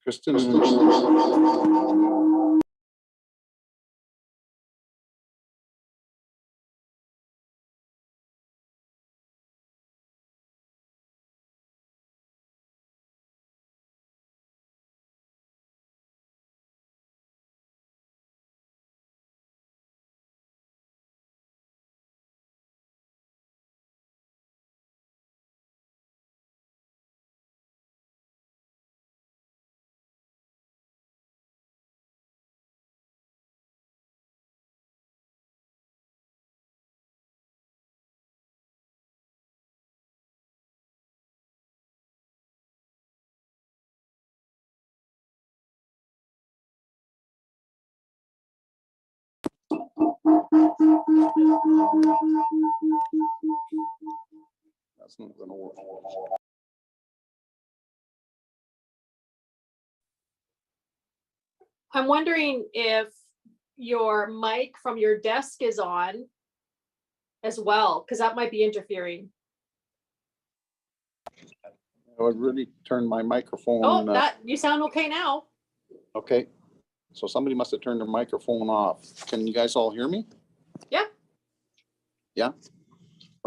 Kristen. That's not going to work. I'm wondering if your mic from your desk is on as well, because that might be interfering. I would really turn my microphone. Oh, that you sound okay now. Okay. So somebody must have turned their microphone off. Can you guys all hear me? Yeah. Yeah.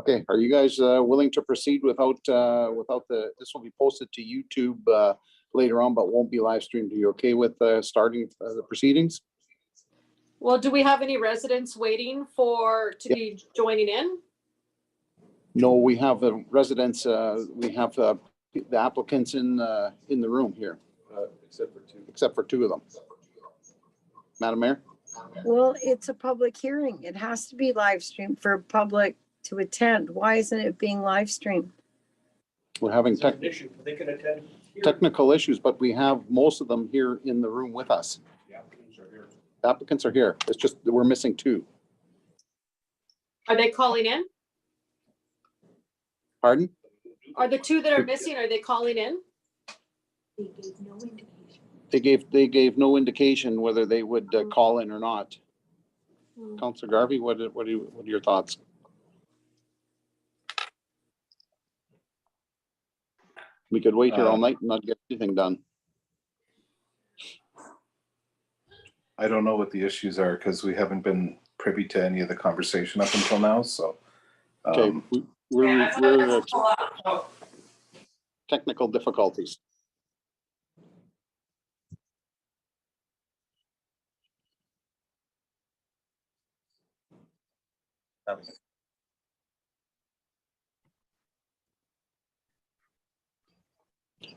Okay. Are you guys willing to proceed without this will be posted to YouTube later on, but won't be live streamed. Are you okay with starting the proceedings? Well, do we have any residents waiting to be joining in? No, we have the residents. We have the applicants in the room here, except for two of them. Madam Mayor. Well, it's a public hearing. It has to be live streamed for public to attend. Why isn't it being live streamed? We're having technical issues, but we have most of them here in the room with us. The applicants are here. It's just that we're missing two. Are they calling in? Pardon? Are the two that are missing, are they calling in? They gave no indication whether they would call in or not. Councillor Garvey, what are your thoughts? We could wait here all night and not get anything done. I don't know what the issues are because we haven't been privy to any of the conversation up until now. So, okay, we're technical difficulties.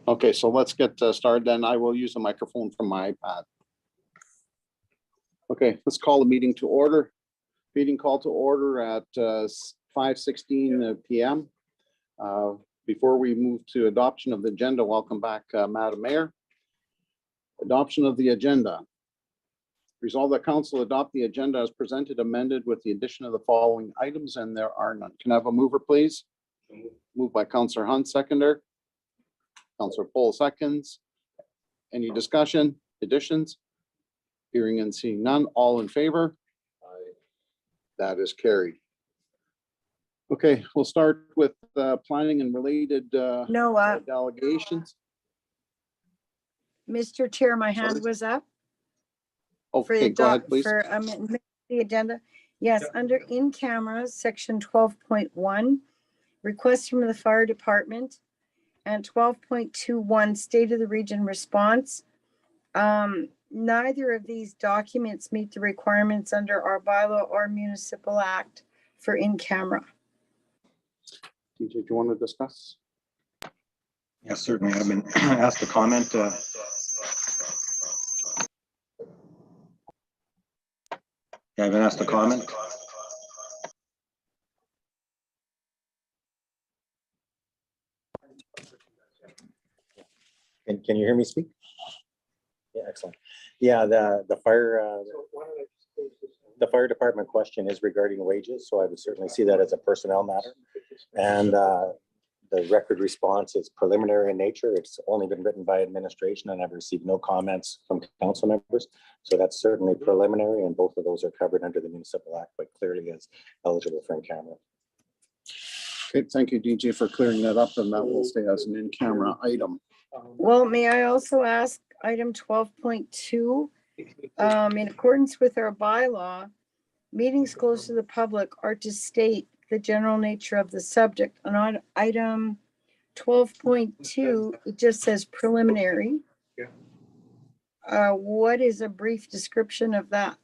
Okay, so let's get started then. I will use the microphone from my iPad. Okay, let's call the meeting to order. Meeting call to order at 5:16 p.m. Before we move to adoption of the agenda, welcome back, Madam Mayor. Adoption of the agenda. Resolve that council adopt the agenda as presented, amended with the addition of the following items, and there are none. Can I have a mover, please? Moved by Councillor Hunt, seconder. Councillor Pohl, seconds. Any discussion, additions? Hearing and seeing none. All in favor? Aye. That is carried. Okay, we'll start with planning and related delegations. Mr. Chair, my hand was up. Okay, go ahead, please. For the agenda. Yes, under in camera, section 12.1, request from the fire department, and 12.21, state of the region response. Neither of these documents meet the requirements under our bylaw or municipal act for in camera. DJ, do you want to discuss? Yes, certainly. I've been asked to comment. I've been asked to comment. Can you hear me speak? Yeah, excellent. Yeah, the fire department question is regarding wages, so I would certainly see that as a personnel matter. And the record response is preliminary in nature. It's only been written by administration, and I've received no comments from council members. So that's certainly preliminary, and both of those are covered under the Municipal Act quite clearly as eligible for in-camera. Okay, thank you, DJ, for clearing that up, and that will stay as an in-camera item. Well, may I also ask, item 12.2. In accordance with our bylaw, meetings closed to the public are to state the general nature of the subject. And on item 12.2, it just says preliminary. What is a brief description of that?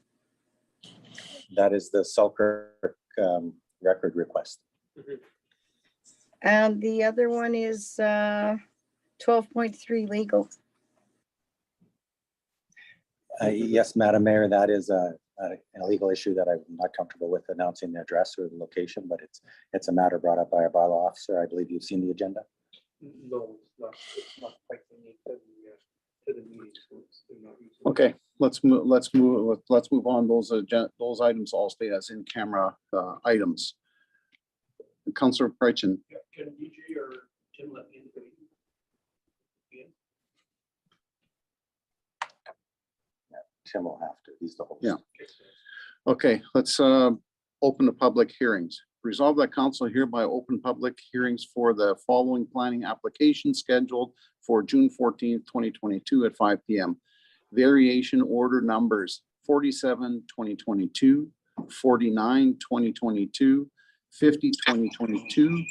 That is the Selkirk record request. And the other one is 12.3 legal. Yes, Madam Mayor, that is an illegal issue that I'm not comfortable with announcing the address or the location, but it's a matter brought up by a bylaw officer. I believe you've seen the agenda. No, it's not quite unique to the meeting. So they're not using- Okay, let's move on. Those items all stay as in camera items. Councillor Prychin. Yeah, can DJ or Tim let me in the meeting? Tim will have to. He's the host. Yeah. Okay, let's open the public hearings. Resolve that council hereby open public hearings for the following planning application scheduled for June 14th, 2022 at 5 p.m. Variation order numbers 47, 2022, 49, 2022, 50, 2022,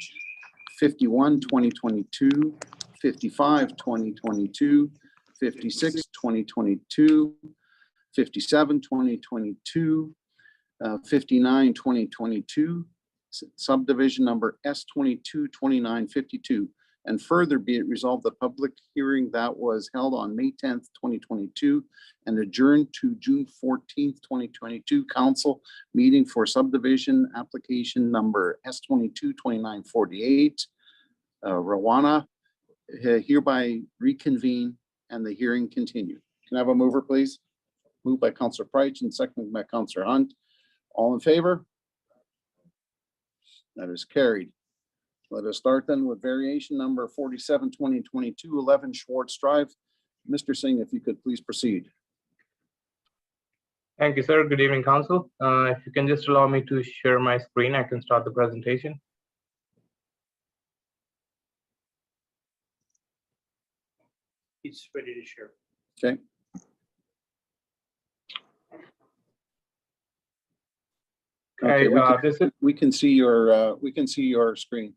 51, 2022, 55, 2022, 56, 2022, 57, 2022, 59, 2022, subdivision number S22, 2952. And further be it resolved, the public hearing that was held on May 10th, 2022 and adjourned to June 14th, 2022 council meeting for subdivision application number S22, 2948. Rowana hereby reconvene and the hearing continue. Can I have a mover, please? Moved by Councillor Prychin and seconded by Councillor Hunt. All in favor? That is carried. Let us start then with variation number 47, 2022, 11 Schwartz Drive. Mr. Singh, if you could please proceed. Thank you, sir. Good evening, council. If you can just allow me to share my screen, I can start the presentation. He's ready to share. Okay. Okay, we can see your screen.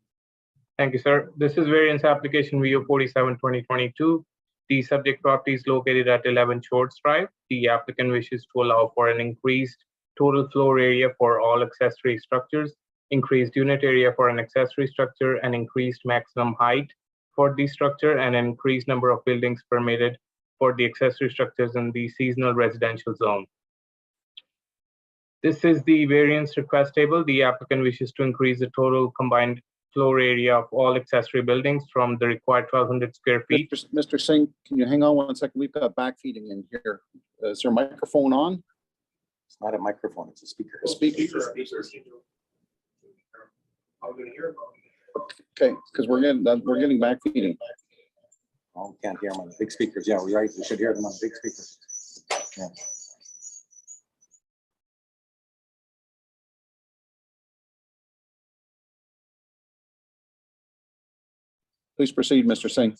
Thank you, sir. This is variance application Vo 47, 2022. The subject property is located at 11 Schwartz Drive. The applicant wishes to allow for an increased total floor area for all accessory structures, increased unit area for an accessory structure, and increased maximum height for the structure, and an increased number of buildings permitted for the accessory structures in the seasonal residential zone. This is the variance request table. The applicant wishes to increase the total combined floor area of all accessory buildings from the required 1,200 square feet. Mr. Singh, can you hang on 1 second? We've got backfeeding in here. Is there a microphone on? It's not a microphone, it's a speaker. A speaker. I'm gonna hear about it. Okay, because we're getting backfeeding. Oh, can't hear them on the big speakers. Yeah, we're right. We should hear them on the big speakers. Yeah. Please proceed, Mr. Singh.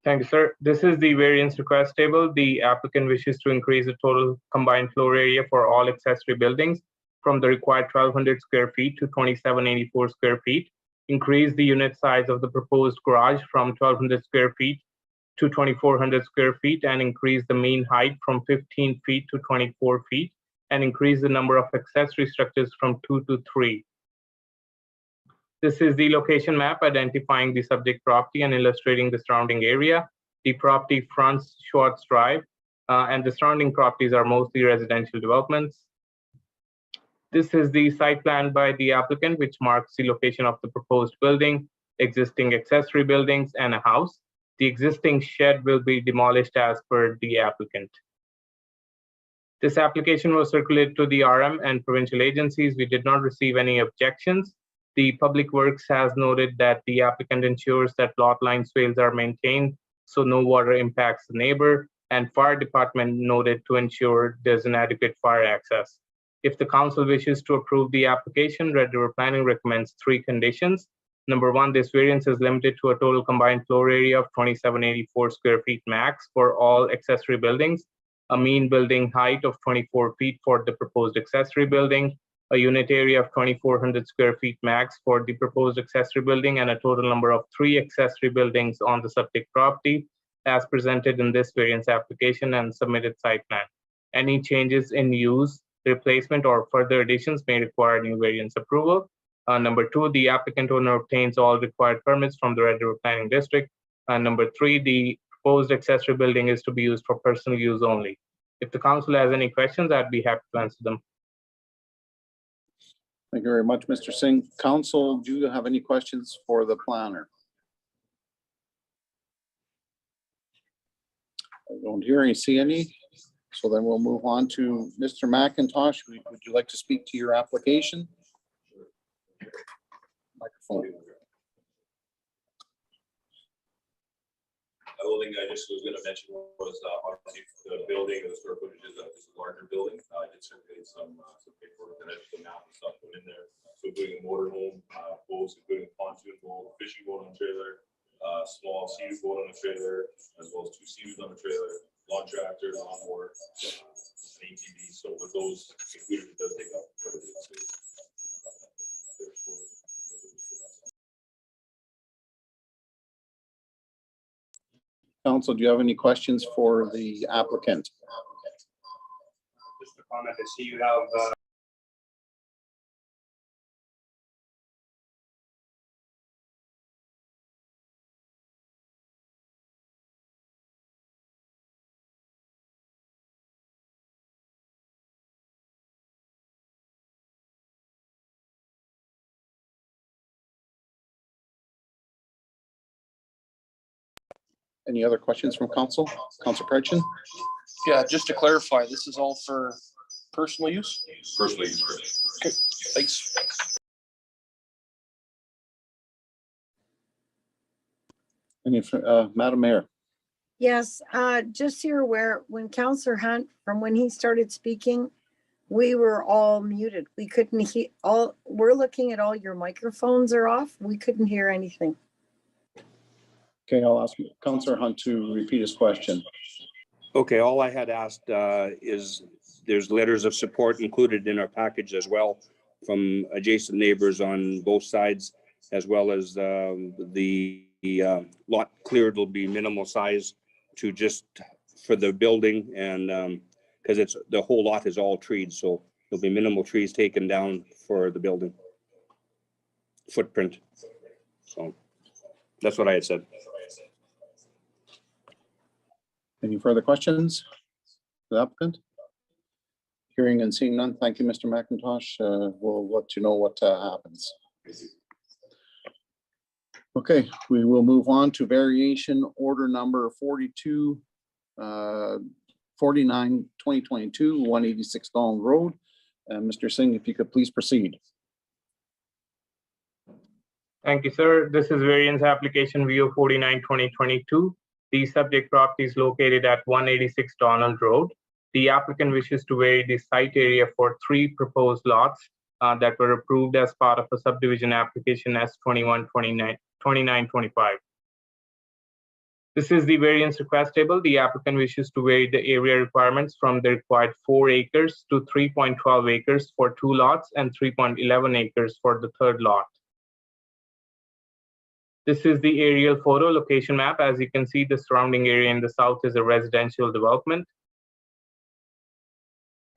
Thank you, sir. This is the variance request table. The applicant wishes to increase the total combined floor area for all accessory buildings from the required 1,200 square feet to 2,784 square feet, increase the unit size of the proposed garage from 1,200 square feet to 2,400 square feet, and increase the mean height from 15 feet to 24 feet, and increase the number of accessory structures from 2 to 3. This is the location map identifying the subject property and illustrating the surrounding area. The property fronts Schwartz Drive, and the surrounding properties are mostly residential developments. This is the site plan by the applicant, which marks the location of the proposed building, existing accessory buildings, and a house. The existing shed will be demolished as per the applicant. This application was circulated to the RM and provincial agencies. We did not receive any objections. The Public Works has noted that the applicant ensures that lot line swales are maintained so no water impacts the neighbor, and Fire Department noted to ensure there's an adequate fire access. If the council wishes to approve the application, Red River Planning recommends 3 conditions. Number one, this variance is limited to a total combined floor area of 2784 square feet max for all accessory buildings, a mean building height of 24 feet for the proposed accessory building, a unit area of 2,400 square feet max for the proposed accessory building, and a total number of 3 accessory buildings on the subject property as presented in this variance application and submitted site plan. Any changes in use, replacement, or further additions may require new variance approval. Number 2, the applicant owner obtains all required permits from the Red River Planning District. Number 3, the proposed accessory building is to be used for personal use only. If the council has any questions, I'd be happy to answer them. Thank you very much, Mr. Singh. Council, do you have any questions for the planner? I don't hear any, see any. So then we'll move on to Mr. McIntosh. Would you like to speak to your application? Microphone. The only thing I just was gonna mention was, obviously, the building, the square footage is a larger building. I did circulate some paperwork and the map and stuff put in there. So doing a motorhome, boats, including pontoon boat, fishing boat on trailer, small sea boat on a trailer, as well as 2 sea on a trailer, lawn tractor, lawnmower, an ATV. So with those included, it does take up quite a bit of space. Council, do you have any questions for the applicant? Just a comment, I see you have Any other questions from council? Council Pridgen? Yeah, just to clarify, this is all for personal use? Personally, use. Okay, thanks. Any, Madam Mayor? Yes, just so you're aware, when Counselor Hunt, from when he started speaking, we were all muted. We couldn't hear we're looking at all your microphones are off. We couldn't hear anything. Okay, I'll ask Councillor Hunt to repeat his question. Okay, all I had asked is there's letters of support included in our package as well from adjacent neighbors on both sides, as well as the lot cleared will be minimal size to just for the building, and because it's the whole lot is all trees, so there'll be minimal trees taken down for the building footprint. So that's what I had said. Any further questions for the applicant? Hearing and seeing none, thank you, Mr. McIntosh. We'll let you know what happens. Okay, we will move on to variation order number 42, 49, 2022, 186 Donald Road. Mr. Singh, if you could please proceed. Thank you, sir. This is variance application Vo 49, 2022. The subject property is located at 186 Donald Road. The applicant wishes to vary the site area for 3 proposed lots that were approved as part of a subdivision application S2129-2925. This is the variance request table. The applicant wishes to vary the area requirements from the required 4 acres to 3.12 acres for 2 lots and 3.11 acres for the 3rd lot. This is the aerial photo location map. As you can see, the surrounding area in the south is a residential development.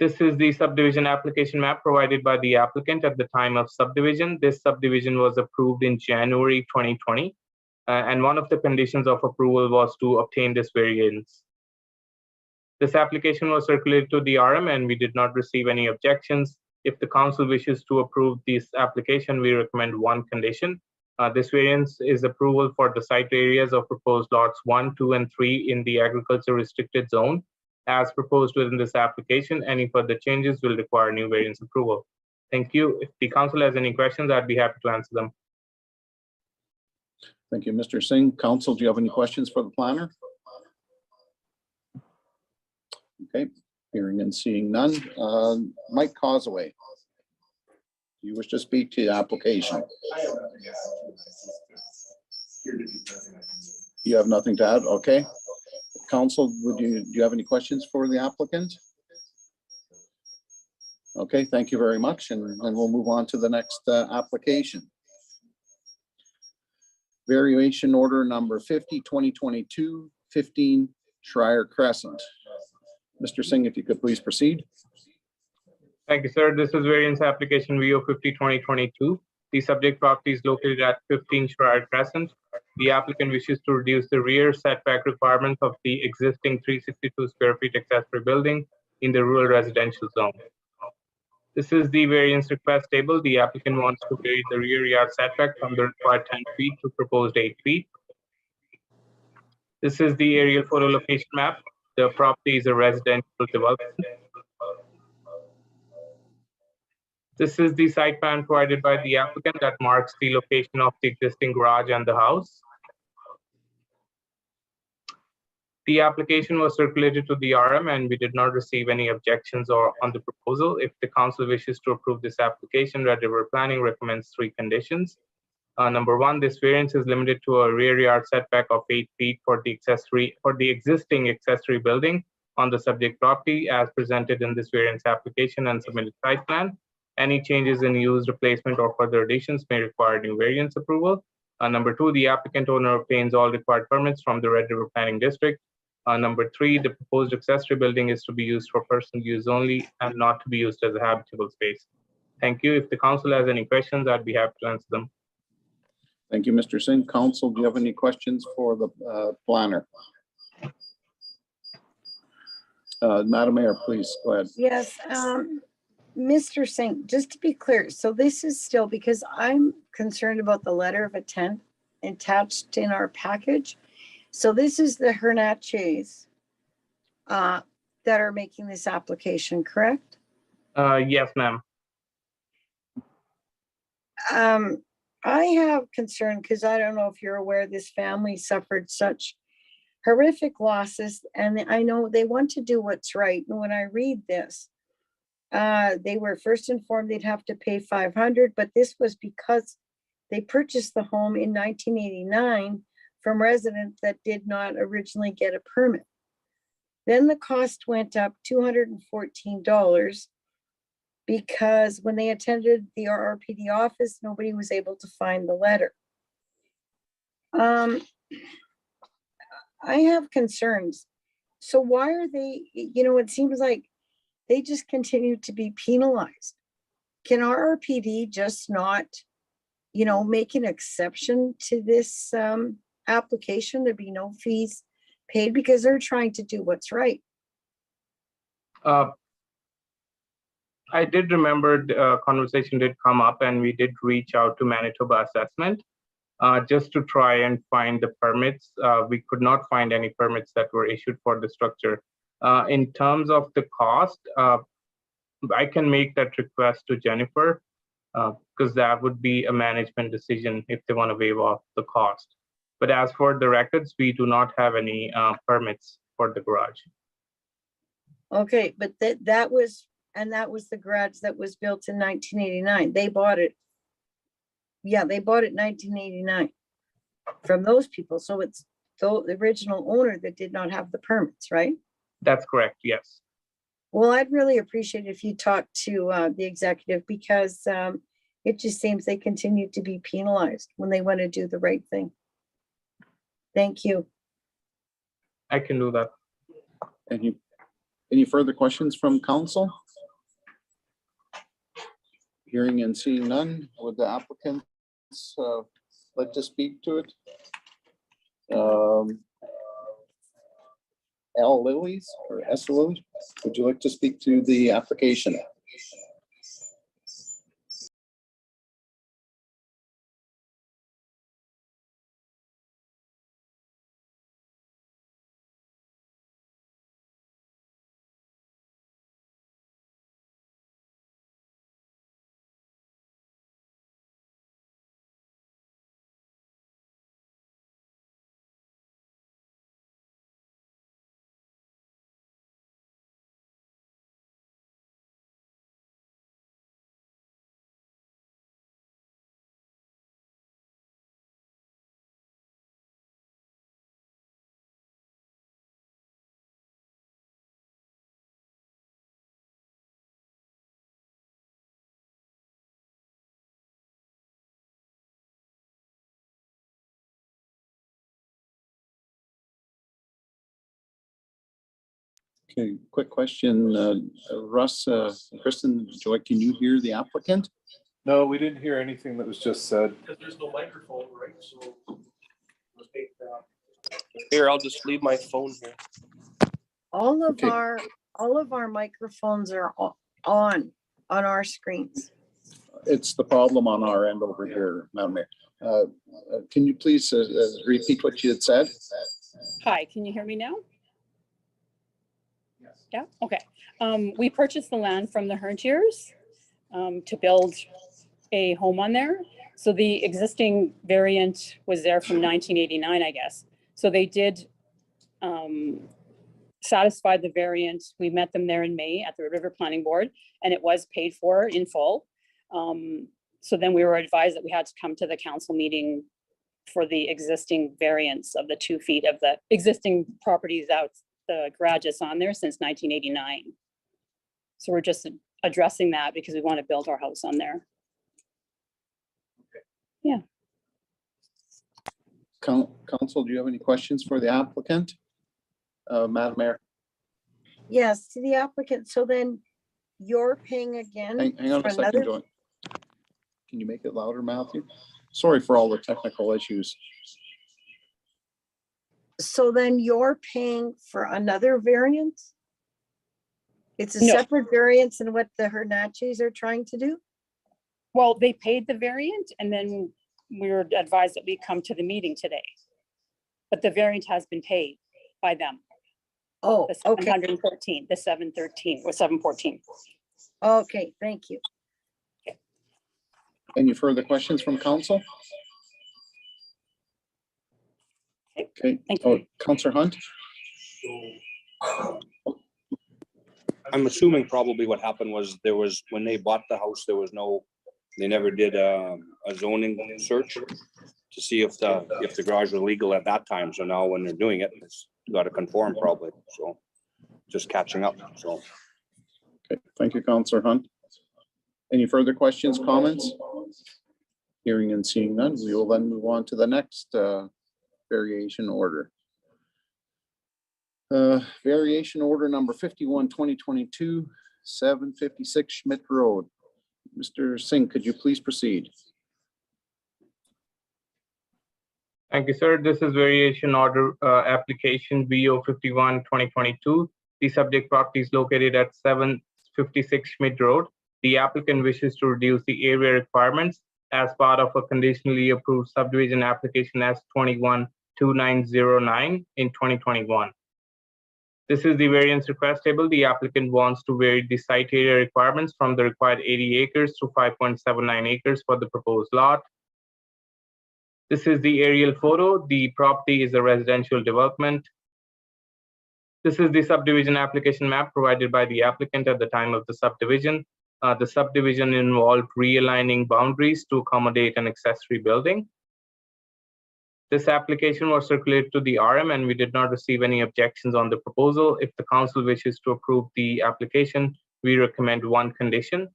This is the subdivision application map provided by the applicant at the time of subdivision. This subdivision was approved in January 2020, and one of the conditions of approval was to obtain this variance. This application was circulated to the RM and we did not receive any objections. If the council wishes to approve this application, we recommend one condition. This variance is approval for the site areas of proposed lots 1, 2, and 3 in the agriculture restricted zone. As proposed within this application, any further changes will require new variance approval. Thank you. If the council has any questions, I'd be happy to answer them. Thank you, Mr. Singh. Council, do you have any questions for the planner? Okay, hearing and seeing none. Mike Causaway. You wish to speak to the application? You have nothing to add? Okay. Council, do you have any questions for the applicant? Okay, thank you very much. And then we'll move on to the next application. Variation order number 50, 2022, 15 Schreier Crescent. Mr. Singh, if you could please proceed. Thank you, sir. This is variance application Vo 50 2022. The subject property is located at 15 Schreier Crescent. The applicant wishes to reduce the rear setback requirements of the existing 362 square feet accessory building in the rural residential zone. This is the variance request table. The applicant wants to vary the rear yard setback from the required 10 feet to proposed 8 feet. This is the aerial photo location map. The property is a residential development. This is the site plan provided by the applicant that marks the location of the existing garage and the house. The application was circulated to the RM and we did not receive any objections or on the proposal. If the council wishes to approve this application, Red River Planning recommends 3 conditions. Number 1, this variance is limited to a rear yard setback of 8 feet for the existing accessory building on the subject property as presented in this variance application and submitted site plan. Any changes in use, replacement, or further additions may require new variance approval. Number 2, the applicant owner obtains all required permits from the Red River Planning District. Number 3, the proposed accessory building is to be used for personal use only and not to be used as a habitable space. Thank you. If the council has any questions, I'd be happy to answer them. Thank you, Mr. Singh. Council, do you have any questions for the planner? Madam Mayor, please go ahead. Yes, Mr. Singh, just to be clear, so this is still, because I'm concerned about the letter of intent attached in our package. So this is the Hernaches that are making this application, correct? Yes, ma'am. I have concern because I don't know if you're aware, this family suffered such horrific losses, and I know they want to do what's right. And when I read this, they were first informed they'd have to pay $500, but this was because they purchased the home in 1989 from residents that did not originally get a permit. Then the cost went up $214 because when they attended the RRPD office, nobody was able to find the letter. I have concerns. So why are they, it seems like they just continue to be penalized. Can RRPD just not, make an exception to this application? There'd be no fees paid because they're trying to do what's right. I did remember the conversation did come up and we did reach out to Manitoba Assessment just to try and find the permits. We could not find any permits that were issued for the structure. In terms of the cost, I can make that request to Jennifer because that would be a management decision if they want to waive off the cost. But as for the records, we do not have any permits for the garage. Okay, but that was the garage that was built in 1989. They bought it. Yeah, they bought it in 1989 from those people. So it's the original owner that did not have the permits, right? That's correct, yes. Well, I'd really appreciate if you talk to the executive because it just seems they continue to be penalized when they want to do the right thing. Thank you. I can do that. Thank you. Any further questions from council? Hearing and seeing none, would the applicants like to speak to it? L. Lilies or S. Lilies, would you like to speak to the application? Okay, quick question, Russ, Kristen, Joy, can you hear the applicant? No, we didn't hear anything that was just said. Because there's no microphone, right? So. we'll take, Here, I'll just leave my phone here. All of Okay. our microphones are on our screens. It's the problem on our end over here, Madam Mayor. Can you please repeat what you had said? Hi, can you hear me now? Yeah, okay. We purchased the land from the Herntiers to build a home on there. So the existing variant was there from 1989, I guess. So they did satisfy the variant. We met them there in May at the River Planning Board, and it was paid for in full. So then we were advised that we had to come to the council meeting for the existing variance of the 2 feet of the existing properties out the garage is on there since 1989. So we're just addressing that because we want to build our house on there. Yeah. Council, do you have any questions for the applicant? Madam Mayor, Yes, to the applicant. So then you're paying again hang on for a second, Joy. Can you make it louder, Matthew? Sorry for all the technical issues. So then you're paying for another variance? It's a No. separate variance than what the Hernachis are trying to do? Well, they paid the variant and then we were advised that we come to the meeting today. But the variant has been paid by them. Oh, The okay, 713, the 713 or 714. okay, thank you. Any further questions from council? Okay, Thank you. Councillor Hunt? I'm assuming probably what happened was there was, when they bought the house, there was no, they never did a zoning search to see if the garage was legal at that time. So now when they're doing it, it's got to conform probably. So just catching up, so. Okay, thank you, Councillor Hunt. Any further questions, comments? Hearing and seeing none, we will then move on to the next variation order. Variation order number 51, 2022, 756 Schmidt Road. Mr. Singh, could you please proceed? Thank you, sir. This is variation order application Vo 51 2022. The subject property is located at 756 Schmidt Road. The applicant wishes to reduce the area requirements as part of a conditionally approved subdivision application S212909 in 2021. This is the variance request table. The applicant wants to vary the site area requirements from the required 80 acres to 5.79 acres for the proposed lot. This is the aerial photo. The property is a residential development. This is the subdivision application map provided by the applicant at the time of the subdivision. The subdivision involved realigning boundaries to accommodate an accessory building. This application was circulated to the RM and we did not receive any objections on the proposal. If the council wishes to approve the application, we recommend one condition.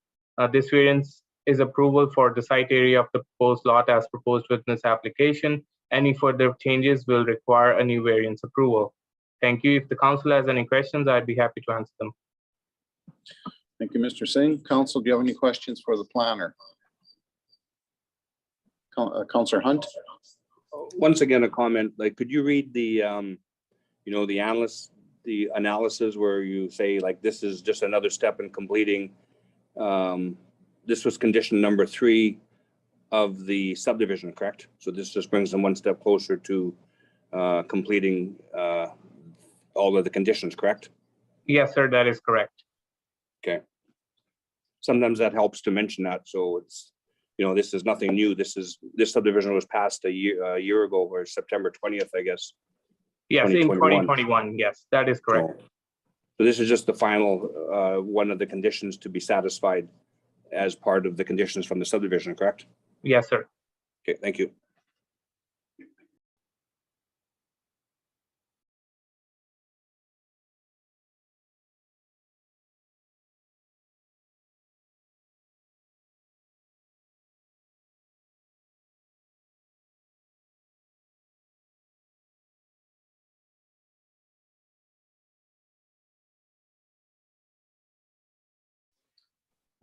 This variance is approval for the site area of the proposed lot as proposed within this application. Any further changes will require a new variance approval. Thank you. If the council has any questions, I'd be happy to answer them. Thank you, Mr. Singh. Council, do you have any questions for the planner? Councillor Hunt? Once again, a comment, like, could you read the, you know, the analysis where you say like, this is just another step in completing, this was condition number 3 of the subdivision, correct? So this just brings them one step closer to completing all of the conditions, correct? Yes, sir, that is correct. Okay. Sometimes that helps to mention that. So it's, you know, this is nothing new. This subdivision was passed a year ago, or September 20th, I guess. Yes, in 2021. 2021. Yes, that is correct. So this is just the final one of the conditions to be satisfied as part of the conditions from the subdivision, correct? Yes, sir. Okay, thank you.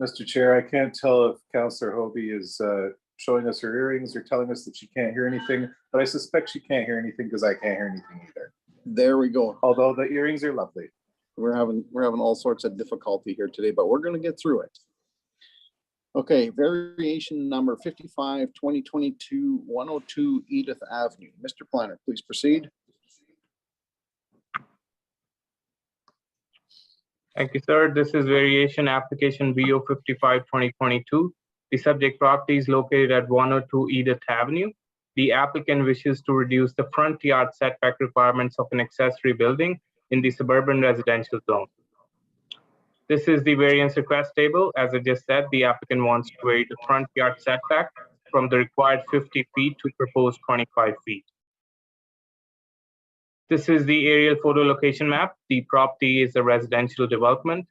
Mr. Chair, I can't tell if Councillor Hobie is showing us her earrings or telling us that she can't hear anything, but I suspect she can't hear anything because I can't hear anything either. There we go. Although the earrings are lovely. We're having all sorts of difficulty here today, but we're gonna get through it. Okay, variation number 55, 2022, 102 Edith Avenue. Mr. Planner, please proceed. Thank you, sir. This is variation application Vo 55, 2022. The subject property is located at 102 Edith Avenue. The applicant wishes to reduce the front yard setback requirements of an accessory building in the suburban residential zone. This is the variance request table. As I just said, the applicant wants to vary the front yard setback from the required 50 feet to proposed 25 feet. This is the aerial photo location map. The property is a residential development.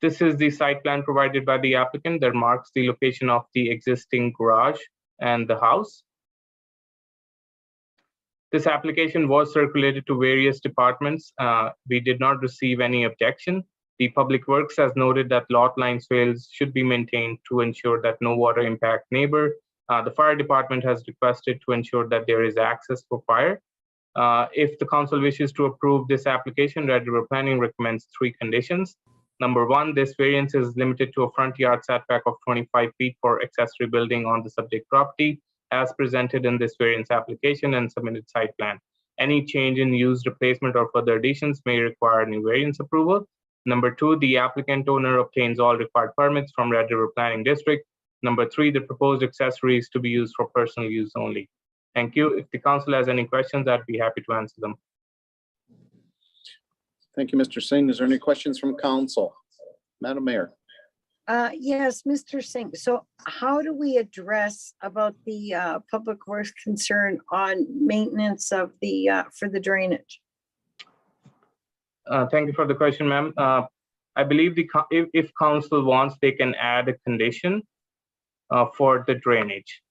This is the site plan provided by the applicant that marks the location of the existing garage and the house. This application was circulated to various departments. We did not receive any objection. The Public Works has noted that lot line swales should be maintained to ensure that no water impact neighbor. The fire department has requested to ensure that there is access for fire. If the council wishes to approve this application, Red River Planning recommends 3 conditions. Number 1, this variance is limited to a front yard setback of 25 feet for accessory building on the subject property, as presented in this variance application and submitted site plan. Any change in use, replacement, or further additions may require new variance approval. Number 2, the applicant owner obtains all required permits from Red River Planning District. Number 3, the proposed accessory is to be used for personal use only. Thank you. If the council has any questions, I'd be happy to answer them. Thank you, Mr. Singh. Is there any questions from council? Madam Mayor. Yes, Mr. Singh. So how do we address about the Public Works concern on maintenance of the for the drainage? Thank you for the question, ma'am. I believe if council wants, they can add a condition for the drainage.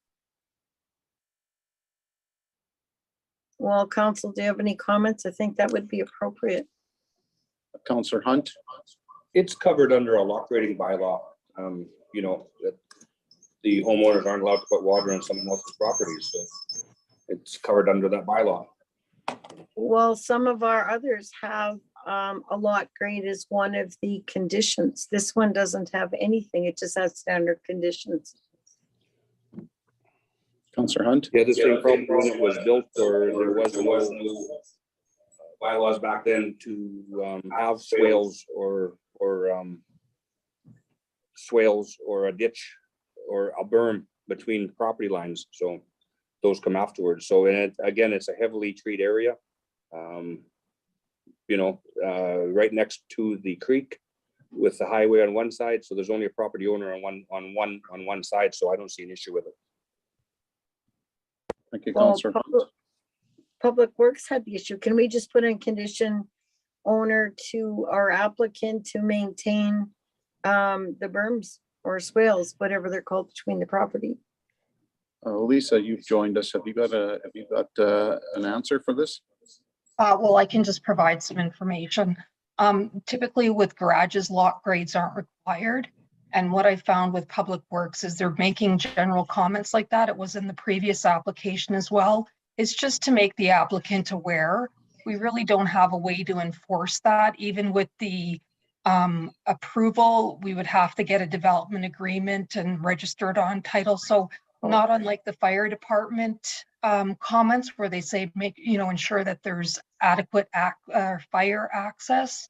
Well, council, do you have any comments? I think that would be appropriate. Councillor Hunt. It's covered under a lot grading bylaw. You know, that the homeowners aren't allowed to put water on someone else's property, so it's covered under that bylaw. Well, some of our others have a lot grade as one of the conditions. This one doesn't have anything. It just has standard conditions. Councillor Hunt. Yeah, the same problem when it was built, or there was no bylaws back then to have swales or swales or a ditch or a berm between property lines. So those come afterwards. So again, it's a heavily treated area. You know, right next to the creek with the highway on one side. So there's only a property owner on one side. So I don't see an issue with it. Thank you, Well, Councillor. Public Works had the issue. Can we just put in condition owner to our applicant to maintain the berms or swales, whatever they're called, between the property? Lisa, you've joined us. Have you got an answer for this? Well, I can just provide some information. Typically with garages, lot grades aren't required. And what I found with Public Works is they're making general comments like that. It was in the previous application as well. It's just to make the applicant aware. We really don't have a way to enforce that. Even with the approval, we would have to get a development agreement and registered on title. So not unlike the fire department comments where they say, ensure that there's adequate fire access.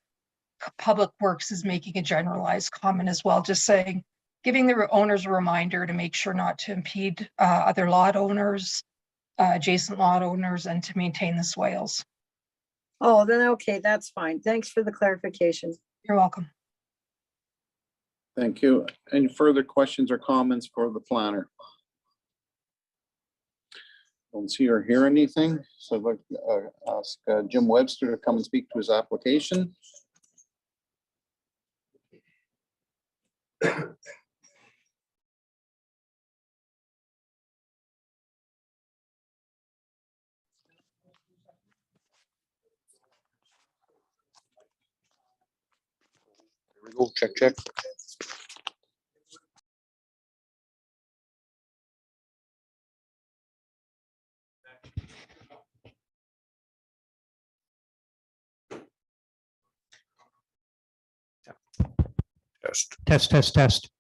Public Works is making a generalized comment as well, just saying, giving the owners a reminder to make sure not to impede other lot owners, adjacent lot owners, and to maintain the swales. Oh, then okay, that's fine. Thanks for the clarification. You're welcome. Thank you. Any further questions or comments for the planner? Don't see or hear anything. So I'd like to ask Jim Webster to come and speak to his application. There we go. Check. test. Test, test, test.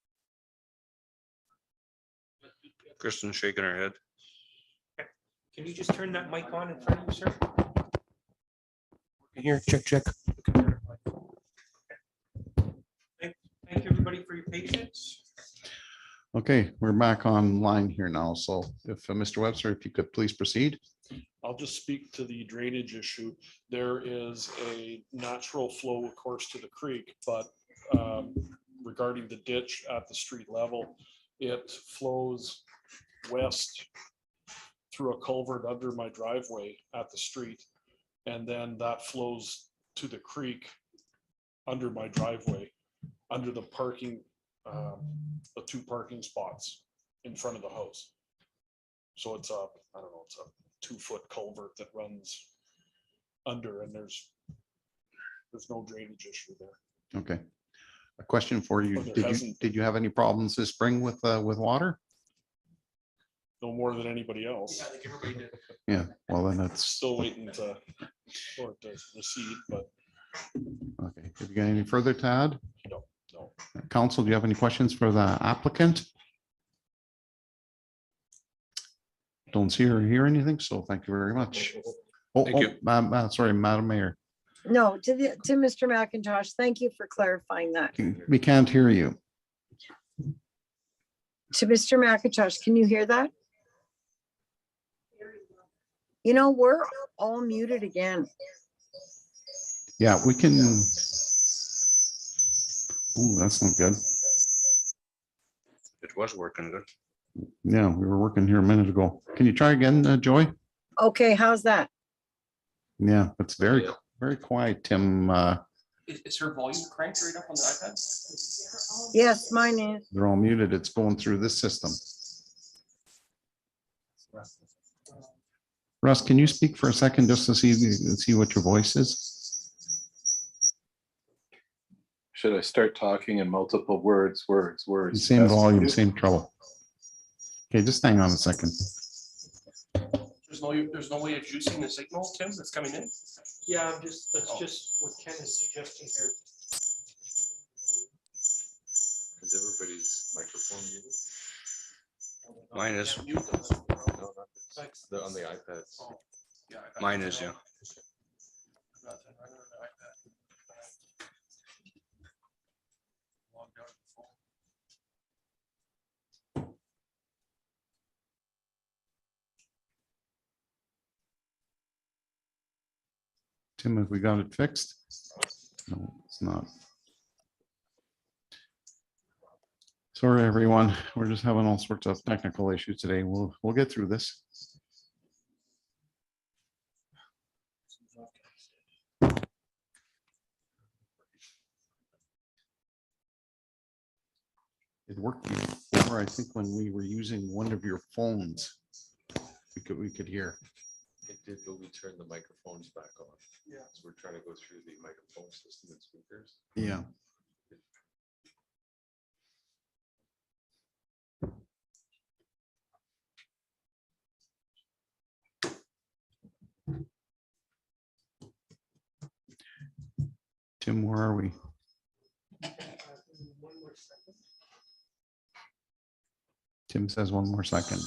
Kristen's shaking her head. Can you just turn that mic on in front of you, sir? Here, check, check. Thank you, everybody, for your patience. Okay, we're back online here now. So if Mr. Webster, if you could please proceed. I'll just speak to the drainage issue. There is a natural flow, of course, to the creek, but regarding the ditch at the street level, it flows west through a culvert under my driveway at the street. And then that flows to the creek under my driveway, under the parking, the 2 parking spots in front of the house. So it's a, I don't know, it's a 2-foot culvert that runs under, and there's no drainage issue there. Okay. A question for you. Well, there Did you hasn't- did you have any problems this spring with water? No more than anybody else. Yeah, I think everybody did. Yeah, well then that's Still waiting for it to recede, but okay. Have you got any further to add? no. Council, do you have any questions for the applicant? Don't see or hear anything, so thank you very much. Oh, Thank you. Sorry, Madam Mayor, No, to Mr. McIntosh, thank you for clarifying that. we can't hear you. To Mr. McIntosh, can you hear that? You know, we're all muted again. Yeah, we can. Ooh, that's not good. It was working good. Yeah, we were working here a minute ago. Can you try again, Joy? Okay, how's that? Yeah, it's very, very quiet, Tim. Is her volume cranked right up on the iPad? Yes, mine is. They're all muted. It's going through this system. Russ, can you speak for a second just to see what your voice is? Should I start talking in multiple words? Same Yes. volume, same trouble. Okay, just hang on a second. There's no way of juicing the signal, Tim, that's coming in? Yeah, that's just what Ken is suggesting here. Is everybody's microphone muted? Mine is. No, not on the iPads. Mine is, yeah. Tim, have we got it fixed? No, it's not. Sorry, everyone. We're just having all sorts of technical issues today. We'll get through this. It worked before, I think, when we were using one of your phones. We could hear. It did, but we turned the microphones back on. Yeah. So we're trying to go through the microphone system and speakers. Yeah. Tim, where are we? One more second. Tim says one more second.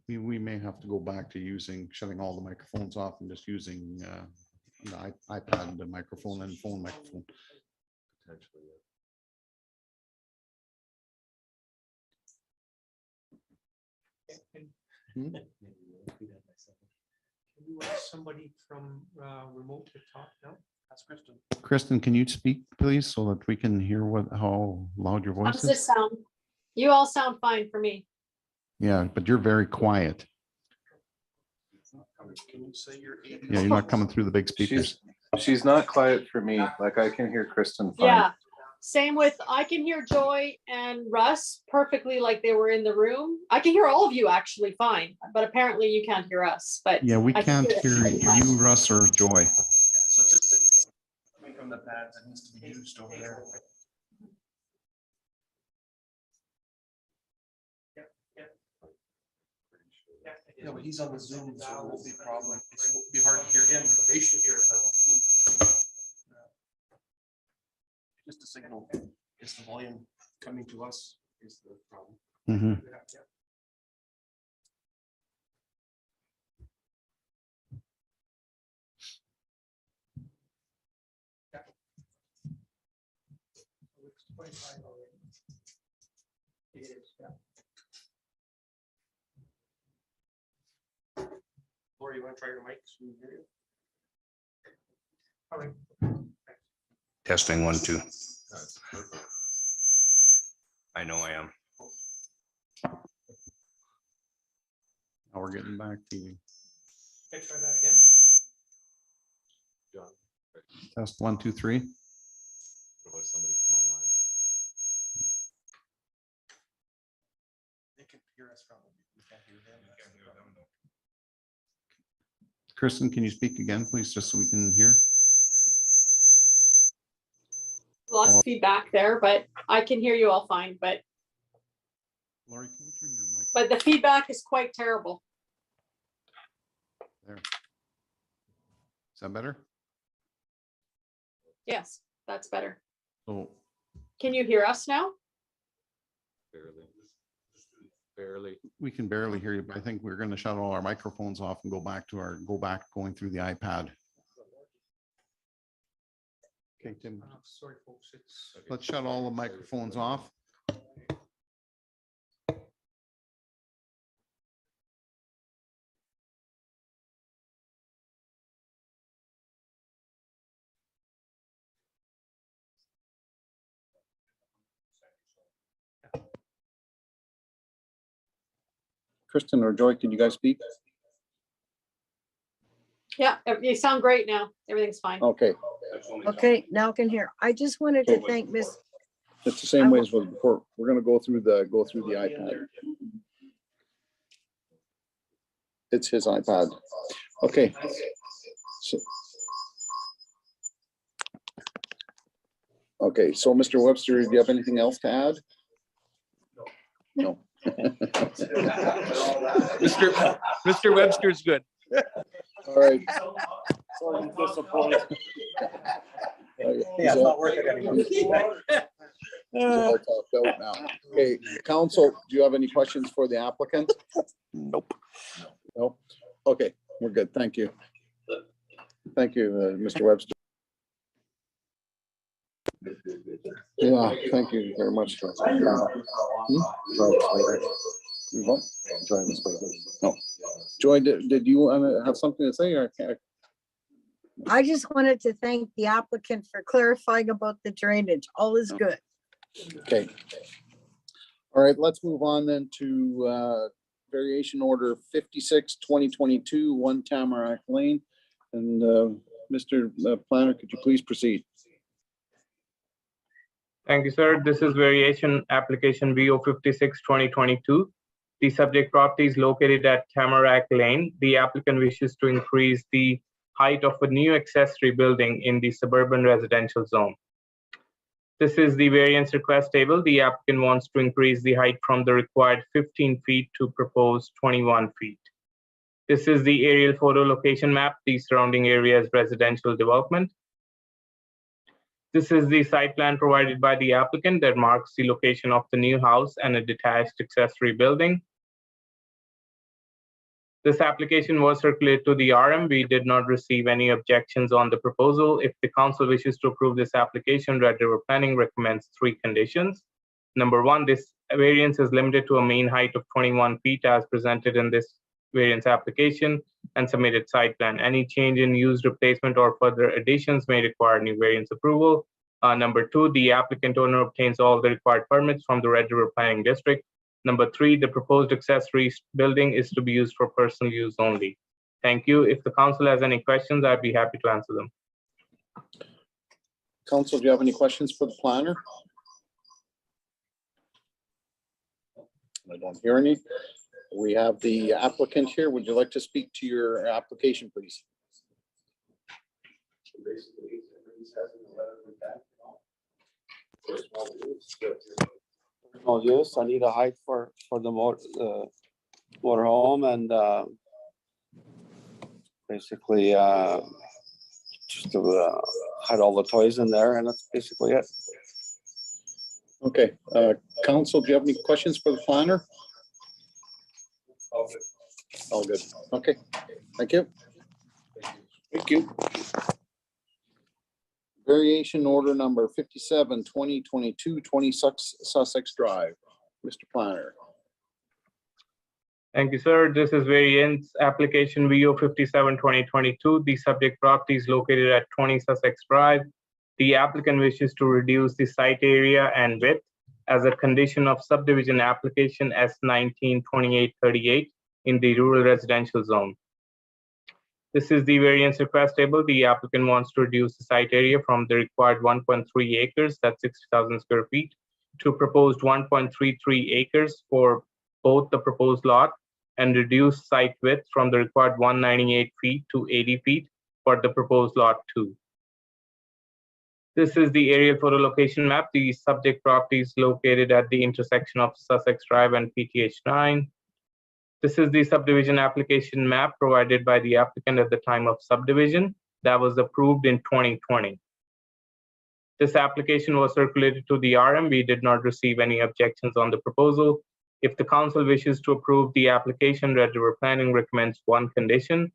We may have to go back to shutting all the microphones off and just using the iPad, the microphone and phone microphone. Potentially, Hmm? Can you ask somebody from remote to talk now? That's Kristen. Kristen, can you speak, please, so that we can hear how loud your How voice does is? this sound? You all sound fine for me. Yeah, but you're very quiet. Can you say you're? Yeah, you're not coming through the big speakers. She's not quiet for me. Like I can hear Kristen fine. Yeah, same with, I can hear Joy and Russ perfectly like they were in the room. I can hear all of you actually fine, but apparently you can't hear us, but. Yeah, we I can can't hear you, Russ, or Joy. Yeah, so it's just coming from the pads that needs to be used over there. Yeah, but he's on the Zoom, so it won't be a problem. It'll be hard to hear him, but they should hear it. Just a signal. Is the volume coming to us is the problem. Mhm. Yeah. Lori, you want to try your mic? So we can hear you? Testing 1, 2. I know I am. Now we're getting back to you. Can I try that again? Test 1, 2, 3. Somebody come online. They can hear us from, we can't hear them. Kristen, can you speak again, please, just so we can hear? Lots of feedback there, but I can hear you all fine, but Lori, can you turn your mic? but the feedback is quite terrible. There. Is that better? Yes, that's better. So Can you hear us now? Barely. we can barely hear you, but I think we're going to shut all our microphones off and go back going through the iPad. Okay, Tim, Sorry, folks, it's. let's shut all the microphones off. Kristen or Joy, can you guys speak? Yeah, you sound great now. Everything's fine. Okay, Okay, now I can hear. I just wanted to thank Miss, it's the same way as was before. We're going to go through the iPad. It's his iPad. Okay. So- Okay, so Mr. Webster, do you have anything else to add? No. Mr. Webster's good. All right. Sorry to disappoint. Okay, Yeah, it's not worth it anymore. he's all talked out now. Okay, council, do you have any questions for the applicant? Nope. No? Okay, we're good. Thank you. Thank you, Mr. Webster. Yeah, thank you very much. No. Joy, did you want to have something to say or can't? I just wanted to thank the applicant for clarifying about the drainage. All is good. Okay. All right, let's move on then to variation order 56, 2022, 1 Tamarack Lane. And Mr. Planner, could you please proceed? Thank you, sir. This is variation application Vo 56 2022. The subject property is located at Tamarack Lane. The applicant wishes to increase the height of a new accessory building in the suburban residential zone. This is the variance request table. The applicant wants to increase the height from the required 15 feet to proposed 21 feet. This is the aerial photo location map. The surrounding area is residential development. This is the site plan provided by the applicant that marks the location of the new house and a detached accessory building. This application was circulated to the RM. We did not receive any objections on the proposal. If the council wishes to approve this application, Red River Planning recommends 3 conditions. Number 1, this variance is limited to a mean height of 21 feet as presented in this variance application and submitted site plan. Any change in use, replacement, or further additions may require new variance approval. Number 2, the applicant owner obtains all the required permits from the Red River Planning District. Number 3, the proposed accessory building is to be used for personal use only. Thank you. If the council has any questions, I'd be happy to answer them. Council, do you have any questions for the planner? I don't hear any. We have the applicant here. Would you like to speak to your application, please? Use, I need a height for the more, motorhome and basically just to hide all the toys in there, and that's basically it. Okay, council, do you have any questions for the planner? All good. Okay, thank you. Thank you. Variation order number 57, 2022, 20 Sussex Drive. Mr. Planner. Thank you, sir. This is Variance Application Vo 57, 2022. The subject property is located at 20 Sussex Drive. The applicant wishes to reduce the site area and width as a condition of subdivision application S192838 in the rural residential zone. This is the variance request table. The applicant wants to reduce the site area from the required 1.3 acres, that's 60,000 square feet, to proposed 1.33 acres for both the proposed lot, and reduce site width from the required 198 feet to 80 feet for the proposed lot 2. This is the aerial photo location map. The subject property is located at the intersection of Sussex Drive and PTH 9. This is the subdivision application map provided by the applicant at the time of subdivision that was approved in 2020. This application was circulated to the RM. We did not receive any objections on the proposal. If the council wishes to approve the application, Red River Planning recommends one condition.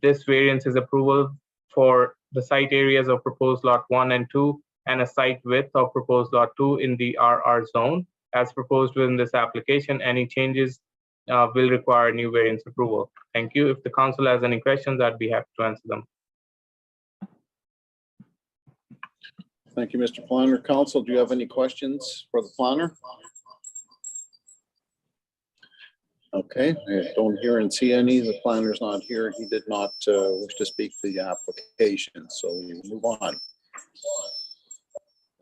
This variance is approval for the site areas of proposed lot 1 and 2 and a site width of proposed lot 2 in the RR zone as proposed within this application. Any changes will require new variance approval. Thank you. If the council has any questions, I'd be happy to answer them. Thank you, Mr. Planner. Council, do you have any questions for the planner? Okay, I don't hear and see any. The planner's not here. He did not wish to speak to the application, so we move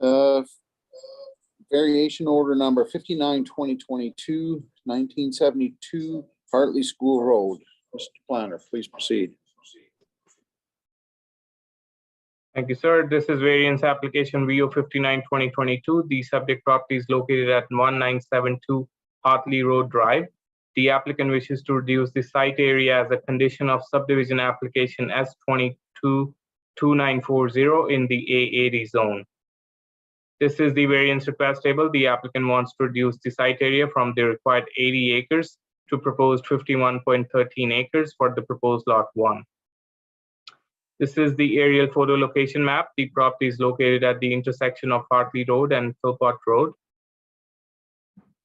on. Variation order number 59, 2022, 1972, Hartley School Road. Mr. Planner, please proceed. Thank you, sir. This is variance application Vo 59, 2022. The subject property is located at 1972 Hartley Road Drive. The applicant wishes to reduce the site area as a condition of subdivision application S222940 in the A80 zone. This is the variance request table. The applicant wants to reduce the site area from the required 80 acres to proposed 51.13 acres for the proposed lot 1. This is the aerial photo location map. The property is located at the intersection of Hartley Road and Philpott Road.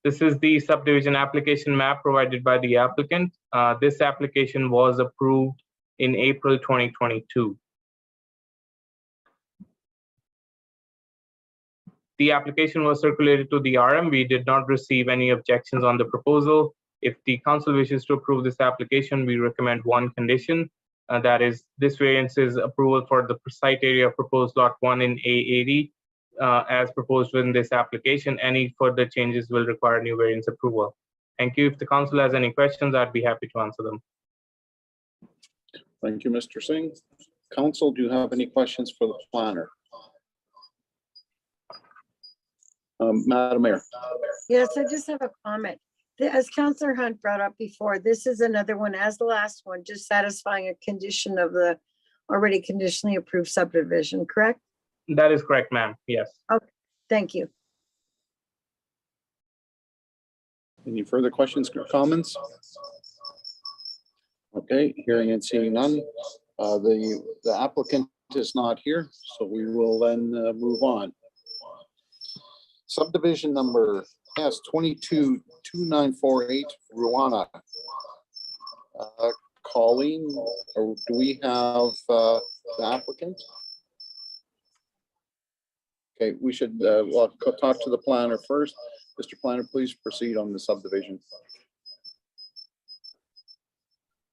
This is the subdivision application map provided by the applicant. This application was approved in April 2022. The application was circulated to the RM. We did not receive any objections on the proposal. If the council wishes to approve this application, we recommend one condition. That is, this variance is approval for the site area of proposed lot 1 in A80 as proposed within this application. Any further changes will require new variance approval. Thank you. If the council has any questions, I'd be happy to answer them. Thank you, Mr. Singh. Council, do you have any questions for the planner? Madam Mayor. Yes, I just have a comment. As Councillor Hunt brought up before, this is another one, as the last one, just satisfying a condition of the already conditionally approved subdivision, correct? That is correct, ma'am. Yes. Okay, thank you. Any further questions or comments? Okay, hearing and seeing none. The applicant is not here, so we will then move on. Subdivision number S222948 Ruana. Colleen, or do we have the applicant? Okay, we should well, talk to the planner first. Mr. Planner, please proceed on the subdivision.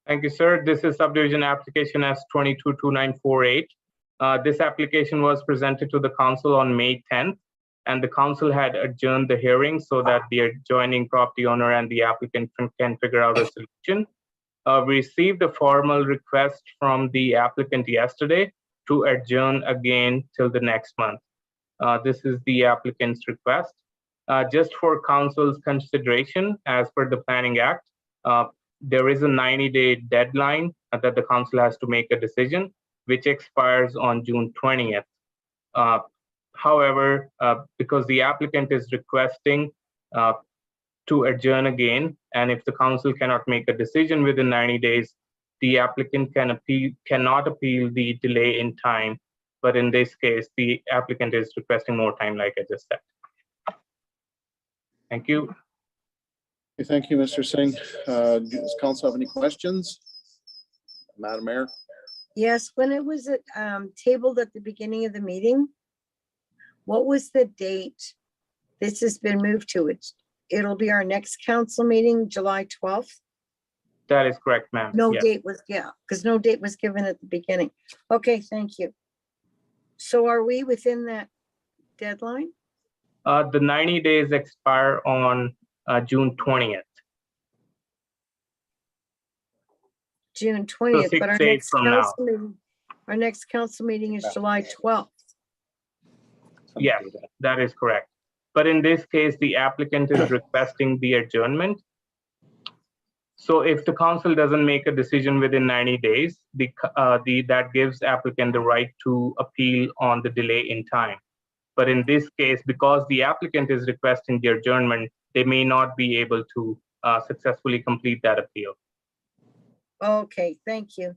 Thank you, sir. This is subdivision application S222948. This application was presented to the council on May 10th, and the council had adjourned the hearing so that the adjoining property owner and the applicant can figure out a solution. We received a formal request from the applicant yesterday to adjourn again till the next month. This is the applicant's request. Just for council's consideration, as per the Planning Act, there is a 90-day deadline that the council has to make a decision, which expires on June 20th. However, because the applicant is requesting to adjourn again, and if the council cannot make a decision within 90 days, the applicant cannot appeal the delay in time. But in this case, the applicant is requesting more time, like I just said. Thank you. Okay, thank you, Mr. Singh. Does council have any questions? Madam Mayor? Yes, when it was tabled at the beginning of the meeting, what was the date? This has been moved to it. It'll be our next council meeting, July 12th. That is correct, ma'am. No Yes. date was, yeah, because no date was given at the beginning. Okay, thank you. So are we within that deadline? The 90 days expire on June 20th. June 20th, 6 but our days next from now. council meeting, our next council meeting is July 12th. Yes, that is correct. But in this case, the applicant is requesting the adjournment. So if the council doesn't make a decision within 90 days, that gives applicant the right to appeal on the delay in time. But in this case, because the applicant is requesting the adjournment, they may not be able to successfully complete that appeal. Okay, thank you.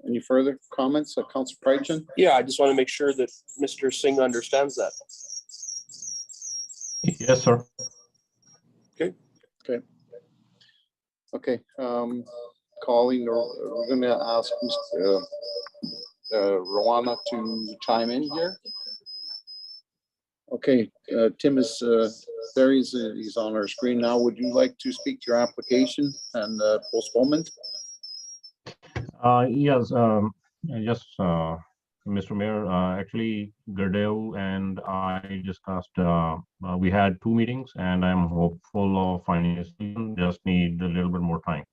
Any further comments, Council Prychin? Yeah, I just want to make sure that Mr. Singh understands that. Yes, sir. Okay, calling, we're gonna ask Mr. Rowana to chime in here. Okay, Tim is there, he's on our screen now. Would you like to speak to your application and postponement? Yes, Mr. Mayor, actually, Gurdev and I discussed, we had 2 meetings and I'm hopeful of finding a solution, just need a little bit more time.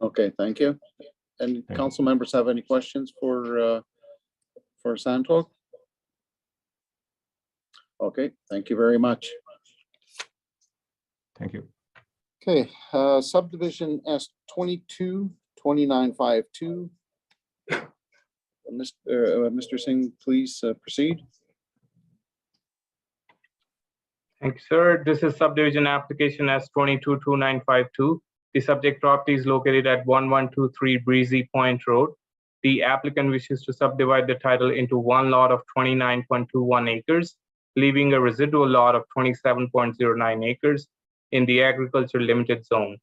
Okay, thank you. And council members have any questions for Santok? Okay, thank you very much. Thank you. Okay, subdivision S222952. Mr. Singh, please proceed. Thank you, sir. This is subdivision application S222952. The subject property is located at 1123 Breezy Point Road. The applicant wishes to subdivide the title into one lot of 29.21 acres, leaving a residual lot of 27.09 acres in the agriculture limited zone.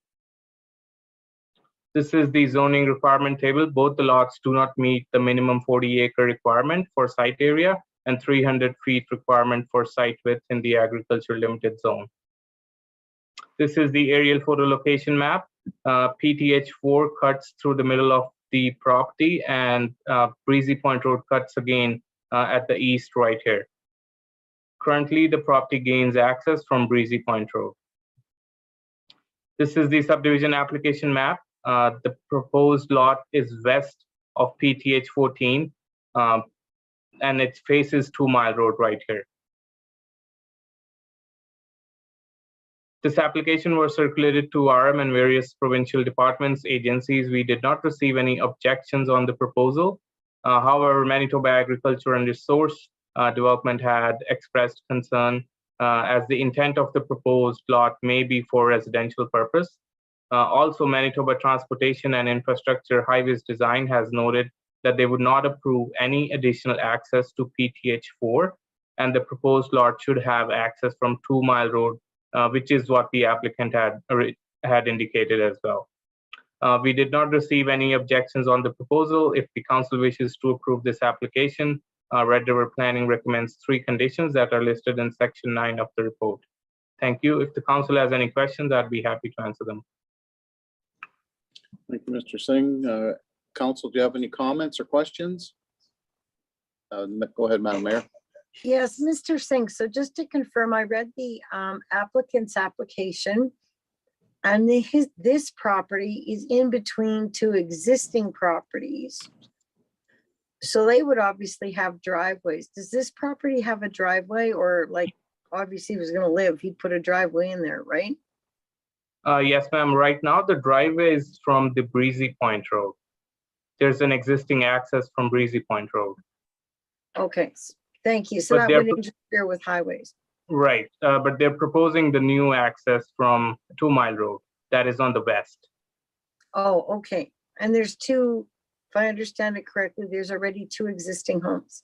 This is the zoning requirement table. Both the lots do not meet the minimum 40-acre requirement for site area and 300 feet requirement for site width in the agriculture limited zone. This is the aerial photo location map. PTH4 cuts through the middle of the property, and Breezy Point Road cuts again at the east right here. Currently, the property gains access from Breezy Point Road. This is the subdivision application map. The proposed lot is west of PTH 14, and it faces 2 Mile Road right here. This application was circulated to RM and various provincial departments, agencies. We did not receive any objections on the proposal. However, Manitoba Agriculture and Resource Development had expressed concern as the intent of the proposed lot may be for residential purpose. Also, Manitoba Transportation and Infrastructure Highways Design has noted that they would not approve any additional access to PTH4, and the proposed lot should have access from 2 Mile Road, which is what the applicant had indicated as well. We did not receive any objections on the proposal. If the council wishes to approve this application, Red River Planning recommends 3 conditions that are listed in section 9 of the report. Thank you. If the council has any questions, I'd be happy to answer them. Thank you, Mr. Singh. Council, do you have any comments or questions? Go ahead, Madam Mayor. Yes, Mr. Singh, so just to confirm, I read the applicant's application, and this property is in between 2 existing properties. So they would obviously have driveways. Does this property have a driveway, or like, obviously he was gonna live, he'd put a driveway in there, right? Yes, ma'am. Right now, the driveway is from the Breezy Point Road. There's an existing access from Breezy Point Road. Okay, thank you. So But that they're would interfere with highways. Right, but they're proposing the new access from 2 Mile Road that is on the west. Oh, okay. And there's two, if I understand it correctly, there's already 2 existing homes.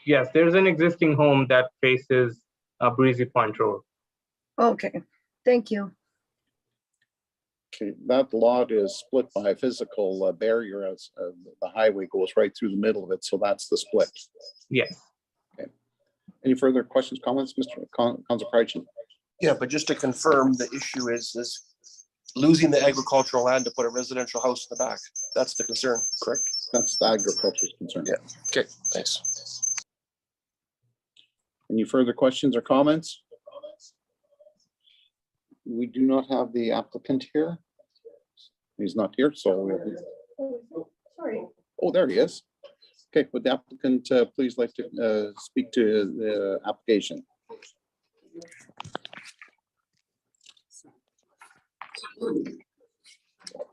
Yes, there's an existing home that faces Breezy Point Road. Okay, thank you. Okay, that lot is split by a physical barrier as the highway goes right through the middle of it, so that's the split. Yes. Okay. Any further questions, comments, Mr. Council Prychin? Yeah, but just to confirm, the issue is losing the agricultural land to put a residential house in the back. That's the concern, correct? That's the agriculture's concern. Yeah. Okay, thanks. Any further questions or comments? We do not have the applicant here. He's not here, so. Sorry. Oh, there he is. Okay, would the applicant please like to speak to the application?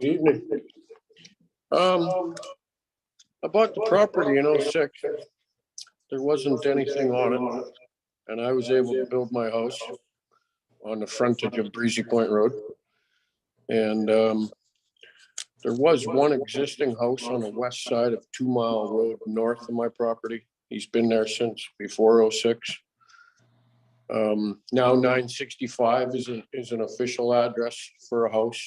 Evening. I bought the property in 06. There wasn't anything on it. And I was able to build my house on the frontage of Breezy Point Road. And there was one existing house on the west side of 2 Mile Road north of my property. He's been there since before 06. Now 965 is an official address for a house.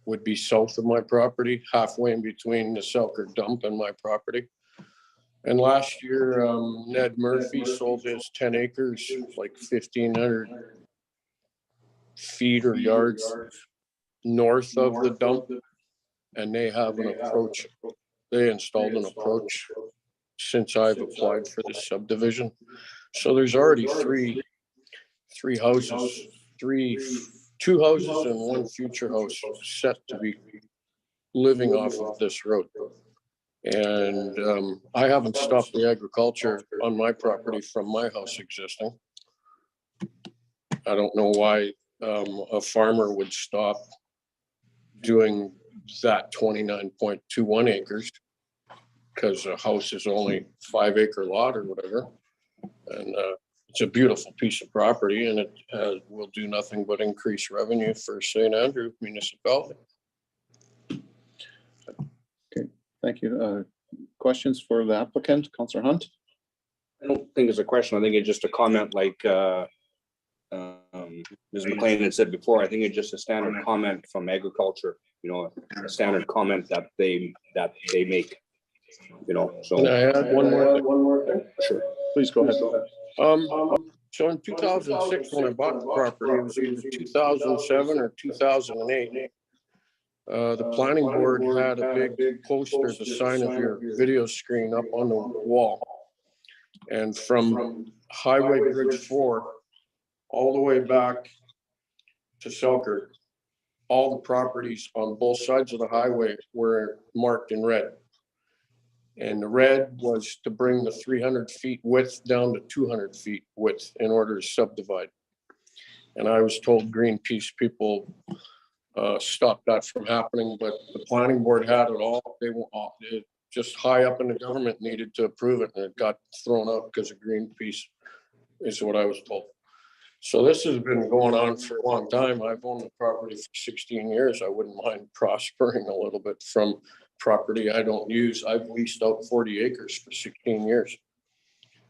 Would be south of my property, halfway in between the Selker dump and my property. And last year, Ned Murphy sold his 10 acres, like 1,500 feet or yards north of the dump. And they have an approach. They installed an approach since I've applied for this subdivision. So there's already three houses, two houses and one future house set to be living off of this road. And I haven't stopped the agriculture on my property from my house existing. I don't know why a farmer would stop doing that 29.21 acres because a house is only 5 acre lot or whatever. And it's a beautiful piece of property and it will do nothing but increase revenue for St. Andrew Municipality. Okay, thank you. Questions for the applicant, Councillor Hunt? I don't think it's a question. I think it's just a comment like Ms. McLean had said before. I think it's just a standard comment from agriculture, you know, a standard comment that they make, you know, so. Can I add one more thing? Sure, please go ahead. So in 2006, when I bought the property, it was either 2007 or 2008. The planning board had a big poster, the sign of your video screen up on the wall. And from Highway Bridge 4 all the way back to Selkirk, all the properties on both sides of the highway were marked in red. And the red was to bring the 300 feet width down to 200 feet width in order to subdivide. And I was told Greenpeace people stop that from happening, but the planning board had it all. It just high up in the government needed to approve it, and it got thrown out because of Greenpeace, is what I was told. So this has been going on for a long time. I've owned the property for 16 years. I wouldn't mind prospering a little bit from property I don't use. I've leased out 40 acres for 16 years.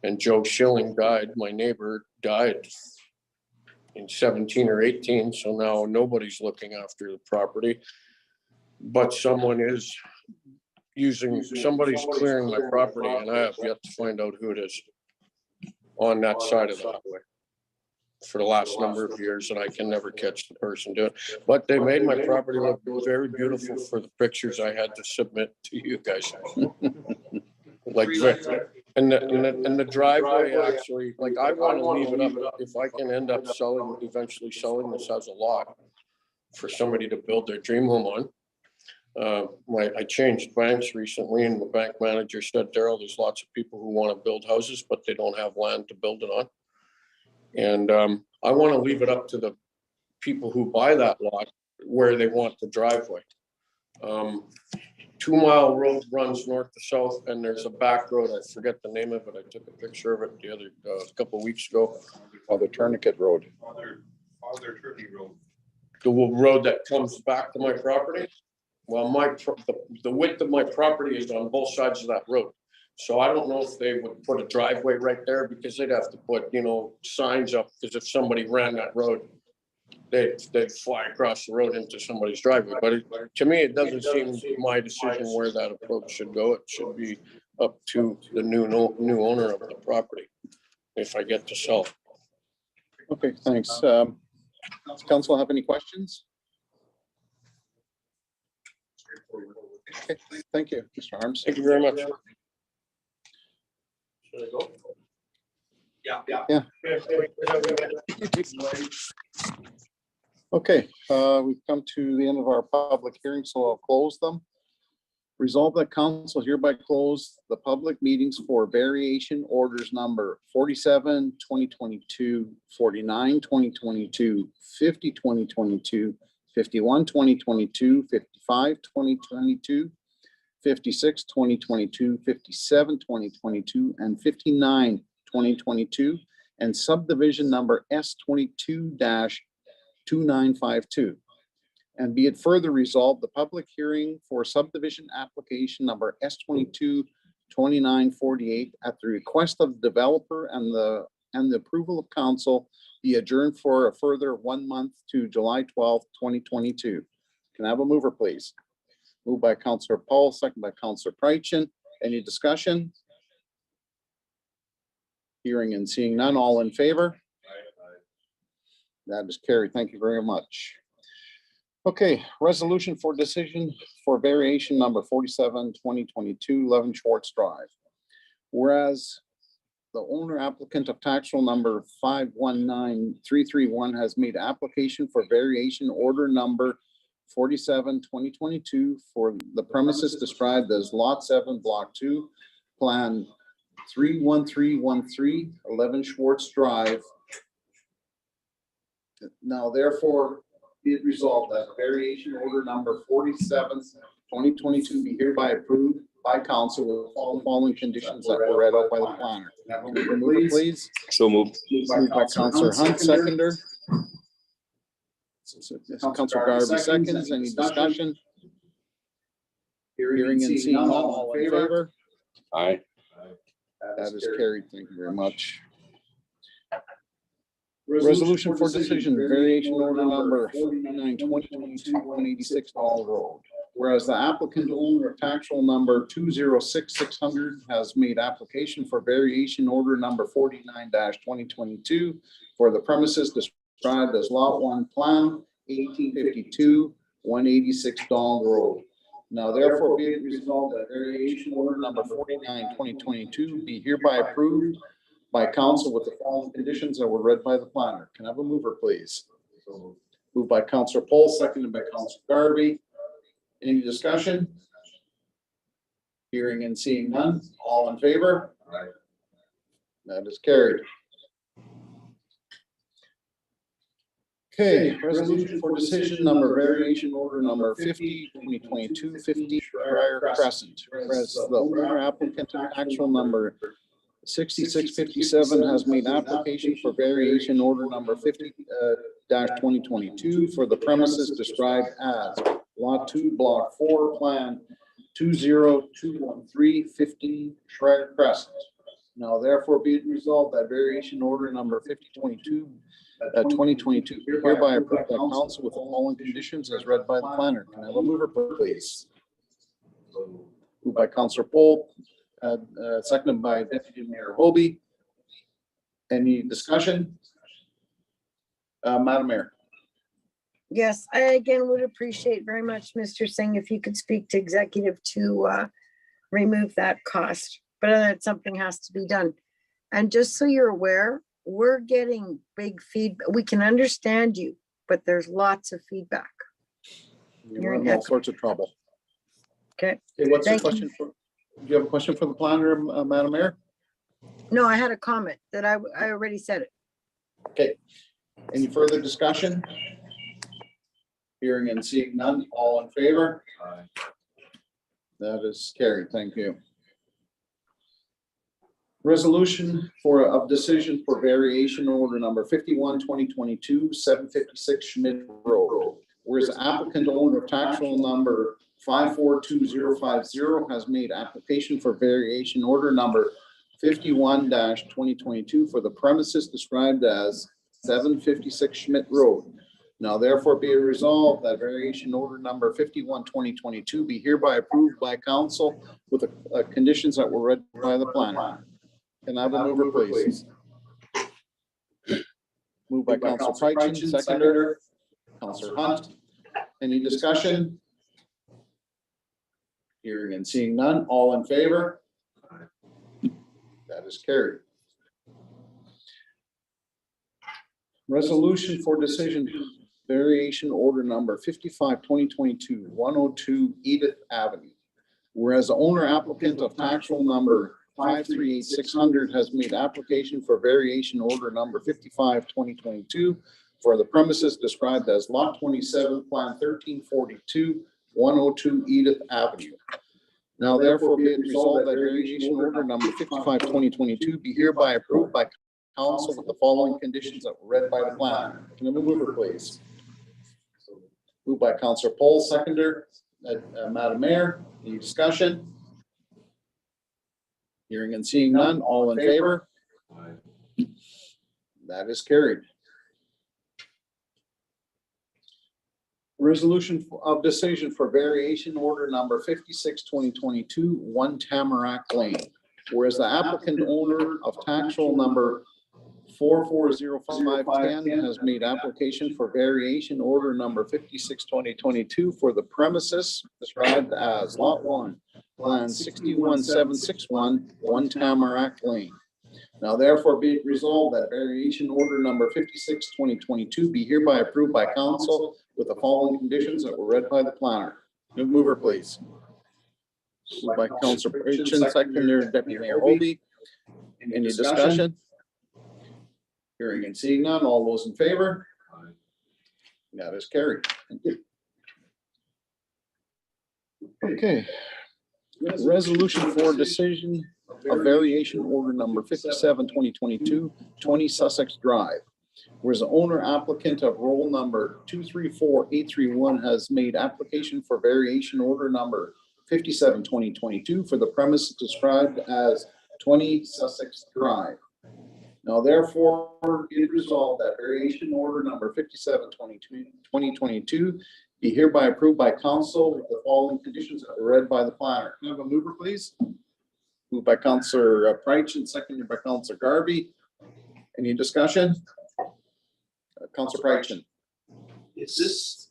And Joe Schilling died, my neighbor died in 17 or 18. So now nobody's looking after the property, but someone is somebody's clearing my property, and I have yet to find out who it is on that side of the highway for the last number of years, and I can never catch the person doing it. But they made my property look very beautiful for the pictures I had to submit to you guys. Like, and the driveway actually, like, I want to leave it up if I can end up eventually selling this as a lot for somebody to build their dream home on. I changed banks recently, and the bank manager said, Daryl, there's lots of people who want to build houses, but they don't have land to build it on. And I want to leave it up to the people who buy that lot where they want the driveway. 2 Mile Road runs north to south, and there's a back road. I forget the name of it. I took a picture of it the other, couple of weeks ago. The Tourniquet Road. Father Turkey Road. The road that comes back to my property. Well, the width of my property is on both sides of that road. So I don't know if they would put a driveway right there, because they'd have to put, you know, signs up, because if somebody ran that road, they'd fly across the road into somebody's driveway. But to me, it doesn't seem my decision where that approach should go. It should be up to the new owner of the property, if I get to sell. Okay, thanks. Council have any questions? Okay, thank you, Mr. Harms. Thank you very much. Should I go? Yeah. Okay, we've come to the end of our public hearing, so I'll close them. Resolve that council hereby close the public meetings for variation orders number 47, 2022, 49, 2022, 50, 2022, 51, 2022, 55, 2022, 56, 2022, 57, 2022, and 59, 2022, and subdivision number S22-2952. And be it further resolved, the public hearing for subdivision application number S22-2948 at the request of the developer and the approval of council be adjourned for a further 1 month to July 12th, 2022. Can I have a mover, please? Moved by Councillor Paul, second by Councillor Prychin. Any discussion? Hearing and seeing none, all in favor? That is carried. Thank you very much. Okay, resolution for decision for variation number 47, 2022, 11 Schwartz Drive. Whereas the owner applicant of tax roll number 519331 has made application for variation order number 47, 2022 for the premises described as Lot 7, Block 2, Plan 31313, 11 Schwartz Drive. Now therefore be it resolved that variation order number 47, 2022 be hereby approved by council with all the following conditions that were read out by the planner. Move it, please. So moved. Moved by Councillor Hunt, seconder. Councillor Garvey seconds. Any discussion? Hearing and seeing none, all in favor? Aye. That is carried. Thank you very much. Resolution for decision, variation order number 49, 2022, 186 Hall Road. Whereas the applicant owner of tax roll number 206600 has made application for variation order number 49-2022 for the premises described as Lot 1 Plan 1852, 186 Donald Road. Now therefore be it resolved that variation order number 49, 2022 be hereby approved by council with the following conditions that were read by the planner. Can I have a mover, please? Moved by Councillor Paul, seconded by Councillor Garvey. Any discussion? Hearing and seeing none, all in favor? Aye. That is carried. Okay, resolution for decision number variation order number 50, 2022, 50 Schreier Crescent. Whereas the owner applicant actual number 6657 has made application for variation order number 50-2022 for the premises described as Lot 2, Block 4, Plan 20213, 15 Schreier Crescent. Now therefore be it resolved that variation order number 2022 hereby approved by council with the following conditions as read by the planner. Can I have a mover, please? Moved by Councillor Paul, seconded by Deputy Mayor Hobie. Any discussion? Madam Mayor. Yes, I again would appreciate very much, Mr. Singh, if you could speak to executive to remove that cost, but that something has to be done. And just so you're aware, we're getting big feedback. We can understand you, but there's lots of feedback. You're in all sorts of trouble. Okay. Okay, what's your question for? Do you have a question for the planner, Madam Mayor? No, I had a comment that I already said it. Okay. Any further discussion? Hearing and seeing none, all in favor? That is carried. Thank you. Resolution of decision for variation order number 51/2022, 756 Schmidt Road. Whereas the applicant owner of tax roll number 542050 has made application for variation order number 51-2022 for the premises described as 756 Schmidt Road. Now therefore be it resolved that variation order number 51/2022 be hereby approved by council with the conditions that were read by the planner. Can I have a mover, please? Moved by Council Prychin, seconder, Councilor Hunt. Any discussion? Hearing and seeing none, all in favor? That is carried. Resolution for decision, variation order number 55/2022, 102 Edith Avenue. Whereas the owner applicant of tax roll number 538600 has made application for variation order number 55/2022 for the premises described as lot 27, plan 1342, 102 Edith Avenue. Now therefore be it resolved that variation order number 55/2022 be hereby approved by council with the following conditions that were read by the planner. Can I have a mover, please? Moved by Councilor Paul, seconder, Madam Mayor. Any discussion? Hearing and seeing none, all in favor? That is carried. Resolution of decision for variation order number 56/2022, 1 Tamarack Lane. Whereas the applicant owner of tax roll number 440510 has made application for variation order number 56/2022 for the premises described as lot 1, plan 61761, 1 Tamarack Lane. Now therefore be it resolved that variation order number 56/2022 be hereby approved by council with the following conditions that were read by the planner. Mover, please. Moved by Councilor Prychin, seconder, Deputy Mayor Holby. Any discussion? Hearing and seeing none, all those in favor? That is carried. Thank you. Okay. Resolution for decision of variation order number 57/2022, 20 Sussex Drive. Whereas the owner applicant of roll number 234831 has made application for variation order number 57/2022 for the premise described as 20 Sussex Drive. Now therefore be it resolved that variation order number 57/2022 be hereby approved by council with the following conditions that were read by the planner. Can I have a mover, please? Moved by Councilor Prychin, seconded by Councilor Garvey. Any discussion? Councilor Prychin. This is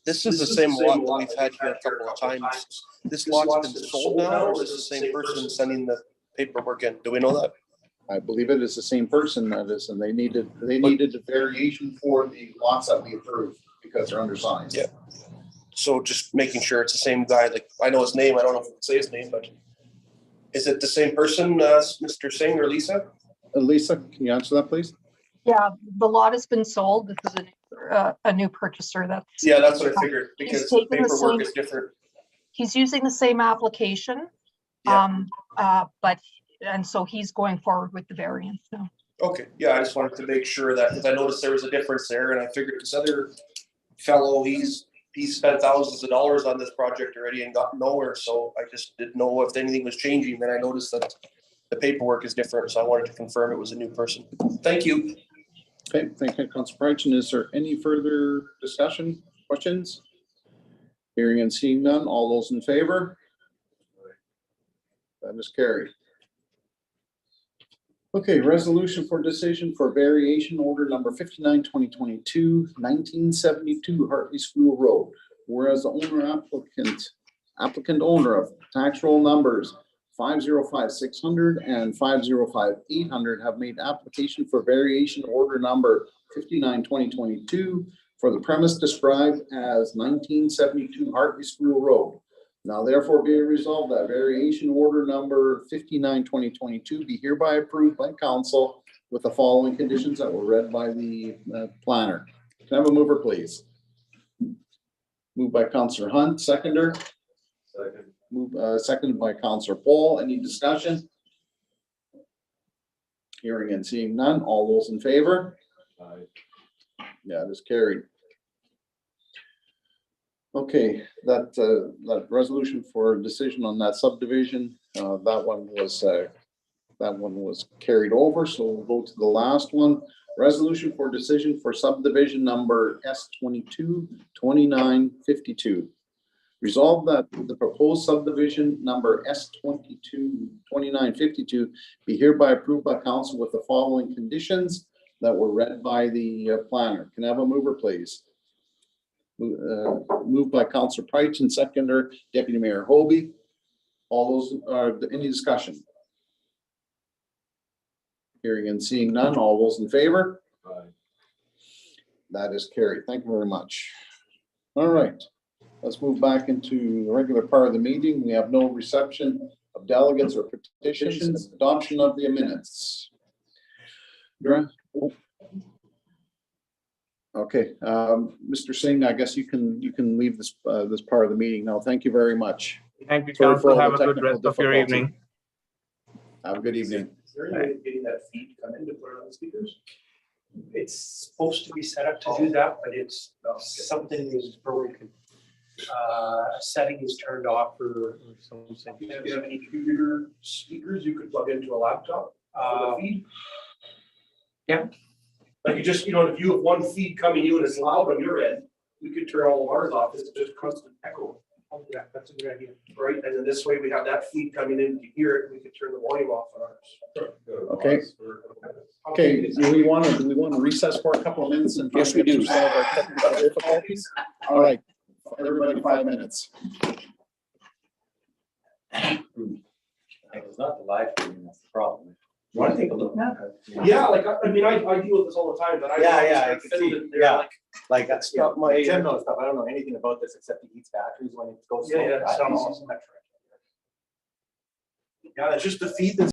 the same lot that we've had here a couple of times. This lot's been sold now, or is the same person sending the paperwork in? Do we know that? I believe it is the same person that is, and they needed a variation for the lots that we approved because they're undersized. Yeah. So just making sure it's the same guy. Like, I know his name. I don't know if I can say his name, but is it the same person as Mr. Singh or Lisa? Lisa, can you answer that, please? Yeah, the lot has been sold. This is a new purchaser. That's That's what I figured, because the taken the paperwork same- is different. He's using the same application. Yeah. And so he's going forward with the variance now. Okay, yeah, I just wanted to make sure that, because I noticed there was a difference there, and I figured this other fellow, he's spent thousands of dollars on this project already and got nowhere, so I just didn't know if anything was changing. Then I noticed that the paperwork is different, so I wanted to confirm it was a new person. Thank you. Okay, thank you, Councilor Prychin. Is there any further discussion, questions? Hearing and seeing none, all those in favor? That is carried. Okay, resolution for decision for variation order number 59/2022, 1972 Hartley School Road. Whereas the applicant owner of tax roll numbers 505600 and 505800 have made application for variation order number 59/2022 for the premise described as 1972 Hartley School Road. Now therefore be it resolved that variation order number 59/2022 be hereby approved by council with the following conditions that were read by the planner. Can I have a mover, please? Moved by Counselor Hunt, seconder. Seconded by Counselor Paul. Any discussion? Hearing and seeing none. All those in favor? Yeah, it is carried. Okay, that resolution for decision on that subdivision, that one was carried over. So we'll go to the last one. Resolution for decision for subdivision number S222952. Resolve that the proposed subdivision number S222952 be hereby approved by council with the following conditions that were read by the planner. Can I have a mover, please? Moved by Councilor Pryce and seconder Deputy Mayor Hobie. All those are any discussion? Hearing and seeing none. All those in favor? That is carried. Thank you very much. All right. Let's move back into the regular part of the meeting. We have no reception of delegates or petitions, adoption of the minutes. Okay, Mr. Singh, I guess you can leave this this part of the meeting now. Thank you very much. Thank you, Sorry for council. all Have the a good technical rest of your difficulty. evening. Have a good evening. Is there any way of getting that feed come in to put it on the speakers? It's supposed to be set up to do that, but it's something is broken. A setting is turned off or something. Do you have any computer speakers you could plug into a laptop for the feed? Yeah. Like you just, if you have one feed coming in and it's loud on your end, we could turn all of ours off. It's just constant echo. Oh, yeah, that's a good idea. Right, and then this way we have that feed coming in, you hear it, we could turn the volume off on ours. Okay. Okay, do we want to recess for a couple of minutes and? Yes, we do. Solve our technical difficulties? All right, everybody 5 minutes. It's not the live stream, that's the problem. You want to take a look now? Yeah, like, I mean, I deal with this all the time, but I. I can see, yeah. Like, That's not my- Tim knows stuff, I don't know anything about this except he eats batteries when it goes. Yeah, slow. yeah, I don't know. sounds- Yeah, it's just the feed that's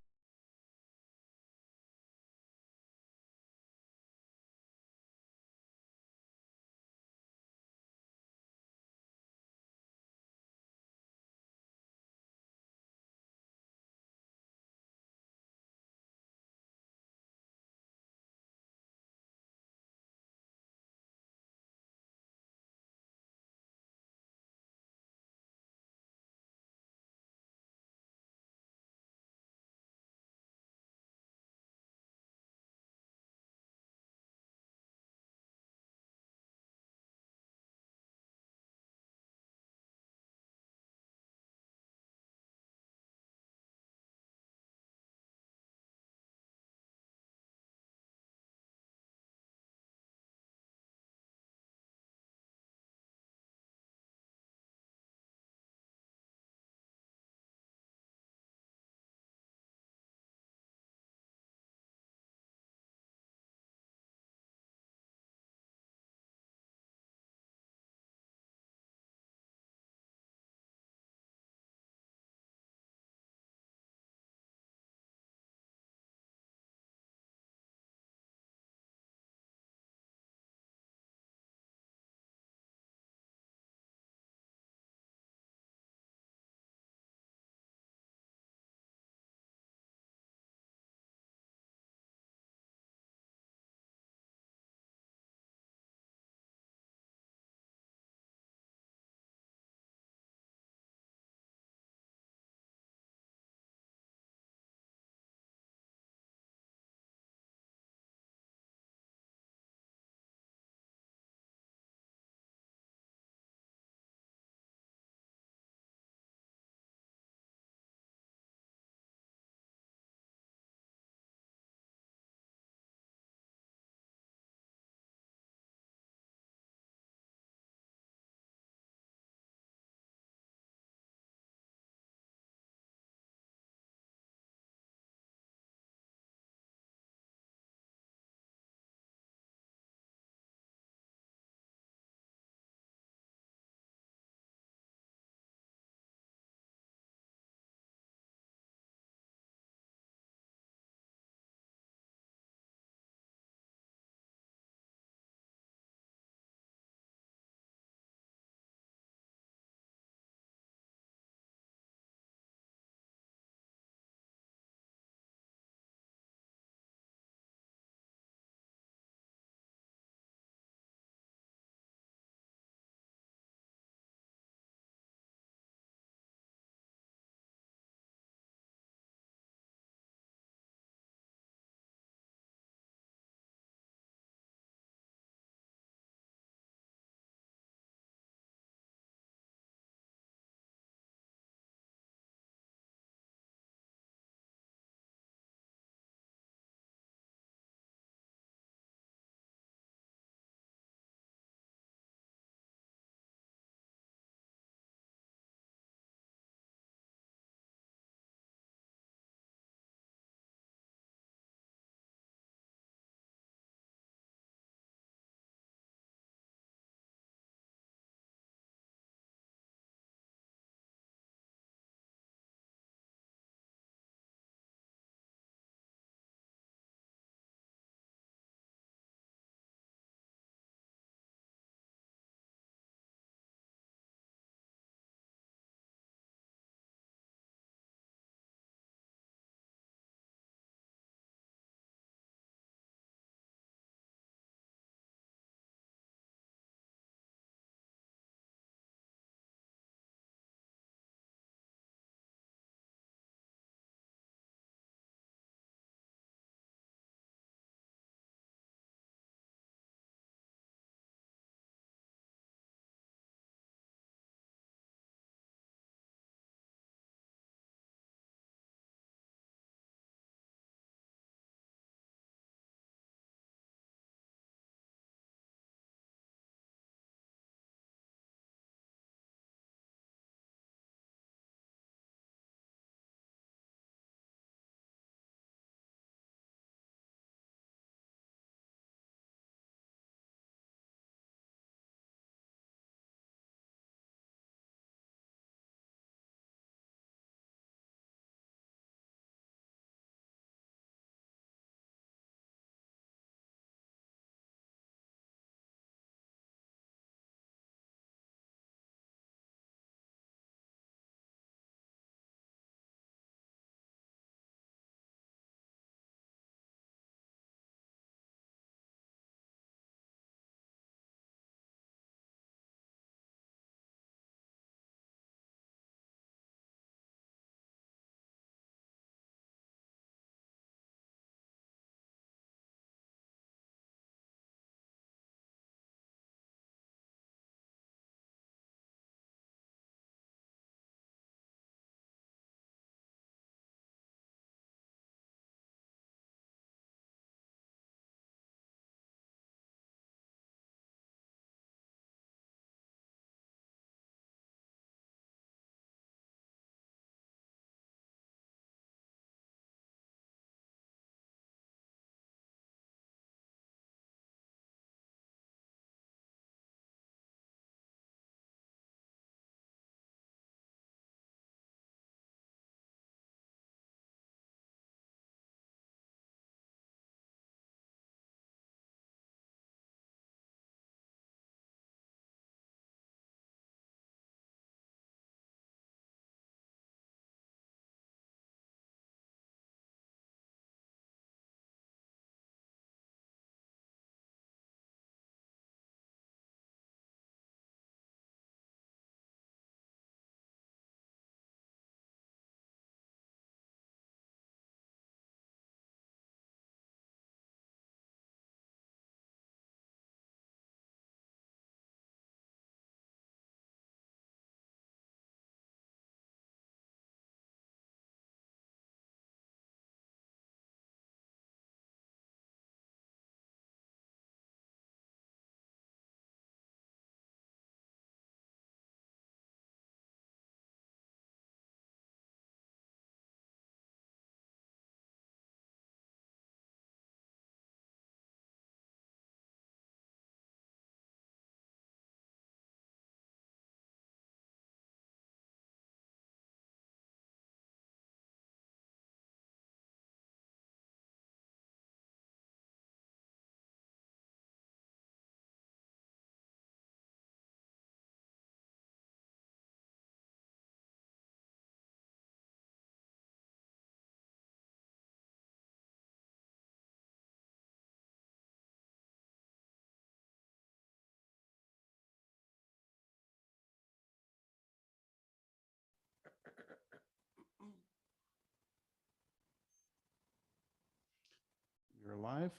live.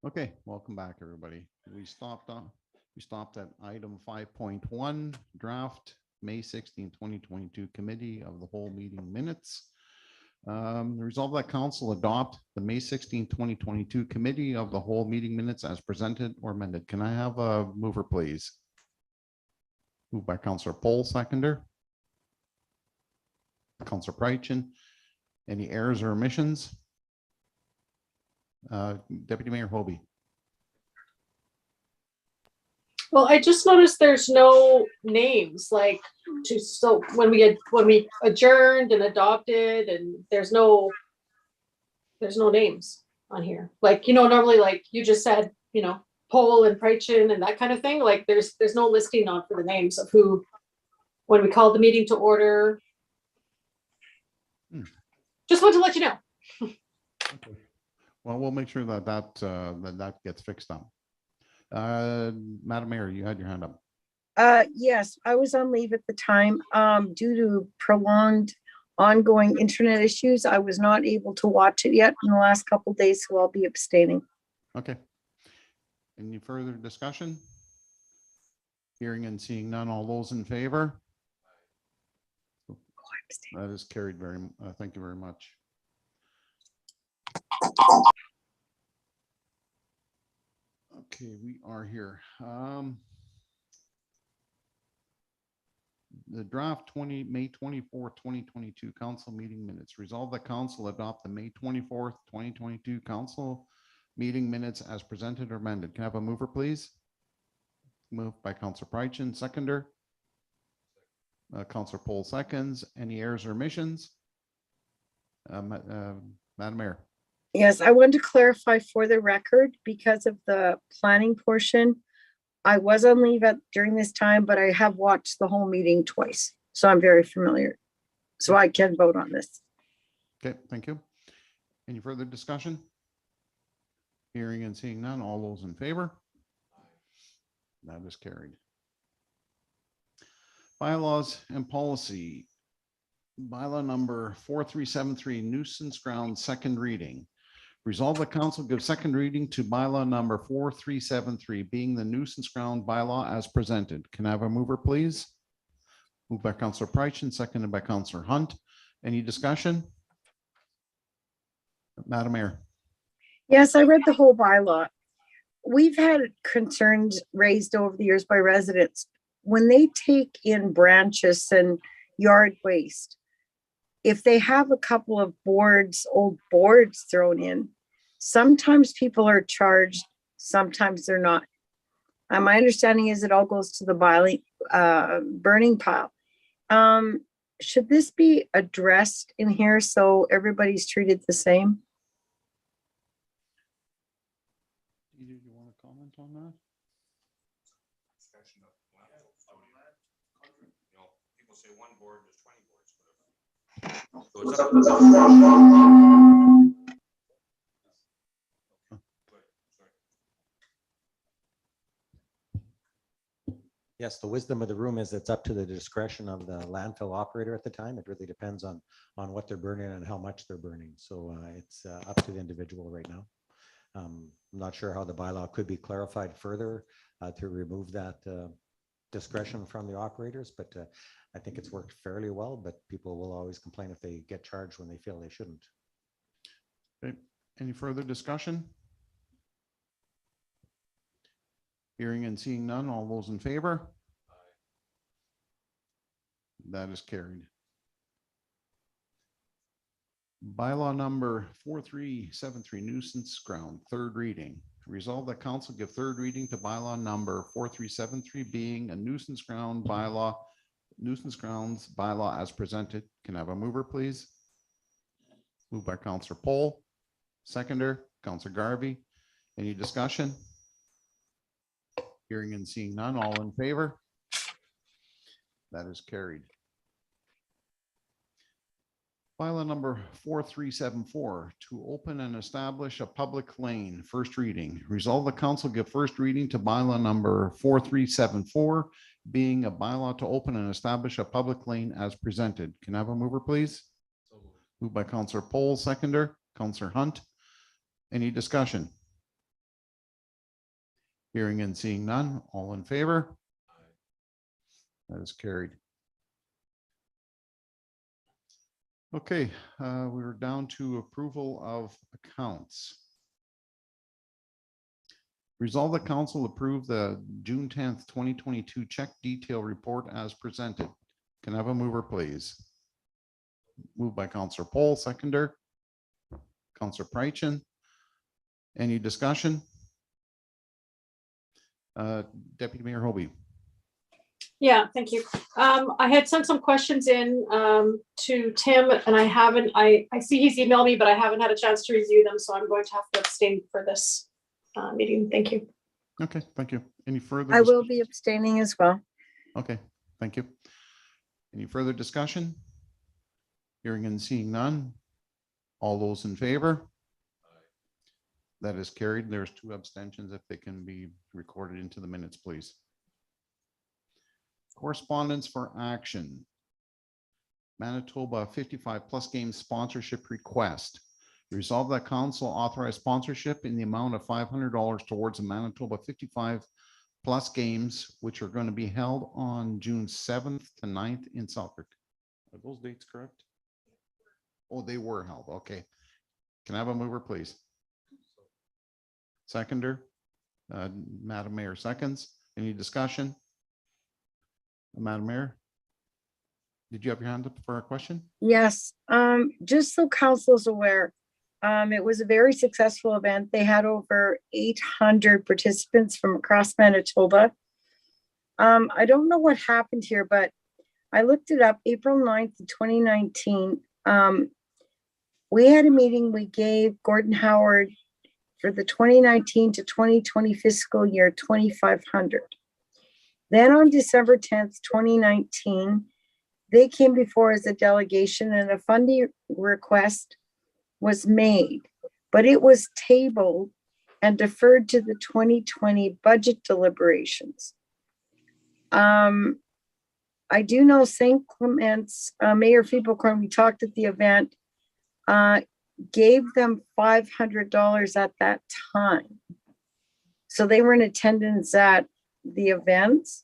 Okay, welcome back, everybody. We stopped at item 5.1, draft May 16, 2022 committee of the whole meeting minutes. Resolve that council adopt the May 16, 2022 committee of the whole meeting minutes as presented or amended. Can I have a mover, please? Moved by Councillor Poll, seconder. Councillor Prychin. Any errors or omissions? Deputy Mayor Hobie. Well, I just noticed there's no names, like, so when we adjourned and adopted, and there's no names on here. Like, normally, like you just said, Poll and Prychin and that kind of thing. Like, there's no listing on for the names of who, when we called the meeting to order. Just want to let you know. Okay. Well, we'll make sure that gets fixed up. Madam Mayor, you had your hand up. Yes, I was on leave at the time. Due to prolonged ongoing internet issues, I was not able to watch it yet in the last couple of days, so I'll be abstaining. Okay. Any further discussion? Hearing and seeing none, all those in favor? That is carried thank you very much. Okay, we are here. The draft May 24, 2022 council meeting minutes. Resolve that council adopt the May 24th, 2022 council meeting minutes as presented or amended. Can I have a mover, please? Moved by Councillor Prychin, seconder. Councillor Poll seconds. Any errors or omissions? Madam Mayor. Yes, I wanted to clarify for the record, because of the planning portion, I was on leave during this time, but I have watched the whole meeting twice, so I'm very familiar. So I can vote on this. Okay, thank you. Any further discussion? Hearing and seeing none, all those in favor? That is carried. Bylaws and policy. Bylaw number 4373, nuisance grounds, second reading. Resolve the council give second reading to bylaw number 4373, being the nuisance ground bylaw as presented. Can I have a mover, please? Moved by Councillor Prychin, seconded by Councillor Hunt. Any discussion? Madam Mayor. Yes, I read the whole bylaw. We've had concerns raised over the years by residents. When they take in branches and yard waste, if they have a couple of old boards thrown in, sometimes people are charged, sometimes they're not. My understanding is it all goes to the burning pile. Should this be addressed in here so everybody's treated the same? Do you want to comment on that? People say one board, there's 20 boards. Yes, the wisdom of the room is it's up to the discretion of the landfill operator at the time. It really depends on what they're burning and how much they're burning. So it's up to the individual right now. I'm not sure how the bylaw could be clarified further to remove that discretion from the operators, but I think it's worked fairly well, but people will always complain if they get charged when they feel they shouldn't. Okay. Any further discussion? Hearing and seeing none, all those in favor? That is carried. Bylaw number 4373, nuisance ground, third reading. Resolve that council give third reading to bylaw number 4373, being a nuisance grounds bylaw as presented. Can I have a mover, please? Moved by Councillor Poll, seconder, Councillor Garvey. Any discussion? Hearing and seeing none, all in favor? That is carried. Bylaw number 4374, to open and establish a public lane, first reading. Resolve the council give first reading to bylaw number 4374, being a bylaw to open and establish a public lane as presented. Can I have a mover, please? Moved by Councillor Poll, seconder, Councillor Hunt. Any discussion? Hearing and seeing none, all in favor? That is carried. Okay, we're down to approval of accounts. Resolve the council approve the June 10th, 2022 check detail report as presented. Can I have a mover, please? Moved by Councillor Paul, seconder. Councillor Prychin. Any discussion? Deputy Mayor Hobie. Yeah, thank you. I had sent some questions in to Tim, and I see he's emailed me, but I haven't had a chance to review them, so I'm going to have to abstain for this meeting. Thank you. Okay, thank you. Any further? I will be abstaining as well. Okay, thank you. Any further discussion? Hearing and seeing none. All those in favor? That is carried. There's 2 abstentions. If they can be recorded into the minutes, please. Correspondence for action. Manitoba 55+ games sponsorship request. Resolve that council authorize sponsorship in the amount of $500 towards the Manitoba 55+ games, which are going to be held on June 7th to 9th in Selkirk. Are those dates correct? Oh, they were held. Okay. Can I have a mover, please? Seconder. Madam Mayor seconds. Any discussion? Madam Mayor, did you have your hand up for a question? Yes, just so council is aware, it was a very successful event. They had over 800 participants from across Manitoba. I don't know what happened here, but I looked it up. April 9th, 2019. We had a meeting. We gave Gordon Howard for the 2019 to 2020 fiscal year $2,500. Then on December 10th, 2019, they came before as a delegation and a funding request was made, but it was tabled and deferred to the 2020 budget deliberations. I do know St. Clements, Mayor Feeblecorn, we talked at the event, gave them $500 at that time. So they were in attendance at the events.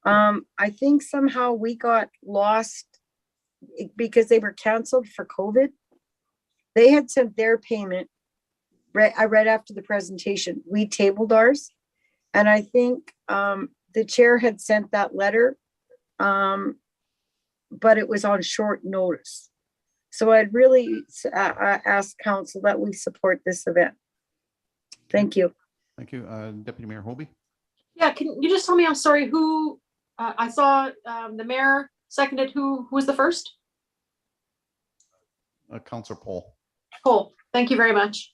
I think somehow we got lost because they were canceled for COVID. They had sent their payment. I read after the presentation. We tabled ours, and I think the chair had sent that letter, but it was on short notice. So I'd really ask council that we support this event. Thank you. Thank you, Deputy Mayor Hobie. Yeah, can you just tell me, I'm sorry, who, I saw the mayor seconded, who was the first? Councillor Paul. Cool, thank you very much.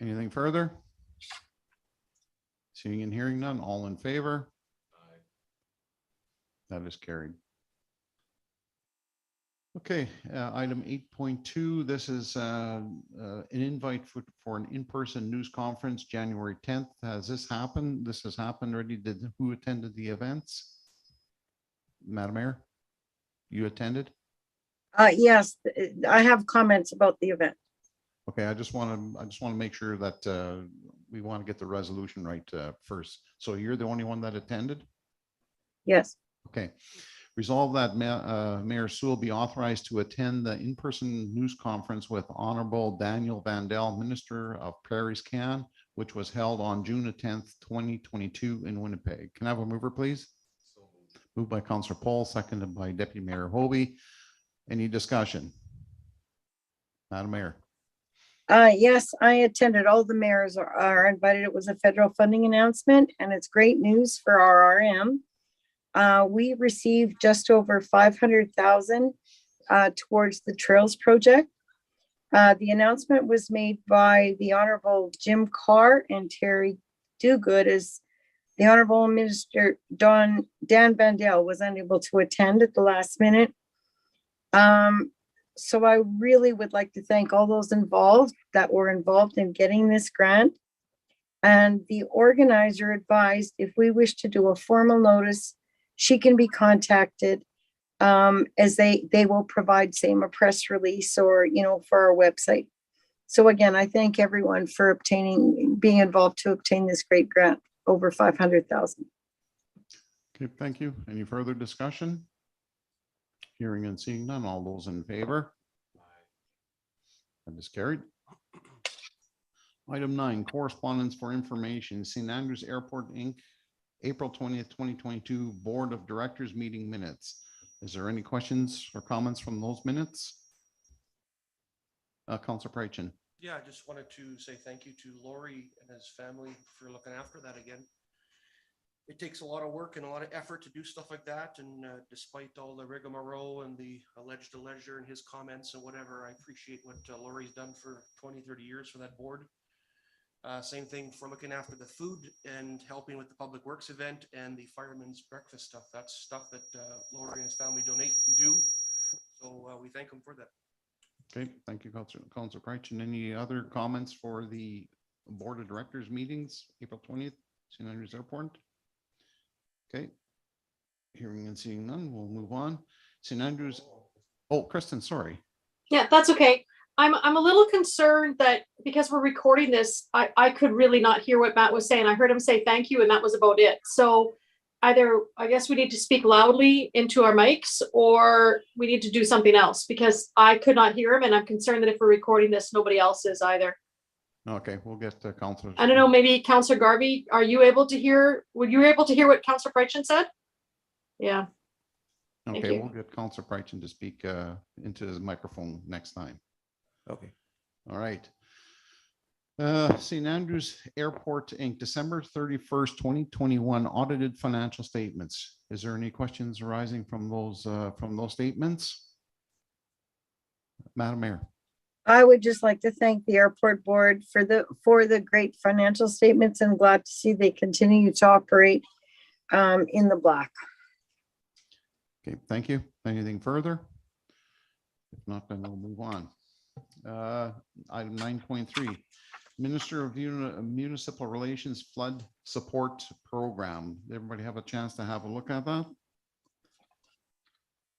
Anything further? Seeing and hearing none, all in favor? That is carried. Okay, item 8.2, this is an invite for an in-person news conference, January 10th. Has this happened? This has happened already. Who attended the events? Madam Mayor, you attended? Yes, I have comments about the event. Okay, I just want to make sure that we want to get the resolution right first. So you're the only one that attended? Yes. Okay. Resolve that Mayor Sewell be authorized to attend the in-person news conference with Honorable Daniel Vandell, Minister of Prairie's Can, which was held on June 10th, 2022 in Winnipeg. Can I have a mover, please? Moved by Councillor Paul, seconded by Deputy Mayor Hobie. Any discussion? Madam Mayor. Yes, I attended. All the mayors are invited. It was a federal funding announcement, and it's great news for our RM. We received just over $500,000 towards the Trails project. The announcement was made by the Honorable Jim Carr and Terry Duguid, as the Honorable Minister Dan Vandell was unable to attend at the last minute. So I really would like to thank all those involved that were involved in getting this grant. And the organizer advised if we wish to do a formal notice, she can be contacted, as they will provide, say, a press release or, for our website. So again, I thank everyone for being involved to obtain this great grant, over 500,000. Okay, thank you. Any further discussion? Hearing and seeing none, all those in favor? That is carried. Item 9, correspondence for information, St. Andrews Airport, Inc., April 20th, 2022, Board of Directors meeting minutes. Is there any questions or comments from those minutes? Councilor Prychin. Yeah, I just wanted to say thank you to Lori and his family for looking after that again. It takes a lot of work and a lot of effort to do stuff like that. And despite all the rigmarole and the alleged leisure and his comments and whatever, I appreciate what Lori's done for 20, 30 years for that board. Same thing for looking after the food and helping with the public works event and the fireman's breakfast stuff. That's stuff that Lori and his family donate and do. So we thank him for that. Okay, thank you, Councilor Prychin. Any other comments for the Board of Directors meetings, April 20th, St. Andrews Airport? Okay, hearing and seeing none, we'll move on. St. Andrews, oh, Kristen, sorry. Yeah, that's okay. I'm a little concerned that because we're recording this, I could really not hear what Matt was saying. I heard him say thank you and that was about it. So either, I guess we need to speak loudly into our mics or we need to do something else because I could not hear him and I'm concerned that if we're recording this, nobody else is either. Okay, we'll get to Councilor. I don't know, maybe Councilor Garvey, are you able to hear, were you able to hear what Councilor Prychin said? Yeah. Thank Okay, you. we'll get Councilor Prychin to speak into his microphone next time. Okay. All right. St. Andrews Airport, Inc., December 31st, 2021 audited financial statements. Is there any questions arising from those statements? Madam Mayor. I would just like to thank the airport board for the great financial statements and glad to see they continue to operate in the black. Okay, thank you. Anything further? If not, then we'll move on. Item 9.3, Minister of Municipal Relations Flood Support Program. Did everybody have a chance to have a look at that?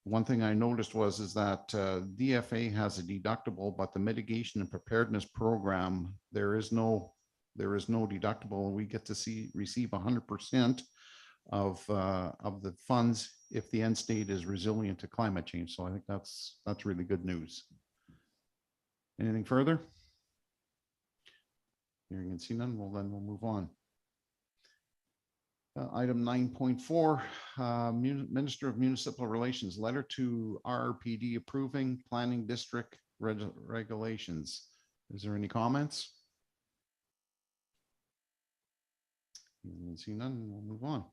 One thing I noticed is that DFA has a deductible, but the mitigation and preparedness program, there is no deductible. We get to receive 100% of the funds if the end state is resilient to climate change. So I think that's really good news. Anything further? Hearing and seeing none, we'll move on. Item 9.4, Minister of Municipal Relations, letter to RRPD approving planning district regulations. Is there any comments? Hearing and seeing none, we'll move on.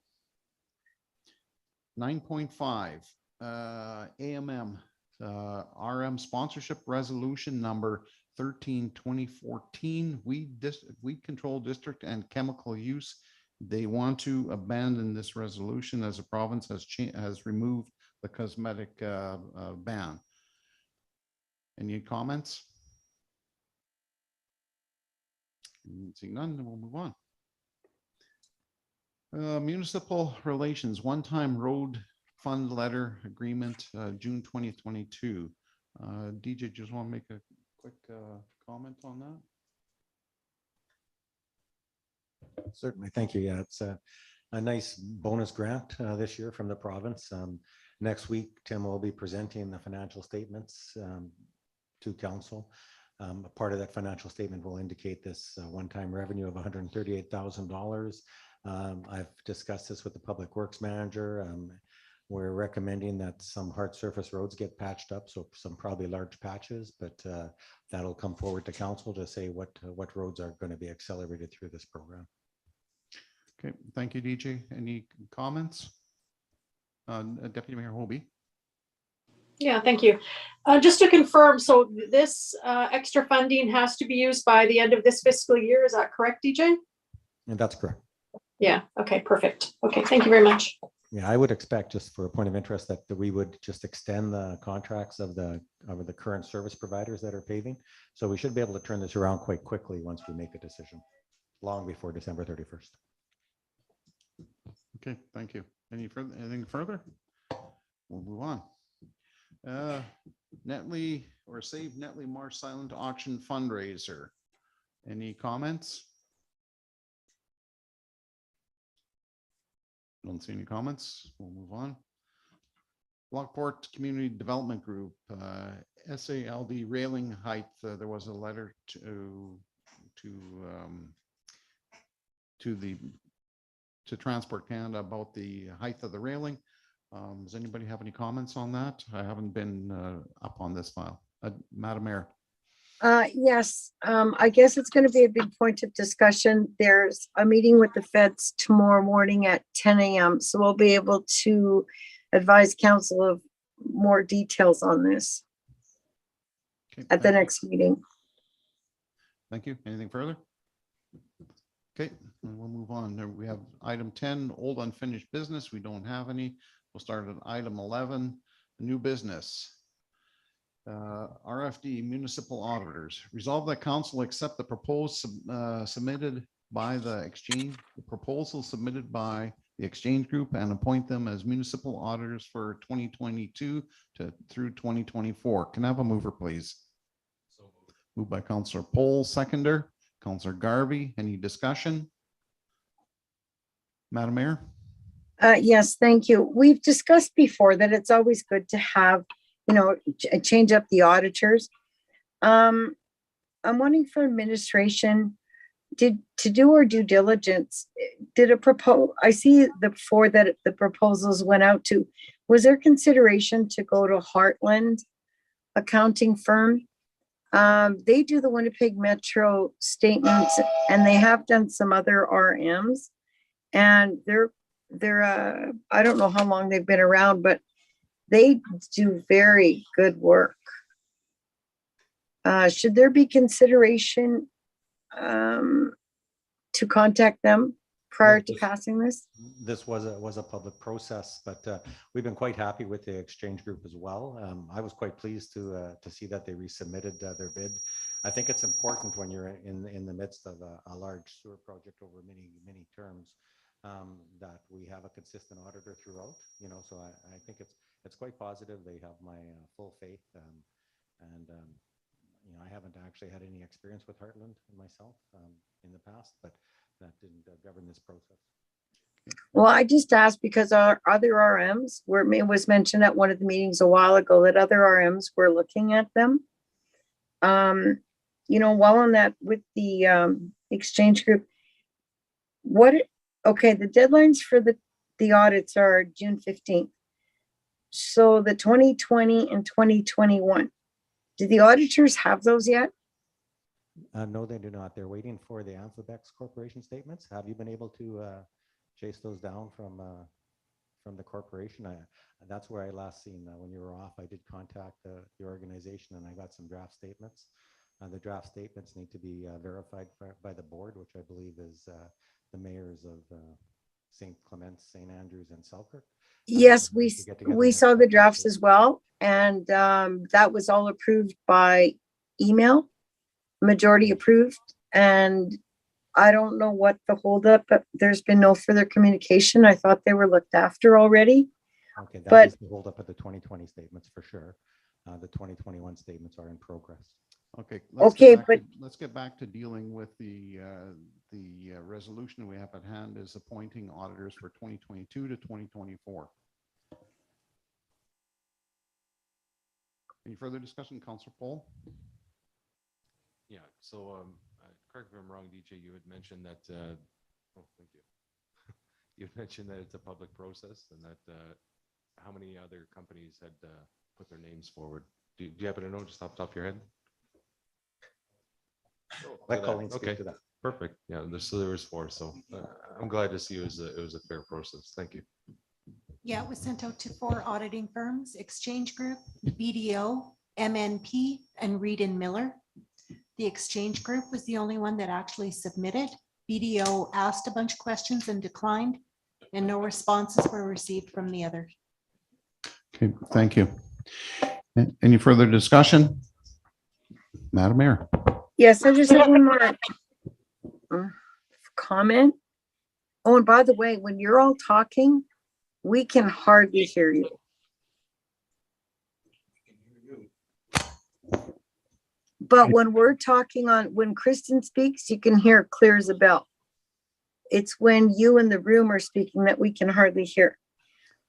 9.5, AMM, RM sponsorship resolution number 13/2014, weed control district and chemical use. They want to abandon this resolution as the province has removed the cosmetic ban. Any comments? Seeing none, then we'll move on. Municipal relations, one-time road fund letter agreement, June 2022. DJ, just want to make a quick comment on that? Certainly, thank you. Yeah, it's a nice bonus grant this year from the province. Next week, Tim will be presenting the financial statements to council. A part of that financial statement will indicate this one-time revenue of $138,000. I've discussed this with the public works manager. We're recommending that some hard surface roads get patched up, so some probably large patches, but that'll come forward to council to say what roads are going to be accelerated through this program. Okay, thank you, DJ. Any comments? Deputy Mayor Hobie. Yeah, thank you. Just to confirm, so this extra funding has to be used by the end of this fiscal year. Is that correct, DJ? And that's correct. Yeah, okay, perfect. Okay, thank you very much. Yeah, I would expect, just for a point of interest, that we would just extend the contracts of the current service providers that are paving. So we should be able to turn this around quite quickly once we make a decision, long before December 31st. Okay, thank you. Anything further? We'll move on. Netley or Save Netley Marsh Silent Auction fundraiser. Any comments? Don't see any comments. We'll move on. Lockport Community Development Group, SALD railing height. There was a letter to Transport Canada about the height of the railing. Does anybody have any comments on that? I haven't been up on this file. Madam Mayor. Yes, I guess it's going to be a big point of discussion. There's a meeting with the feds tomorrow morning at 10 a.m. So we'll be able to advise council of more details on this Okay, at the next meeting. Thank you. Anything further? Okay, and we'll move on. There we have item 10, old unfinished business. We don't have any. We'll start at item 11, new business. RFD municipal auditors. Resolve that council accept the proposed submitted by the exchange, the proposal submitted by the exchange group and appoint them as municipal auditors for 2022 through 2024. Can I have a mover, please? Moved by Councillor Pohl, seconder. Councillor Garvey, any discussion? Madam Mayor? Yes, thank you. We've discussed before that it's always good to have, you know, change up the auditors. I'm wanting for administration to do our due diligence. Did a I see before that the proposals went out to, was there consideration to go to Heartland accounting firm? They do the Winnipeg Metro statements and they have done some other RMs, and they're I don't know how long they've been around, but they do very good work. Should there be consideration to contact them prior to passing this? This was a public process, but we've been quite happy with the exchange group as well. I was quite pleased to see that they resubmitted their bid. I think it's important when you're in the midst of a large sewer project over many terms, that we have a consistent auditor throughout. You know, so I think it's quite positive. They have my full faith, and you know, I haven't actually had any experience with Heartland myself in the past, but that didn't govern this process. Well, I just asked because our other RMs it was mentioned at one of the meetings a while ago that other RMs were looking at them. You know, while on that with the exchange group, okay, the deadlines for the audits are June 15th. So the 2020 and 2021, do the auditors have those yet? No, they do not. They're waiting for the Amphibex Corporation statements. Have you been able to chase those down from the corporation? That's where I last seen when you were off. I did contact the organization and I got some draft statements. The draft statements need to be verified by the board, which I believe is the mayors of St. Clements, St. Andrews, and Selkirk. Yes, we saw the drafts as well, and that was all approved by email, majority approved, and I don't know what the holdup, but there's been no further communication. I thought they were looked after already. Okay, that but is the holdup of the 2020 statements for sure. The 2021 statements are in progress. Okay. Let's get back to dealing with the resolution we have at hand is appointing auditors for 2022 to 2024. Any further discussion, Councillor Pohl? Yeah, so correct me if I'm wrong, DJ, you had mentioned that, oh, thank you. You had mentioned that it's a public process and that how many other companies had put their names forward? Do you happen to know just off the top of your head? Let Colleen speak Okay, to that. perfect. Yeah, there was 4, so I'm glad to see it was a fair process. Thank you. Yeah, it was sent out to 4 auditing firms: Exchange Group, BDO, MNP, and Reed and Miller. The Exchange Group was the only one that actually submitted. BDO asked a bunch of questions and declined, and no responses were received from the others. Okay, thank you. Any further discussion? Madam Mayor. Yes, I just have one more comment. Oh, and by the way, when you're all talking, we can hardly hear you. But when we're talking when Kristen speaks, you can hear clear as a bell. It's when you in the room are speaking that we can hardly hear.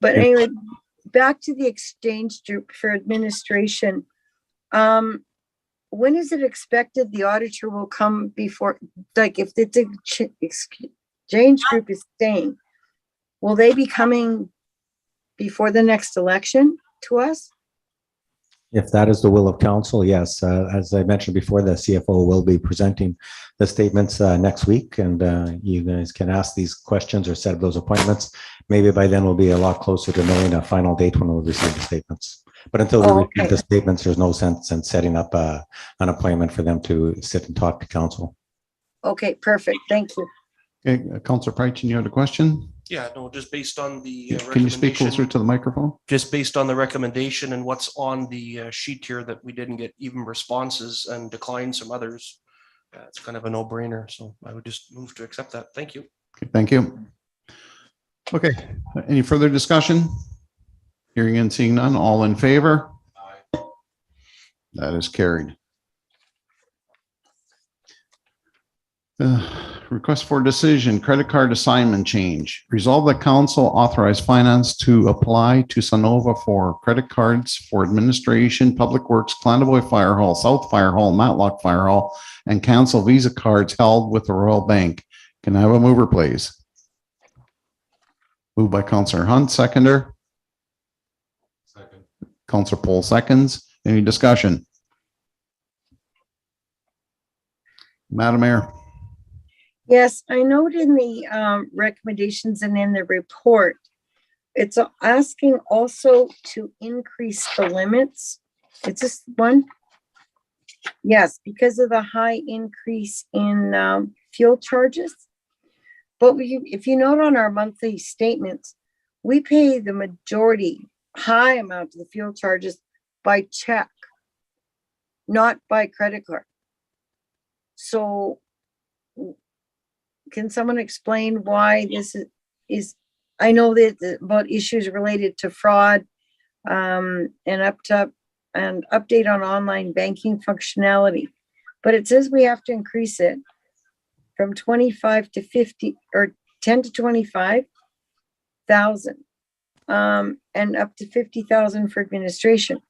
But anyway, back to the exchange group for administration. When is it expected the auditor will come before, like if the exchange group is staying, will they be coming before the next election to us? If that is the will of council, yes. As I mentioned before, the CFO will be presenting the statements next week, and you guys can ask these questions or set up those appointments. Maybe by then we'll be a lot closer to knowing a final date when we'll receive the statements. But until we receive the statements, there's no sense in setting up an appointment for them to sit and talk to council. Okay, perfect. Thank you. Okay, Councillor Prychin, you had a question? Yeah, no, just based on the Can you speak closer to the microphone? just based on the recommendation and what's on the sheet here that we didn't get even responses and declines from others. It's kind of a no-brainer, so I would just move to accept that. Thank you. Okay, thank you. Okay, any further discussion? Hearing and seeing none, all in favor? That is carried. Request for decision, credit card assignment change. Resolve that council authorize finance to apply to Sonova for credit cards for administration, public works, Clandeboye Fire Hall, South Fire Hall, Matlock Fire Hall, and cancel Visa cards held with the Royal Bank. Can I have a mover, please? Moved by Councillor Hunt, seconder. Second. Councillor Pohl seconds. Any discussion? Madam Mayor. Yes, I note in the recommendations and in the report, it's asking also to increase the limits. It's just one. Yes, because of the high increase in fuel charges. But if you note on our monthly statements, we pay the majority, high amount of the fuel charges by check, not by credit card. So can someone explain why this is I know that about issues related to fraud and update on online banking functionality, but it says we have to increase it from 25 to 50 or 10 to 25,000 and up to 50,000 for administration.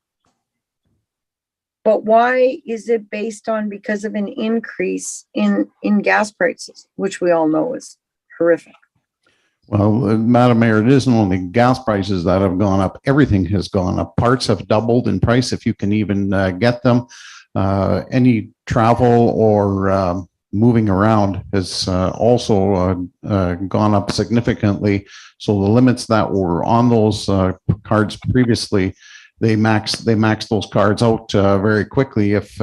But why is it based on because of an increase in gas prices, which we all know is horrific? Well, Madam Mayor, it isn't only gas prices that have gone up. Everything has gone up. Parts have doubled in price if you can even get them. Any travel or moving around has also gone up significantly. So the limits that were on those cards previously, they max those cards out very quickly if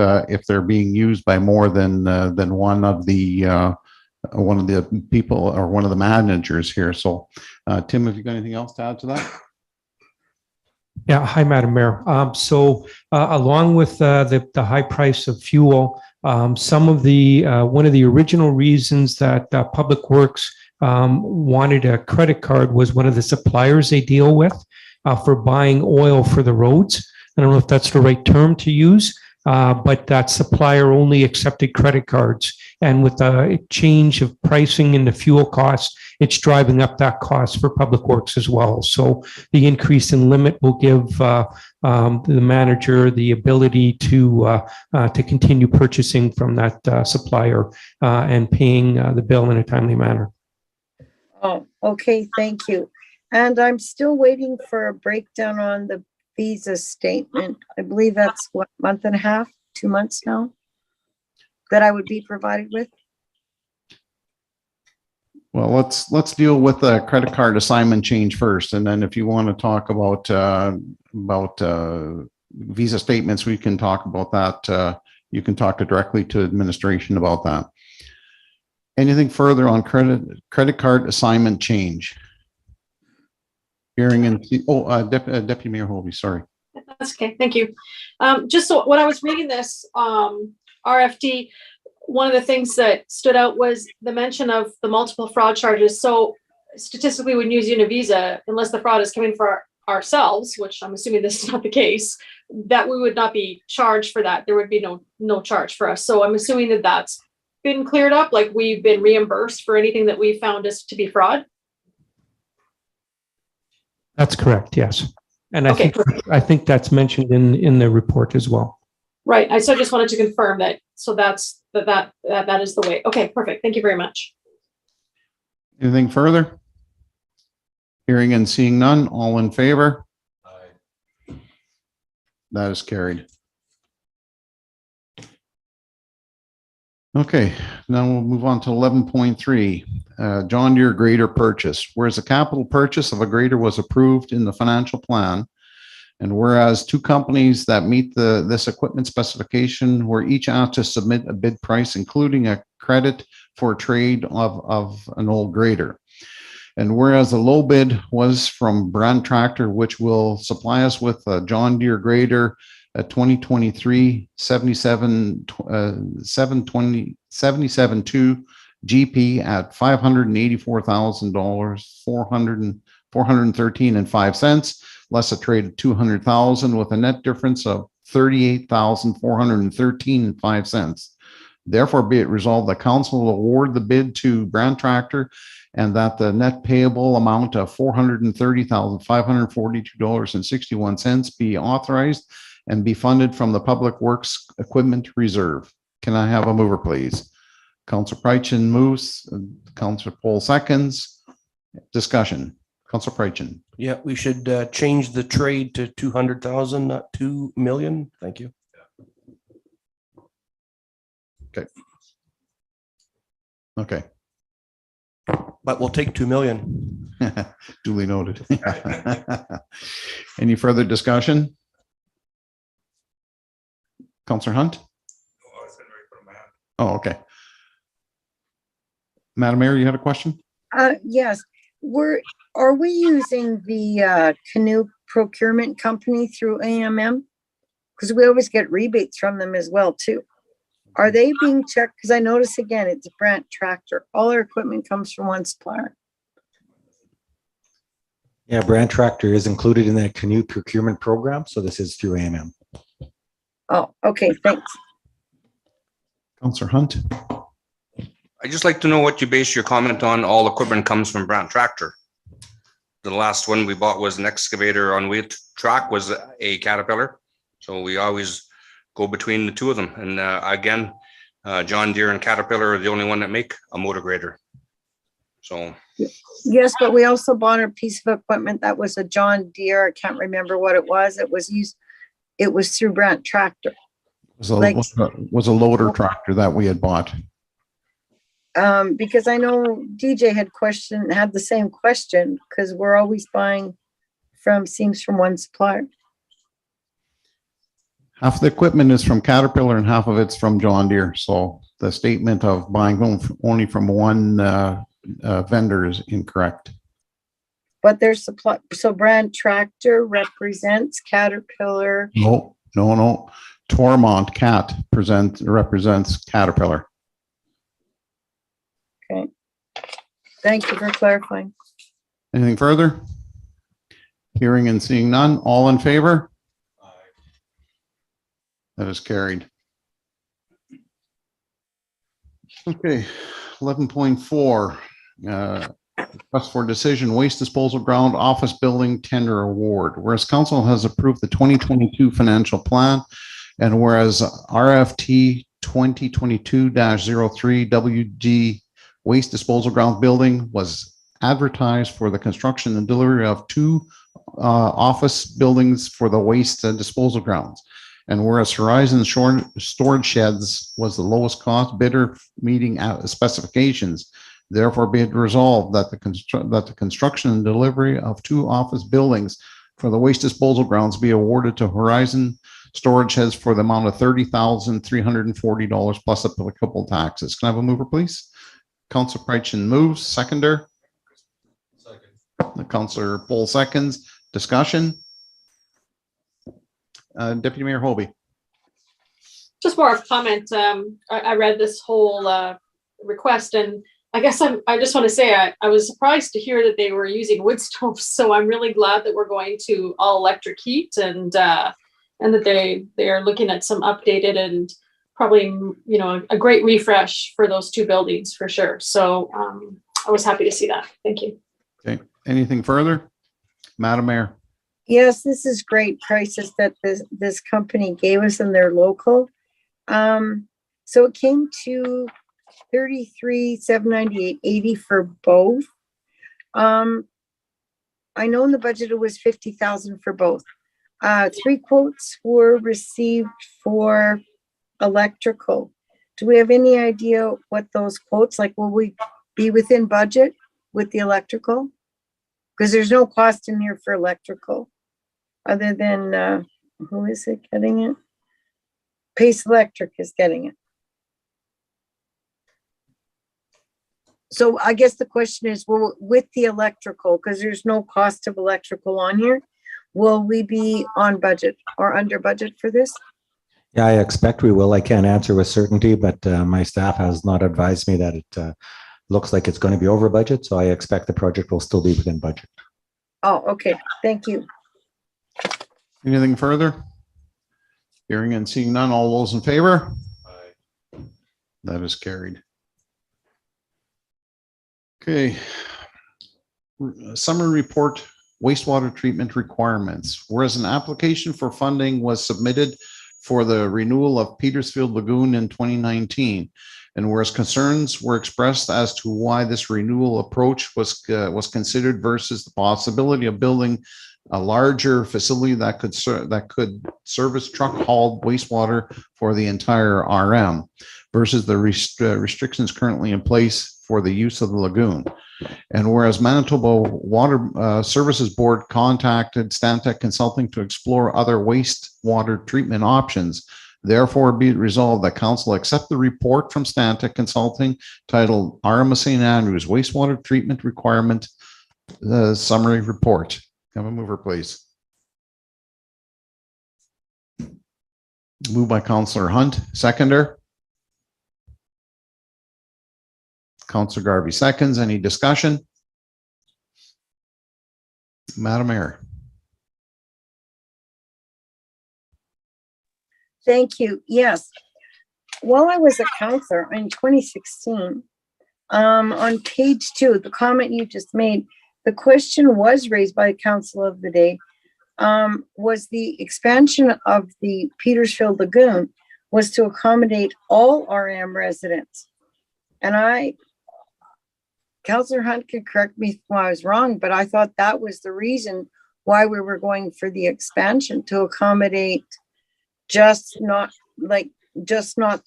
they're being used by more than one of the people or one of the managers here. So Tim, have you got anything else to add to that? Yeah, hi, Madam Mayor. Along with the high price of fuel, some of the one of the original reasons that Public Works wanted a credit card was one of the suppliers they deal with for buying oil for the roads. I don't know if that's the right term to use, but that supplier only accepted credit cards. And with the change of pricing and the fuel costs, it's driving up that cost for Public Works as well. So the increase in limit will give the manager the ability to continue purchasing from that supplier and paying the bill in a timely manner. Oh, okay, thank you. And I'm still waiting for a breakdown on the visa statement. I believe that's what, month and a half, 2 months now, that I would be provided with. Well, let's deal with the credit card assignment change first, and then if you want to talk about visa statements, we can talk about that. You can talk directly to administration about that. Anything further on credit card assignment change? Hearing and Deputy Mayor Holby, sorry. That's okay, thank you. Just so when I was reading this RFD, one of the things that stood out was the mention of the multiple fraud charges. So statistically, we use Univisa unless the fraud is coming ourselves, which I'm assuming this is not the case, that we would not be charged for that. There would be no charge for us. So I'm assuming that that's been cleared up, like we've been reimbursed for anything that we found as to be fraud. That's correct, yes. And I Okay, think that's mentioned in the report as well. right. I just wanted to confirm that. So that's that is the way. Okay, perfect. Thank you very much. Anything further? Hearing and seeing none, all in favor? That is carried. Okay, now we'll move on to 11.3, John Deere grader purchase. Whereas the capital purchase of a grader was approved in the financial plan, and whereas two companies that meet this equipment specification were each asked to submit a bid price, including a credit for trade of an old grader. And whereas the low bid was from Brand Tractor, which will supply us with a John Deere grader, a 2023 77.2 GP at $584,000, $413.05, less a trade of $200,000, with a net difference of $38,413.05. Therefore, be it resolved, the council will award the bid to Brand Tractor, and that the net payable amount of $430,542.61 be authorized and be funded from the Public Works Equipment Reserve. Can I have a mover, please? Councilor Prychin moves, Councilor Pohl seconds. Discussion. Councilor Prychin. Yeah, we should change the trade to 200,000, not 2 million. Thank you. Okay. But we'll take 2 million. Duly noted. Any further discussion? Councilor Hunt? Oh, okay. Madam Mayor, you had a question? Yes, are we using the canoe procurement company through AMM? Because we always get rebates from them as well too. Are they being checked? Because I notice again, it's a Brand Tractor. All our equipment comes from one supplier. Yeah, Brand Tractor is included in that canoe procurement program, so this is through AMM. Oh, okay, thanks. Councilor Hunt? I'd just like to know what you base your comment on. All equipment comes from Brand Tractor. The last one we bought was an excavator on wheel track, was a Caterpillar. So we always go between the two of them. And again, John Deere and Caterpillar are the only one that make a motor grader. So. Yes, but we also bought a piece of equipment that was a John Deere. I can't remember what it was. It was through Brand Tractor. Was a loader tractor that we had bought. Because I know DJ had the same question, because we're always buying seems from one supplier. Half of the equipment is from Caterpillar and half of it's from John Deere. So the statement of buying only from one vendor is incorrect. But there's so Brand Tractor represents Caterpillar. No. Tormont Cat represents Caterpillar. Okay. Thank you for clarifying. Anything further? Hearing and seeing none, all in favor? That is carried. Okay, 11.4, request for decision, waste disposal ground office building tender award. Whereas council has approved the 2022 financial plan, and whereas RFT 2022-03 WG waste disposal ground building was advertised for the construction and delivery of two office buildings for the waste disposal grounds. And whereas Horizon Storage Sheds was the lowest cost bidder meeting specifications, therefore be it resolved that the construction and delivery of two office buildings for the waste disposal grounds be awarded to Horizon Storage Sheds for the amount of $30,340 plus applicable taxes. Can I have a mover, please? Councilor Prychin moves. Seconder? Second. Councilor Pohl seconds. Discussion? Deputy Mayor Hobie. Just more of a comment. I read this whole request, and I guess I just want to say, I was surprised to hear that they were using wood stoves. So I'm really glad that we're going to all electric heat and that they are looking at some updated and probably, you know, a great refresh for those two buildings for sure. So I was happy to see that. Thank you. Okay, anything further? Madam Mayor. Yes, this is great prices that this company gave us, and they're local. So it came to $33,798.80 for both. I know in the budget it was $50,000 for both. 3 quotes were received for electrical. Do we have any idea what those quotes, like, will we be within budget with the electrical? Because there's no cost in here for electrical other than, who is it getting it? Pace Electric is getting it. So I guess the question is, well, with the electrical, because there's no cost of electrical on here, will we be on budget or under budget for this? Yeah, I expect we will. I can't answer with certainty, but my staff has not advised me that it looks like it's going to be over budget. So I expect the project will still be within budget. Oh, okay. Thank you. Anything further? Hearing and seeing none, all those in favor? Aye. That is carried. Okay. Summary report, wastewater treatment requirements. Whereas an application for funding was submitted for the renewal of Petersfield Lagoon in 2019, and whereas concerns were expressed as to why this renewal approach was considered versus the possibility of building a larger facility that could service truck hauled wastewater for the entire RM versus the restrictions currently in place for the use of the lagoon. And whereas Manitoba Water Services Board contacted Stantec Consulting to explore other wastewater treatment options, therefore be it resolved that council accept the report from Stantec Consulting titled RM of St. Andrews Wastewater Treatment Requirement Summary Report. Have a mover, please. Moved by Councillor Hunt, seconder. Councillor Garvey seconds. Any discussion? Madam Mayor. Thank you. Yes. While I was a councillor in 2016, on page 2, the comment you just made, the question was raised by council of the day, was the expansion of the Petersfield Lagoon was to accommodate all RM residents. And Councillor Hunt could correct me if I was wrong, but I thought that was the reason why we were going for the expansion, to accommodate just not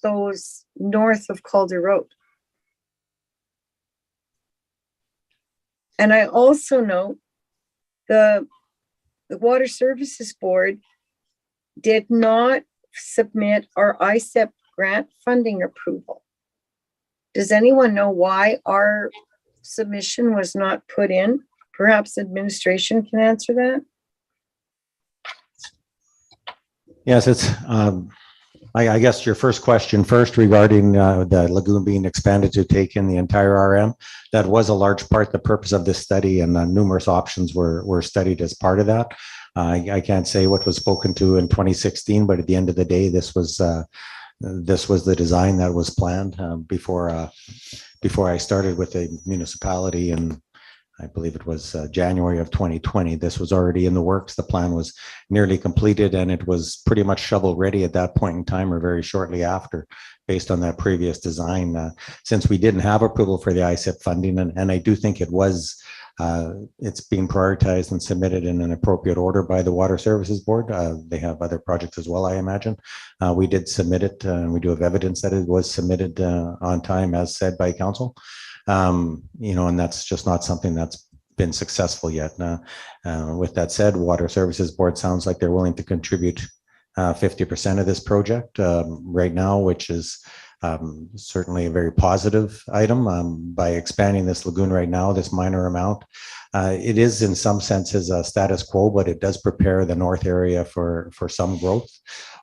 those north of Calder Road. And I also know the Water Services Board did not submit our ICEP grant funding approval. Does anyone know why our submission was not put in? Perhaps administration can answer that. Yes, it's, I guess your first question first regarding the lagoon being expanded to take in the entire RM. That was a large part, the purpose of this study, and numerous options were studied as part of that. I can't say what was spoken to in 2016, but at the end of the day, this was the design that was planned before I started with the municipality, and I believe it was January of 2020. This was already in the works. The plan was nearly completed, and it was pretty much shovel ready at that point in time, or very shortly after, based on that previous design. Since we didn't have approval for the ICEP funding, and I do think it's being prioritized and submitted in an appropriate order by the Water Services Board. They have other projects as well, I imagine. We did submit it, and we do have evidence that it was submitted on time, as said by council. And that's just not something that's been successful yet. With that said, Water Services Board sounds like they're willing to contribute 50% of this project right now, which is certainly a very positive item. By expanding this lagoon right now, this minor amount, it is in some senses a status quo, but it does prepare the north area for some growth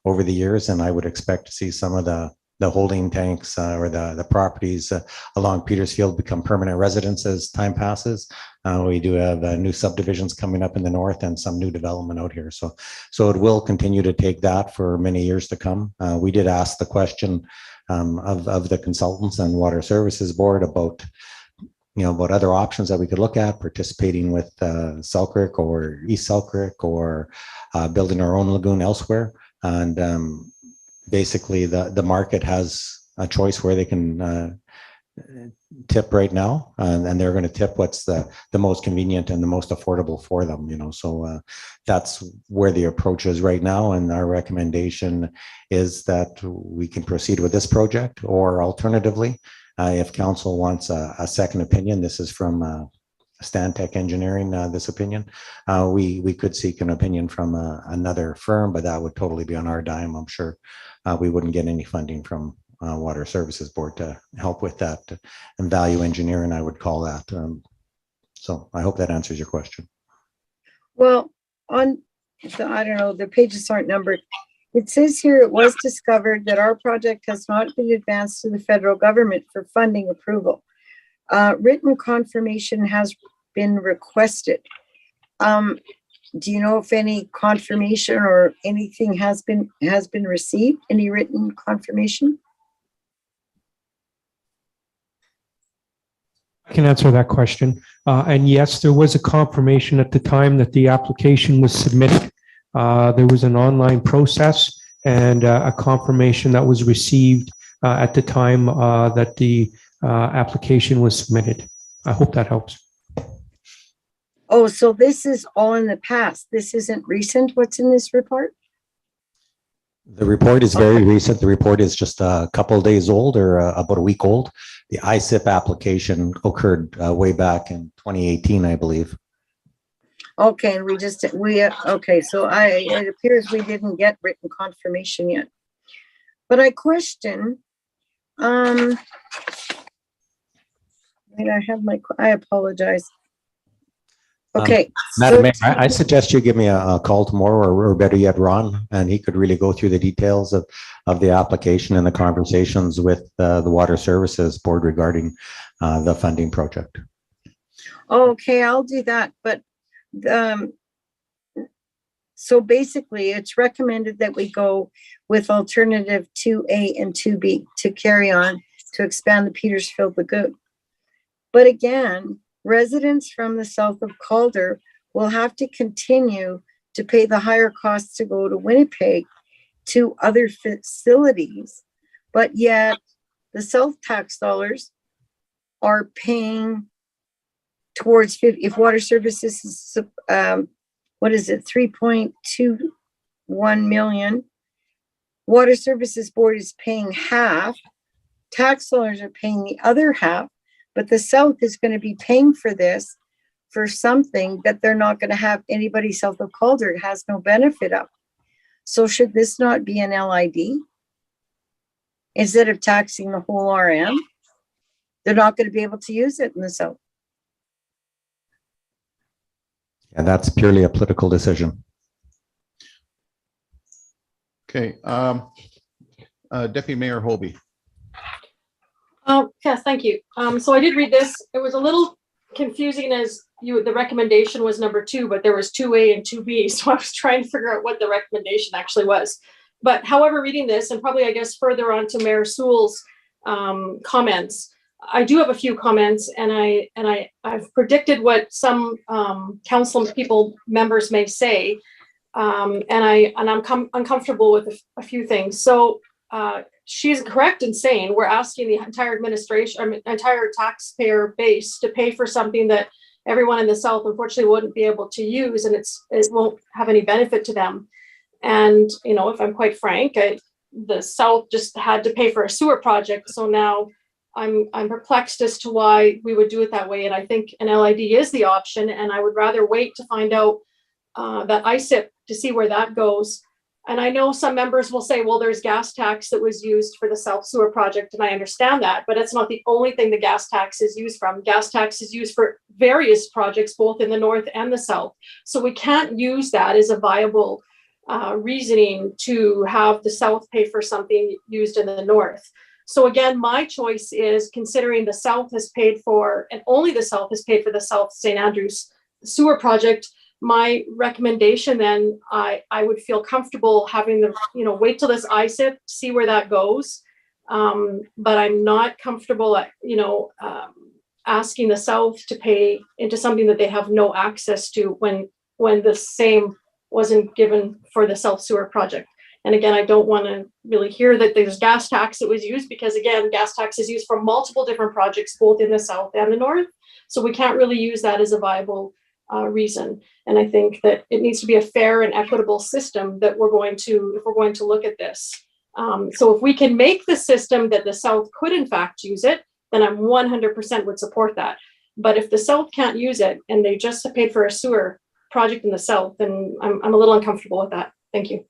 over the years. And I would expect to see some of the holding tanks or the properties along Petersfield become permanent residents as time passes. We do have new subdivisions coming up in the north and some new development out here. So it will continue to take that for many years to come. We did ask the question of the consultants and Water Services Board about about other options that we could look at, participating with Selkirk or East Selkirk, or building our own lagoon elsewhere. And basically the market has a choice where they can tip right now, and they're going to tip what's the most convenient and the most affordable for them. So that's where the approach is right now, and our recommendation is that we can proceed with this project, or alternatively, if council wants a second opinion, this is from Stantec Engineering, this opinion, we could seek an opinion from another firm, but that would totally be on our dime. I'm sure we wouldn't get any funding from Water Services Board to help with that, and value engineering, I would call that. So I hope that answers your question. Well, on the, I don't know, the pages aren't numbered. It says here, it was discovered that our project has not been advanced to the federal government for funding approval. Written confirmation has been requested. Do you know if any confirmation or anything has been received? Any written confirmation? I can answer that question. And yes, there was a confirmation at the time that the application was submitted. There was an online process and a confirmation that was received at the time that the application was submitted. I hope that helps. Oh, so this is all in the past. This isn't recent, what's in this report? The report is very recent. The report is just a couple of days old, or about a week old. The ISIP application occurred way back in 2018, I believe. Okay, and okay, so it appears we didn't get written confirmation yet. But I question, wait, I apologize. Okay. Madam Mayor, I suggest you give me a call tomorrow, or better yet, Ron, and he could really go through the details of the application and the conversations with the Water Services Board regarding the funding project. Okay, I'll do that. But so basically, it's recommended that we go with alternative 2A and 2B to carry on to expand the Petersfield Lagoon. But again, residents from the south of Calder will have to continue to pay the higher costs to go to Winnipeg to other facilities, but yet the south tax dollars are paying towards 50, if Water Services is, what is it, 3.21 million. Water Services Board is paying half. Tax dollars are paying the other half, but the South is going to be paying for this for something that they're not going to have anybody south of Calder has no benefit of. So should this not be an LID? Instead of taxing the whole RM, they're not going to be able to use it in the South. And that's purely a political decision. Okay, Deputy Mayor Hobie. Yes, thank you. So I did read this. It was a little confusing as the recommendation was number 2, but there was 2A and 2B. So I was trying to figure out what the recommendation actually was. But however, reading this, and probably I guess further on to Mayor Sewell's comments, I do have a few comments, and I've predicted what some council members may say, and I'm uncomfortable with a few things. So she's correct in saying we're asking the entire administration, entire taxpayer base to pay for something that everyone in the South unfortunately wouldn't be able to use, and it won't have any benefit to them. And if I'm quite frank, the South just had to pay for a sewer project, so now I'm perplexed as to why we would do it that way. And I think an LID is the option, and I would rather wait to find out that ISIP to see where that goes. And I know some members will say, well, there's gas tax that was used for the South Sewer project, and I understand that, but it's not the only thing the gas tax is used from. Gas tax is used for various projects, both in the North and the South. So we can't use that as a viable reasoning to have the south pay for something used in the north. So again, my choice is considering the south has paid for, and only the south has paid for the South St. Andrews sewer project. My recommendation then, I would feel comfortable having the, wait till this ISIP, see where that goes. But I'm not comfortable at, asking the south to pay into something that they have no access to when the same wasn't given for the South Sewer project. And again, I don't want to really hear that there's gas tax that was used, because again, gas tax is used for multiple different projects, both in the south and the north. So we can't really use that as a viable reason. And I think that it needs to be a fair and equitable system that if we're going to look at this. So if we can make the system that the south could in fact use it, then I'm 100% would support that. But if the south can't use it and they just paid for a sewer project in the south, then I'm a little uncomfortable with that. Thank you.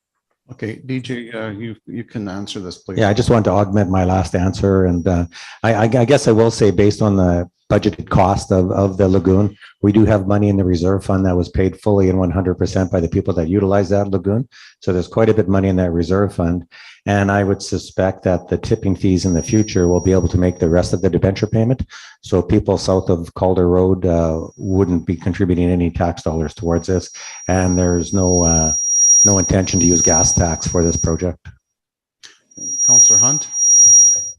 Okay, DJ, you can answer this, please. Yeah, I just wanted to augment my last answer. And I guess I will say, based on the budgeted cost of the lagoon, we do have money in the reserve fund that was paid fully and 100% by the people that utilize that lagoon. So there's quite a bit of money in that reserve fund. And I would suspect that the tipping fees in the future will be able to make the rest of the debenture payment. So people south of Calder Road wouldn't be contributing any tax dollars towards this. And there's no intention to use gas tax for this project. Councillor Hunt.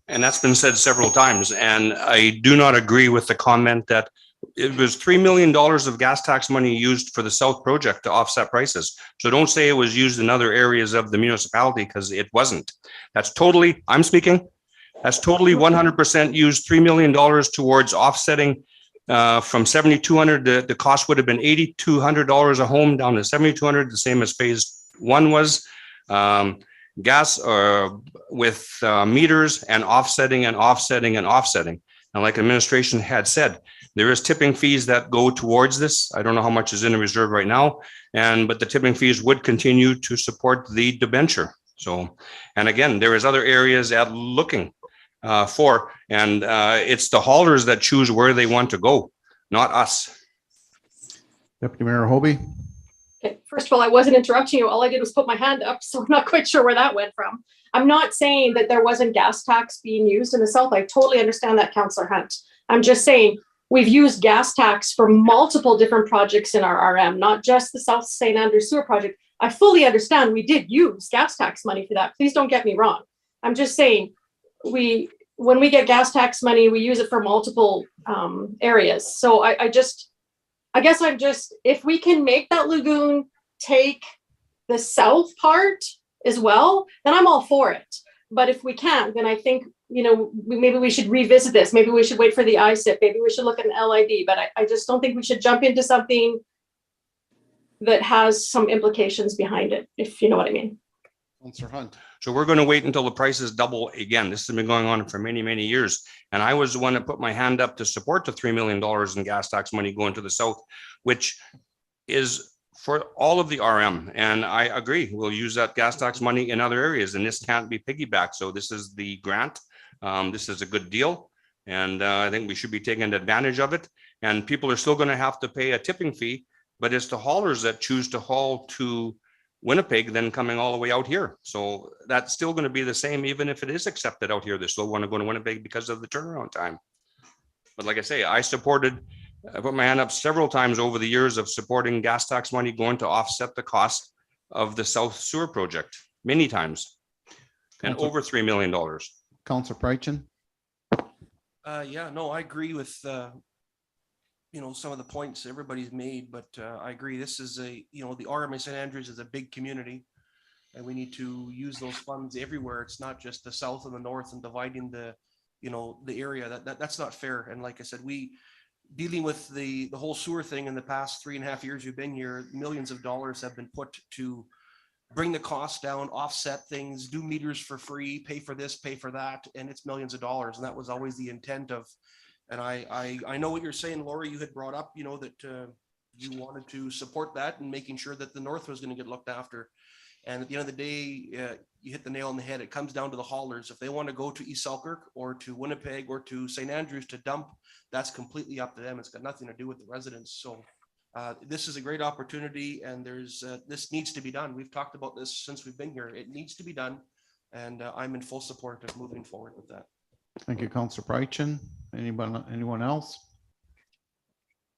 And that's been said several times. And I do not agree with the comment that it was $3 million of gas tax money used for the South project to offset prices. So don't say it was used in other areas of the municipality, because it wasn't. That's totally 100% used $3 million towards offsetting from $7,200. The cost would have been $8,200 a home down to $7,200, the same as phase one was. Gas with meters and offsetting. And like administration had said, there is tipping fees that go towards this. I don't know how much is in the reserve right now, but the tipping fees would continue to support the debenture. So, and again, there is other areas at looking for, and it's the haulers that choose where they want to go, not us. Deputy Mayor Hobie. Okay, first of all, I wasn't interrupting you. All I did was put my hand up, so I'm not quite sure where that went from. I'm not saying that there wasn't gas tax being used in the south. I totally understand that, Councillor Hunt. I'm just saying we've used gas tax for multiple different projects in our RM, not just the South St. Andrews Sewer project. I fully understand we did use gas tax money for that. Please don't get me wrong. I'm just saying when we get gas tax money, we use it for multiple areas. So I guess I'm just, if we can make that lagoon take the south part as well, then I'm all for it. But if we can't, then I think, maybe we should revisit this. Maybe we should wait for the ISIP. Maybe we should look at an LID, but I just don't think we should jump into something that has some implications behind it, if you know what I mean. Councillor Hunt. So we're going to wait until the prices double again. This has been going on for many, many years. And I was the one that put my hand up to support the $3 million in gas tax money going to the south, which is for all of the RM. And I agree, we'll use that gas tax money in other areas, and this can't be piggybacked. So this is the grant. This is a good deal. And I think we should be taking advantage of it. And people are still going to have to pay a tipping fee, but it's the haulers that choose to haul to Winnipeg then coming all the way out here. So that's still going to be the same, even if it is accepted out here. They still want to go to Winnipeg because of the turnaround time. But like I say, I put my hand up several times over the years of supporting gas tax money going to offset the cost of the South Sewer project, many times, and over $3 million. Councillor Prychin. Yeah, no, I agree with some of the points everybody's made, but I agree. This is the RMA St. Andrews is a big community, and we need to use those funds everywhere. It's not just the south and the north and dividing the area. That's not fair. And like I said, dealing with the whole sewer thing in the past 3.5 years we've been here, millions of dollars have been put to bring the cost down, offset things, do meters for free, pay for this, pay for that, and it's millions of dollars. And that was always the intent of. And I know what you're saying, Laura. You had brought up, that you wanted to support that and making sure that the north was going to get looked after. And at the end of the day, you hit the nail on the head. It comes down to the haulers. If they want to go to East Selkirk or to Winnipeg or to St. Andrews to dump, that's completely up to them. It's got nothing to do with the residents. So This is a great opportunity and this needs to be done. We've talked about this since we've been here. It needs to be done. And I'm in full support of moving forward with that. Thank you, Councillor Prychin. Anyone else?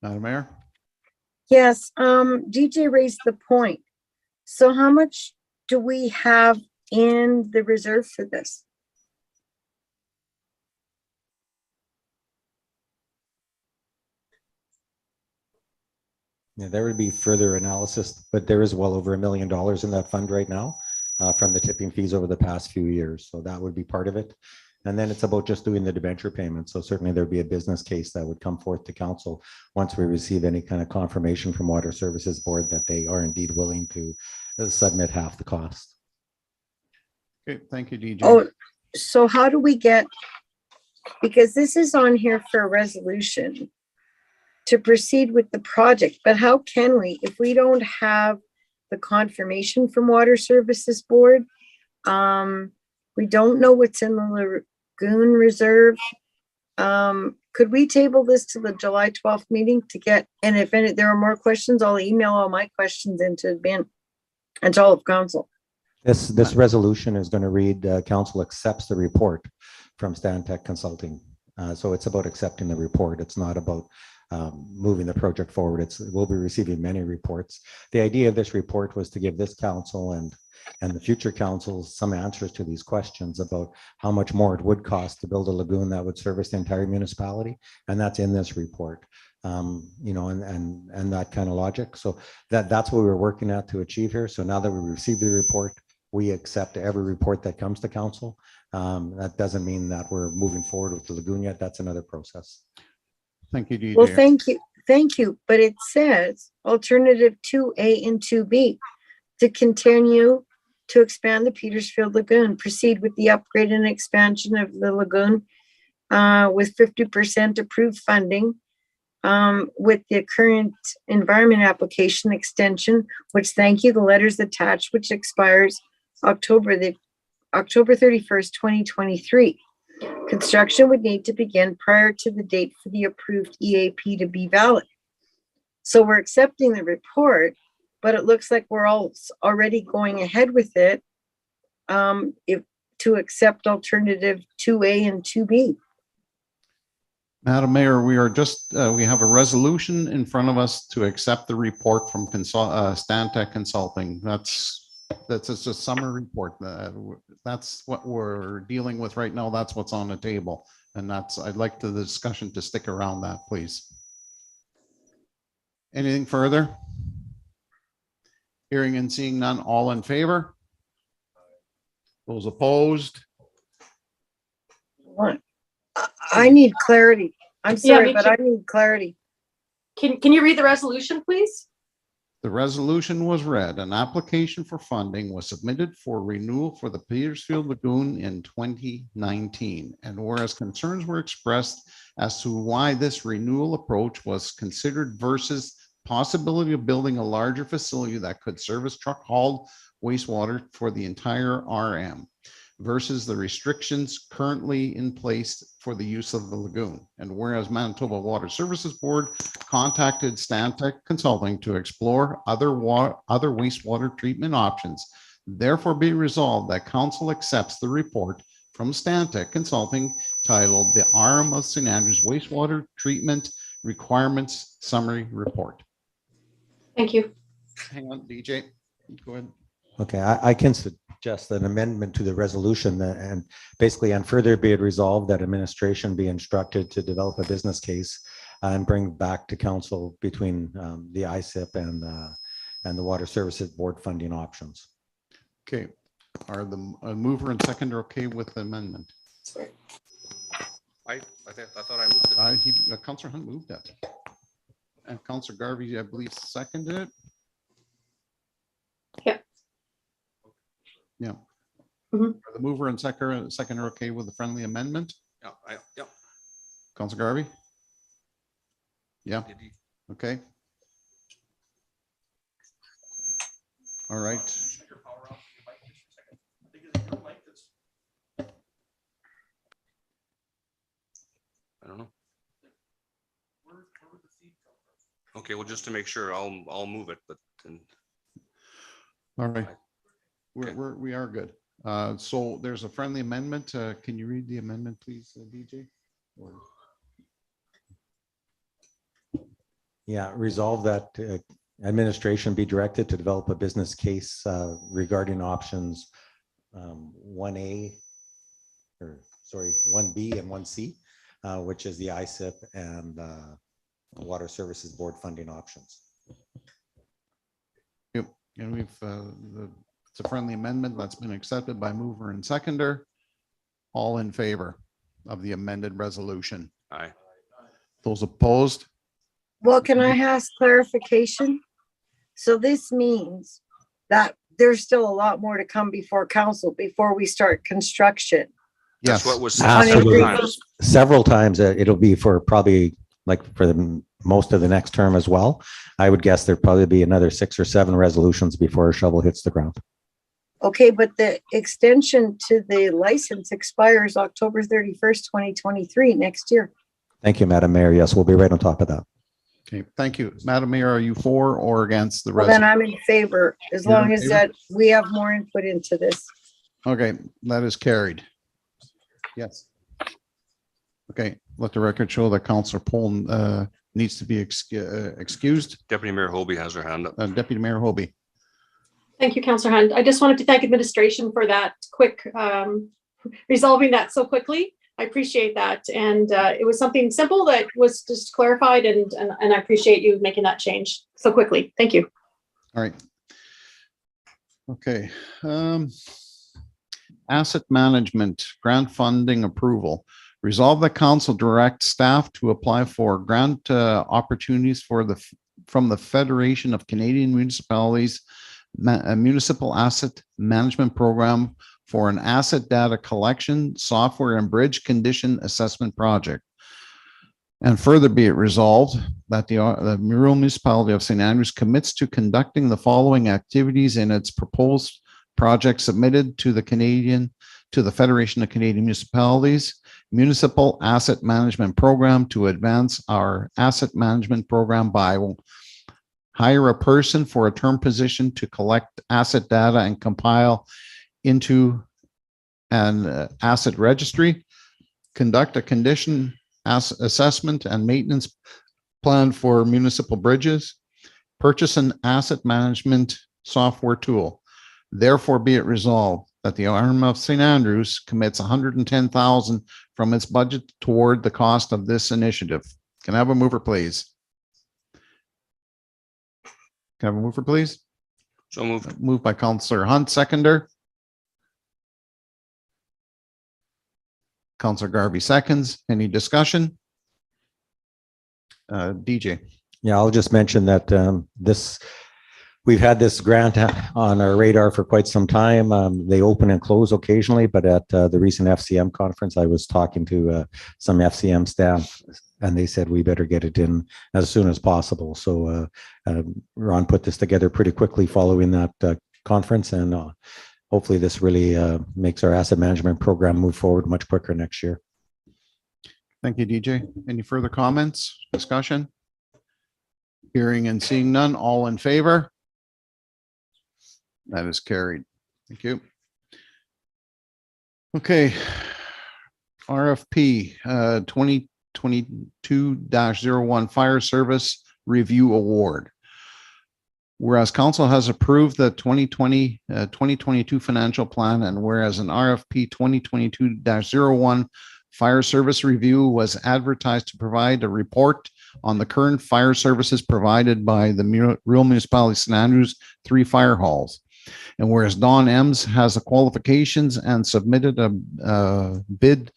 Madam Mayor? Yes, DJ raised the point. So how much do we have in the reserve for this? Yeah, there would be further analysis, but there is well over $1 million in that fund right now from the tipping fees over the past few years. So that would be part of it. And then it's about just doing the debenture payment. So certainly there'd be a business case that would come forth to council once we receive any kind of confirmation from Water Services Board that they are indeed willing to submit half the cost. Okay, thank you, DJ. Oh, so how do we get, because this is on here for a resolution to proceed with the project, but how can we, if we don't have the confirmation from Water Services Board? We don't know what's in the lagoon reserve. Could we table this to the July 12th meeting to get, and if there are more questions, I'll email all my questions into Ben and to all of council. This resolution is going to read, council accepts the report from Stantec Consulting. So it's about accepting the report. It's not about moving the project forward. We'll be receiving many reports. The idea of this report was to give this council and the future councils some answers to these questions about how much more it would cost to build a lagoon that would service the entire municipality. And that's in this report, you know, and that kind of logic. So that's what we're working at to achieve here. So now that we received the report, we accept every report that comes to council. That doesn't mean that we're moving forward with the lagoon yet. That's another process. Thank you, DJ. Well, thank you. But it says alternative 2A and 2B to continue to expand the Petersfield Lagoon, proceed with the upgrade and expansion of the lagoon with 50% approved funding with the current environment application extension, which thank you, the letters attached, which expires October 31st, 2023. Construction would need to begin prior to the date for the approved EAP to be valid. So we're accepting the report, but it looks like we're already going ahead with it to accept alternative 2A and 2B. Madam Mayor, we are just, we have a resolution in front of us to accept the report from Stantec Consulting. That's just a summary report. That's what we're dealing with right now. That's what's on the table. And I'd like the discussion to stick around that, please. Anything further? Hearing and seeing none, all in favor? Those opposed? What? I need clarity. I'm sorry, me but too. I need clarity. Can you read the resolution, please? The resolution was read. An application for funding was submitted for renewal for the Petersfield Lagoon in 2019. And whereas concerns were expressed as to why this renewal approach was considered versus possibility of building a larger facility that could service truck hauled wastewater for the entire RM versus the restrictions currently in place for the use of the lagoon. And whereas Manitoba Water Services Board contacted Stantec Consulting to explore other wastewater treatment options, therefore be resolved that council accepts the report from Stantec Consulting titled The RM of St. Andrews Wastewater Treatment Requirements Summary Report. Thank you. Hang on, DJ. Go ahead. Okay, I can suggest an amendment to the resolution and basically, and further be it resolved that administration be instructed to develop a business case and bring back to council between the ISIP and the Water Services Board funding options. Okay, are the mover and seconder okay with the amendment? I thought I moved it. Councillor Hunt moved that. And Councillor Garvey, I believe, seconded it. Yeah. Yeah. Mhm. Are the mover and seconder okay with the friendly amendment? Yeah. Councillor Garvey? Yeah. Okay. All right. I don't know. Okay, well, just to make sure, I'll move it, but then. All right. Okay. We are good. So there's a friendly amendment. Can you read the amendment, please, DJ? Or- Yeah, resolve that administration be directed to develop a business case regarding options 1A, or sorry, 1B and 1C, which is the ISIP and Water Services Board funding options. Yep, and it's a friendly amendment that's been accepted by mover and seconder. All in favor of the amended resolution? Aye. Those opposed? Well, can I ask clarification? So this means that there's still a lot more to come before council before we start construction. That's Yes. what was said Absolutely. several times. Several times. It'll be for probably like for the most of the next term as well. I would guess there'd probably be another 6 or 7 resolutions before a shovel hits the ground. Okay, but the extension to the license expires October 31st, 2023, next year. Thank you, Madam Mayor. Yes, we'll be right on top of that. Okay, thank you. Madam Mayor, are you for or against the Well, then resolution? I'm in favor, as You're in long as favor? that we have more input into this. Okay, that is carried. Yes. Okay, let the record show that Councillor Poland needs to be excused. Deputy Mayor Hobie has her hand up. Deputy Mayor Hobie. Thank you, Councillor Hunt. I just wanted to thank administration for that quick, resolving that so quickly. I appreciate that. And it was something simple that was just clarified, and I appreciate you making that change so quickly. Thank you. All right. Okay. Asset management, grant funding approval. Resolve that council direct staff to apply for grant opportunities from the Federation of Canadian Municipalities Municipal Asset Management Program for an asset data collection, software and bridge condition assessment project. And further be it resolved that the rural municipality of St. Andrews commits to conducting the following activities in its proposed project submitted to the Federation of Canadian Municipalities Municipal Asset Management Program to advance our asset management program by hire a person for a term position to collect asset data and compile into an asset registry, conduct a condition assessment and maintenance plan for municipal bridges, purchase an asset management software tool. Therefore be it resolved that the RM of St. Andrews commits $110,000 from its budget toward the cost of this initiative. Can I have a mover, please? Can I have a mover, please? So moved. Moved by Councillor Hunt, seconder. Councillor Garvey seconds. Any discussion? DJ. Yeah, I'll just mention that we've had this grant on our radar for quite some time. They open and close occasionally, but at the recent FCM conference, I was talking to some FCM staff, and they said we better get it in as soon as possible. So Ron put this together pretty quickly following that conference, and hopefully this really makes our asset management program move forward much quicker next year. Thank you, DJ. Any further comments, discussion? Hearing and seeing none, all in favor? That is carried. Thank you. Okay. RFP 2022-01 Fire Service Review Award. Whereas council has approved the 2022 financial plan, and whereas an RFP 2022-01 Fire Service Review was advertised to provide a report on the current fire services provided by the rural municipality of St. Andrews 3 fire halls. And whereas Don Ems has the qualifications and submitted a bid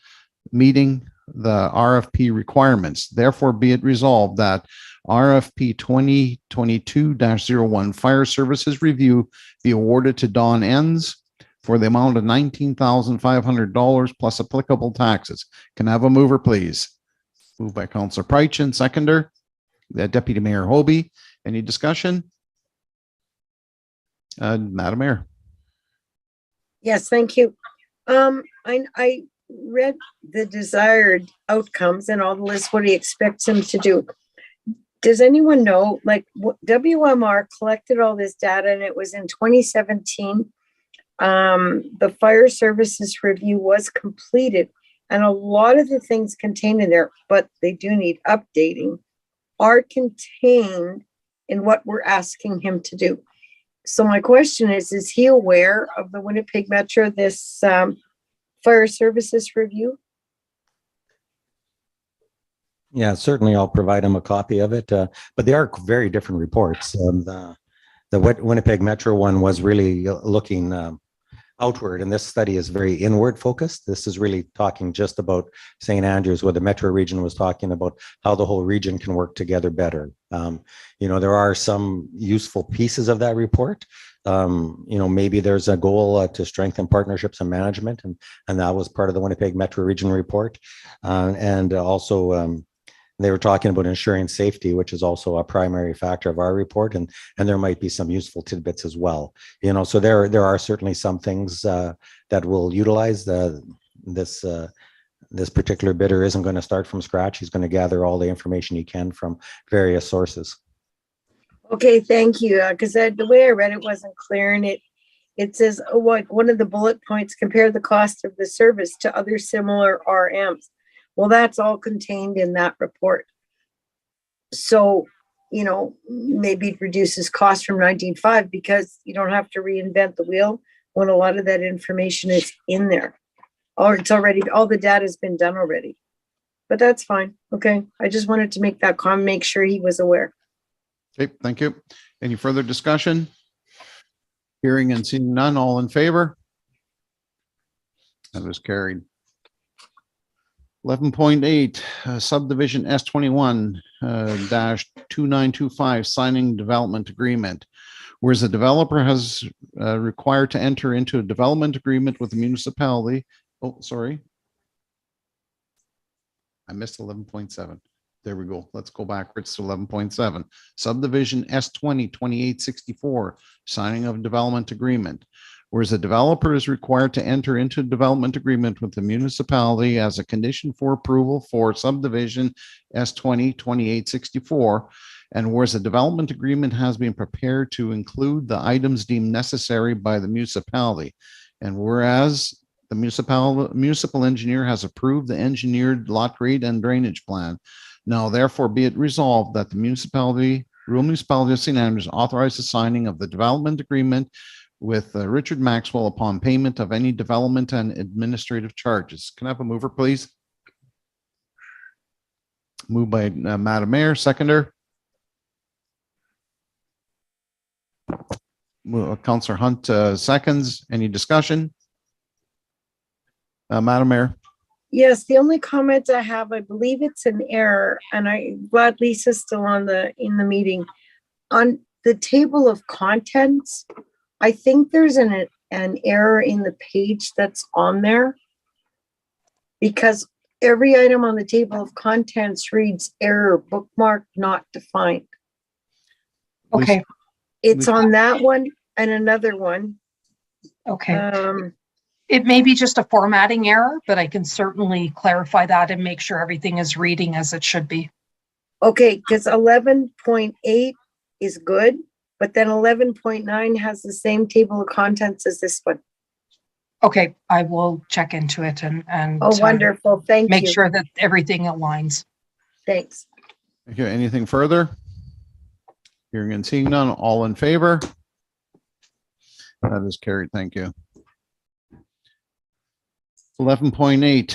meeting the RFP requirements, therefore be it resolved that RFP 2022-01 Fire Services Review be awarded to Don Ems for the amount of $19,500 plus applicable taxes. Can I have a mover, please? Moved by Councillor Prychin, seconder. Deputy Mayor Hobie. Any discussion? Madam Mayor. Yes, thank you. I read the desired outcomes and all the list, what he expects him to do. Does anyone know, like, WMR collected all this data and it was in 2017. The fire services review was completed and a lot of the things contained in there, but they do need updating, are contained in what we're asking him to do. So my question is he aware of the Winnipeg Metro, this fire services review? Yeah, certainly I'll provide him a copy of it, but they are very different reports. The Winnipeg Metro one was really looking outward, and this study is very inward focused. This is really talking just about St. Andrews, where the Metro region was talking about how the whole region can work together better. There are some useful pieces of that report. Maybe there's a goal to strengthen partnerships and management, and that was part of the Winnipeg Metro region report. And also, they were talking about ensuring safety, which is also a primary factor of our report, and there might be some useful tidbits as well. So there are certainly some things that will utilize this particular bidder isn't going to start from scratch. He's going to gather all the information he can from various sources. Okay, thank you. Because the way I read it wasn't clear, and it says, like one of the bullet points, compare the cost of the service to other similar RMs. Well, that's all contained in that report. So, maybe it reduces cost from 19.5 because you don't have to reinvent the wheel when a lot of that information is in there. Or it's already, all the data has been done already. But that's fine. Okay. I just wanted to make that comment, make sure he was aware. Okay, thank you. Any further discussion? Hearing and seeing none, all in favor? That is carried. 11.8, subdivision S21 -2925, signing development agreement. Whereas the developer has required to enter into a development agreement with the municipality. Oh, sorry. I missed 11.7. There we go. Let's go backwards to 11.7. Subdivision S20 2864, signing of development agreement. Whereas the developer is required to enter into a development agreement with the municipality as a condition for approval for subdivision S20 2864. And whereas the development agreement has been prepared to include the items deemed necessary by the municipality. And whereas the municipal engineer has approved the engineered lot grade and drainage plan. Now, therefore, be it resolved that the rural municipality of St. Andrews authorize the signing of the development agreement with Richard Maxwell upon payment of any development and administrative charges. Can I have a mover, please? Moved by Madam Mayor, seconder. Councillor Hunt seconds. Any discussion? Madam Mayor. Yes, the only comment I have, I believe it's an error, and I'm glad Lisa's still in the meeting. On the table of contents, I think there's an error in the page that's on there, because every item on the table of contents reads error bookmark not defined. Okay, It's on that one and another one. okay. It may be just a formatting error, but I can certainly clarify that and make sure everything is reading as it should be. Okay, because 11.8 is good, but then 11.9 has the same table of contents as this one. Okay, I will check into it and Oh, wonderful. Thank you. make sure that everything aligns. Thanks. Thank you. Anything further? Hearing and seeing none, all in favor? That is carried. Thank you. 11.8,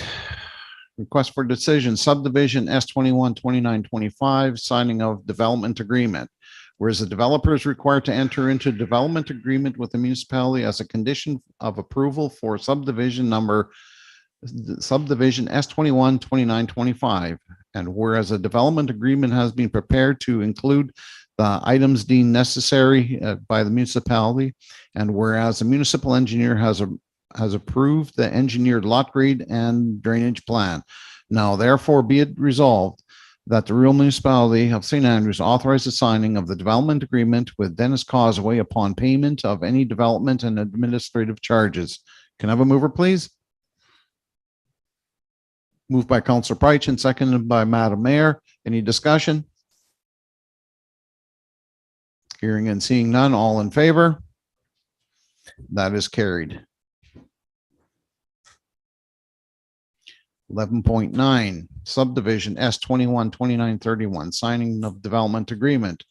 request for decision, subdivision S21 2925, signing of development agreement. Whereas the developer is required to enter into development agreement with the municipality as a condition of approval for subdivision S21 2925. And whereas a development agreement has been prepared to include the items deemed necessary by the municipality. And whereas the municipal engineer has approved the engineered lot grade and drainage plan. Now, therefore, be it resolved that the rural municipality of St. Andrews authorize the signing of the development agreement with Dennis Causeway upon payment of any development and administrative charges. Can I have a mover, please? Moved by Councillor Prychin, seconded by Madam Mayor. Any discussion? Hearing and seeing none, all in favor? That is carried. 11.9 subdivision S 21 29 31 signing of development agreement.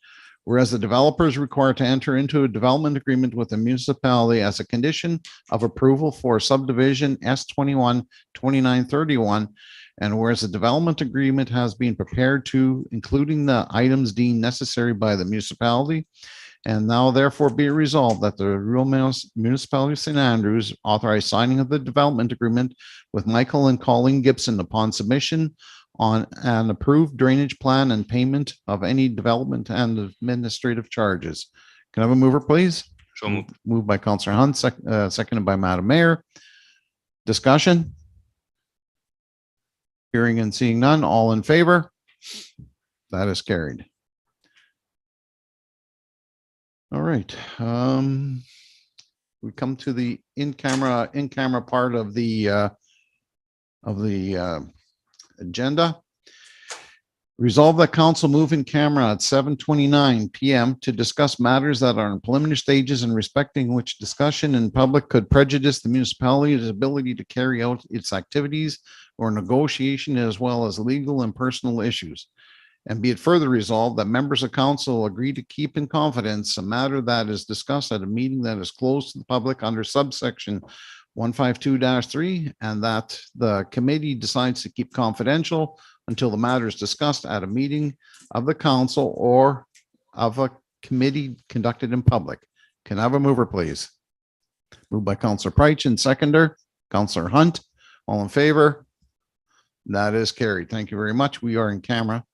Whereas the developer is required to enter into a development agreement with the municipality as a condition of approval for subdivision S 21 29 31. And whereas the development agreement has been prepared to, including the items deemed necessary by the municipality. And now therefore be resolved that the Rural Municipality of St. Andrews authorize signing of the development agreement with Michael and Colleen Gibson upon submission on an approved drainage plan and payment of any development and administrative charges. Can I have a mover, please? So moved. Moved by Councillor Hunt, seconded by Madam Mayor. Discussion? Hearing and seeing none, all in favor? That is carried. All right. We come to the in-camera part of the agenda. Resolve that council move in camera at 7:29 PM to discuss matters that are in preliminary stages and respecting which discussion in public could prejudice the municipality's ability to carry out its activities or negotiation, as well as legal and personal issues. And be it further resolved that members of council agree to keep in confidence a matter that is discussed at a meeting that is closed to the public under subsection 152-3, and that the committee decides to keep confidential until the matter is discussed at a meeting of the council or of a committee conducted in public. Can I have a mover, please? Moved by Councillor Prych and seconder, Councillor Hunt. All in favor? That is carried. Thank you very much. We are in camera.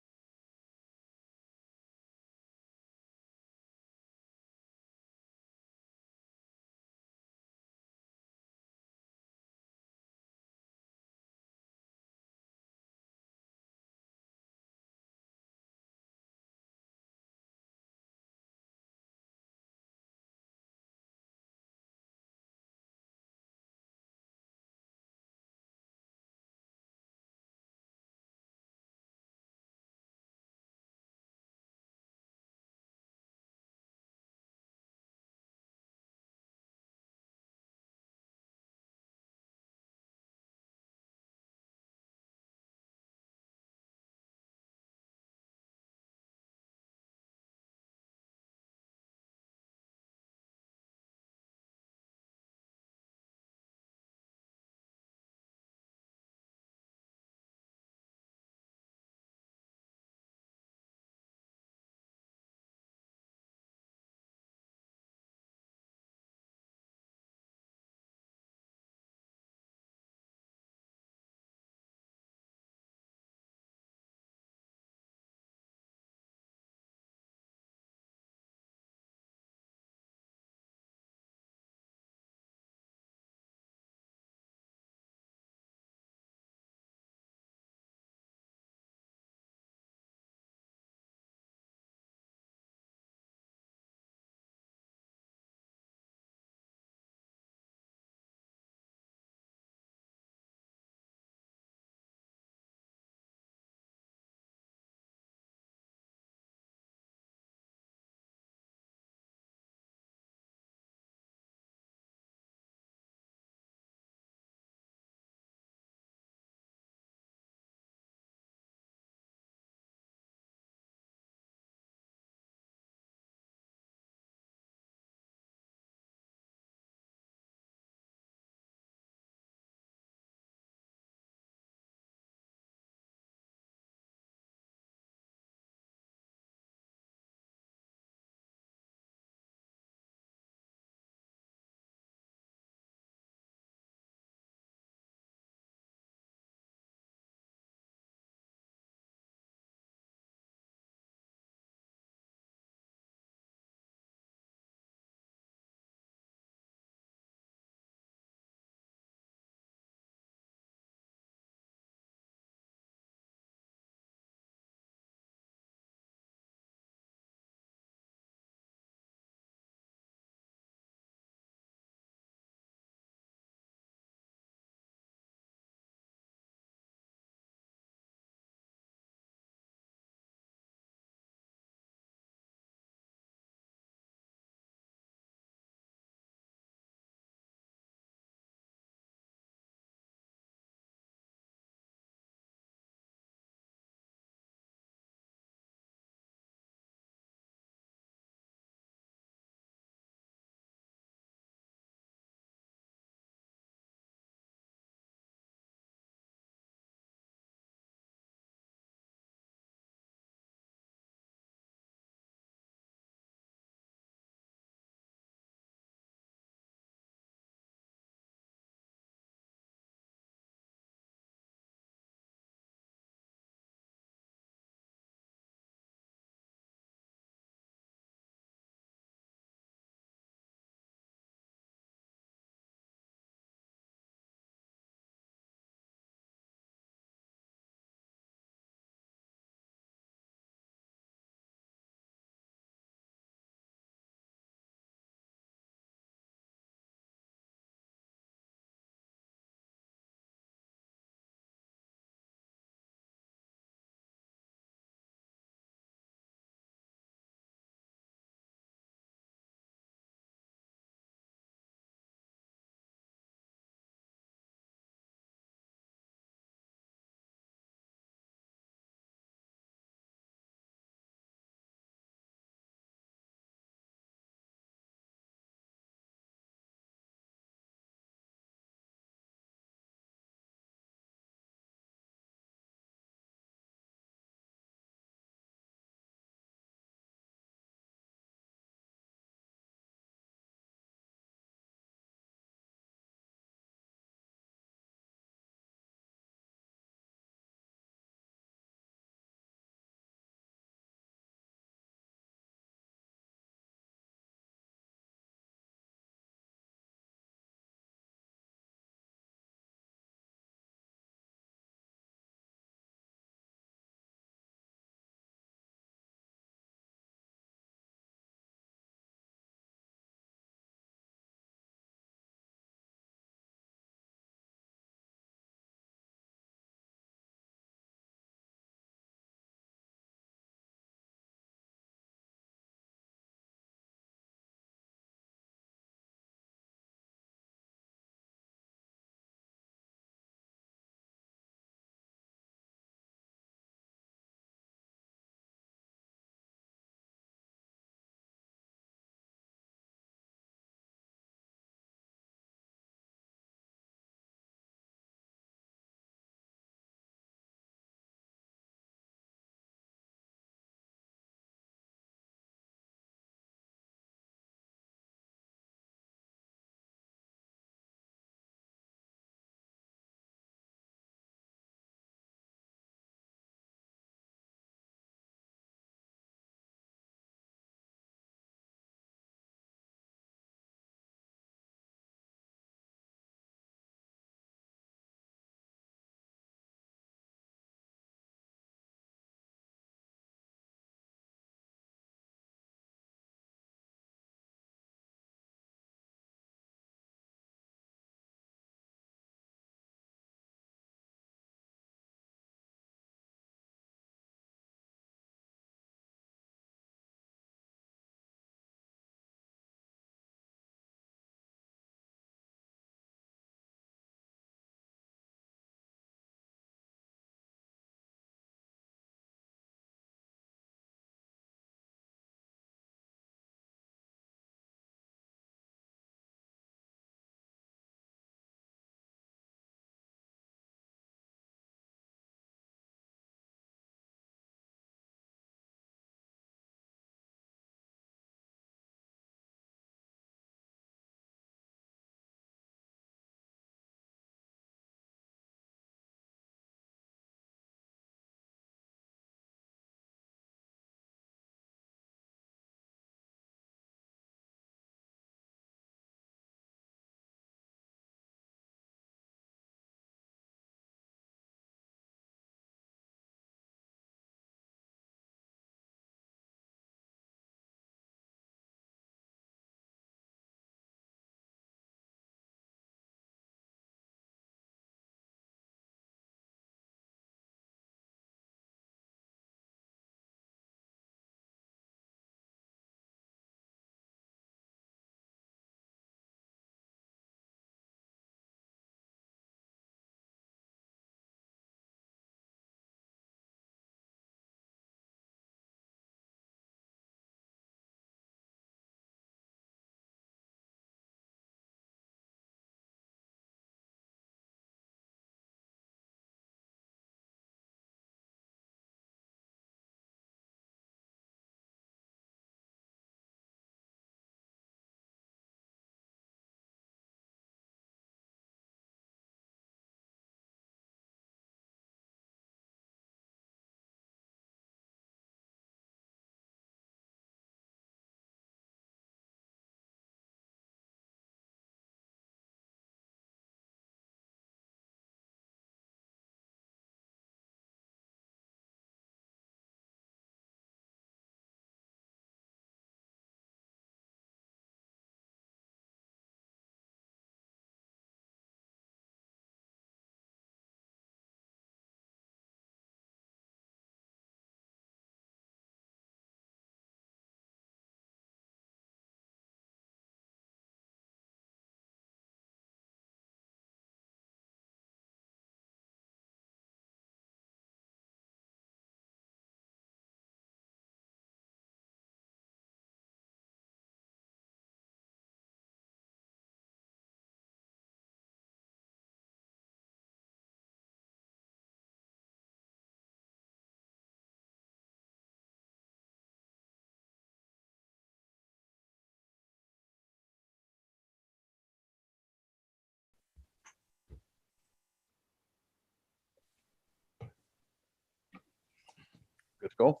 Good to go.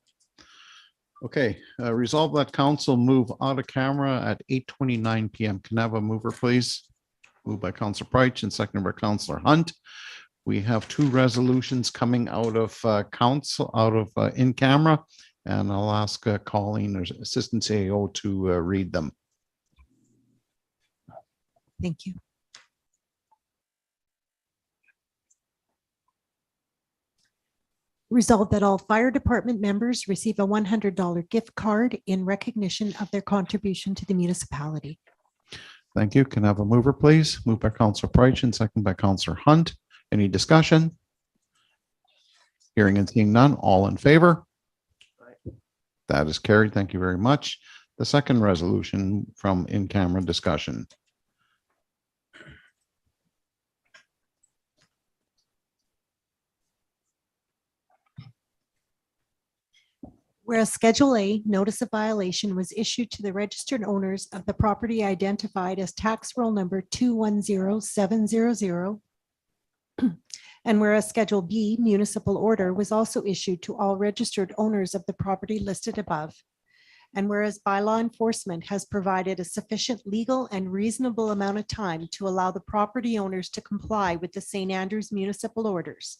Okay, resolve that council move out of camera at 8:29 PM. Can I have a mover, please? Moved by Councillor Pryce and seconded by Councillor Hunt. We have two resolutions coming out of council, out of in camera, and I'll ask Colleen, or Assistant CAO, to read them. Thank you. Resolved that all fire department members receive a $100 gift card in recognition of their contribution to the municipality. Thank you. Can I have a mover, please? Moved by Councillor Pryce and seconded by Councillor Hunt. Any discussion? Hearing and seeing none, all in favor? That is carried. Thank you very much. The second resolution from in-camera discussion. Whereas Schedule A, notice of violation was issued to the registered owners of the property identified as tax roll number 210700. And whereas Schedule B, municipal order was also issued to all registered owners of the property listed above. And whereas bylaw enforcement has provided a sufficient legal and reasonable amount of time to allow the property owners to comply with the St. Andrews municipal orders.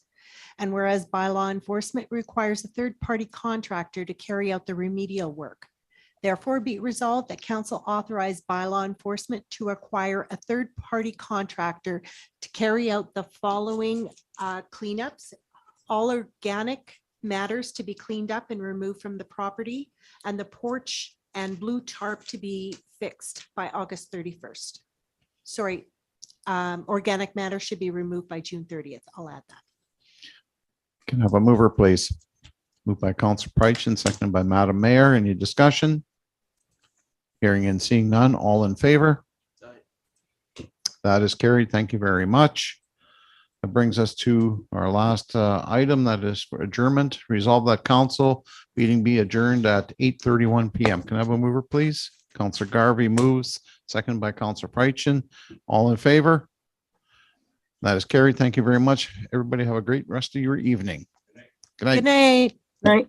And whereas bylaw enforcement requires a third-party contractor to carry out the remedial work. Therefore, be it resolved that council authorize bylaw enforcement to acquire a third-party contractor to carry out the following cleanups. All organic matters to be cleaned up and removed from the property, and the porch and blue tarp to be fixed by August 31st. Sorry, organic matter should be removed by June 30th. I'll add that. Can I have a mover, please? Moved by Councillor Pryce and seconded by Madam Mayor. Any discussion? Hearing and seeing none, all in favor? That is carried. Thank you very much. That brings us to our last item, that is for adjournment. Resolve that council meeting be adjourned at 8:31 PM. Can I have a mover, please? Councillor Garvey moves, seconded by Councillor Pryce. All in favor? That is carried. Thank you very much. Everybody have a great rest of your evening. Good night. Good night. Right.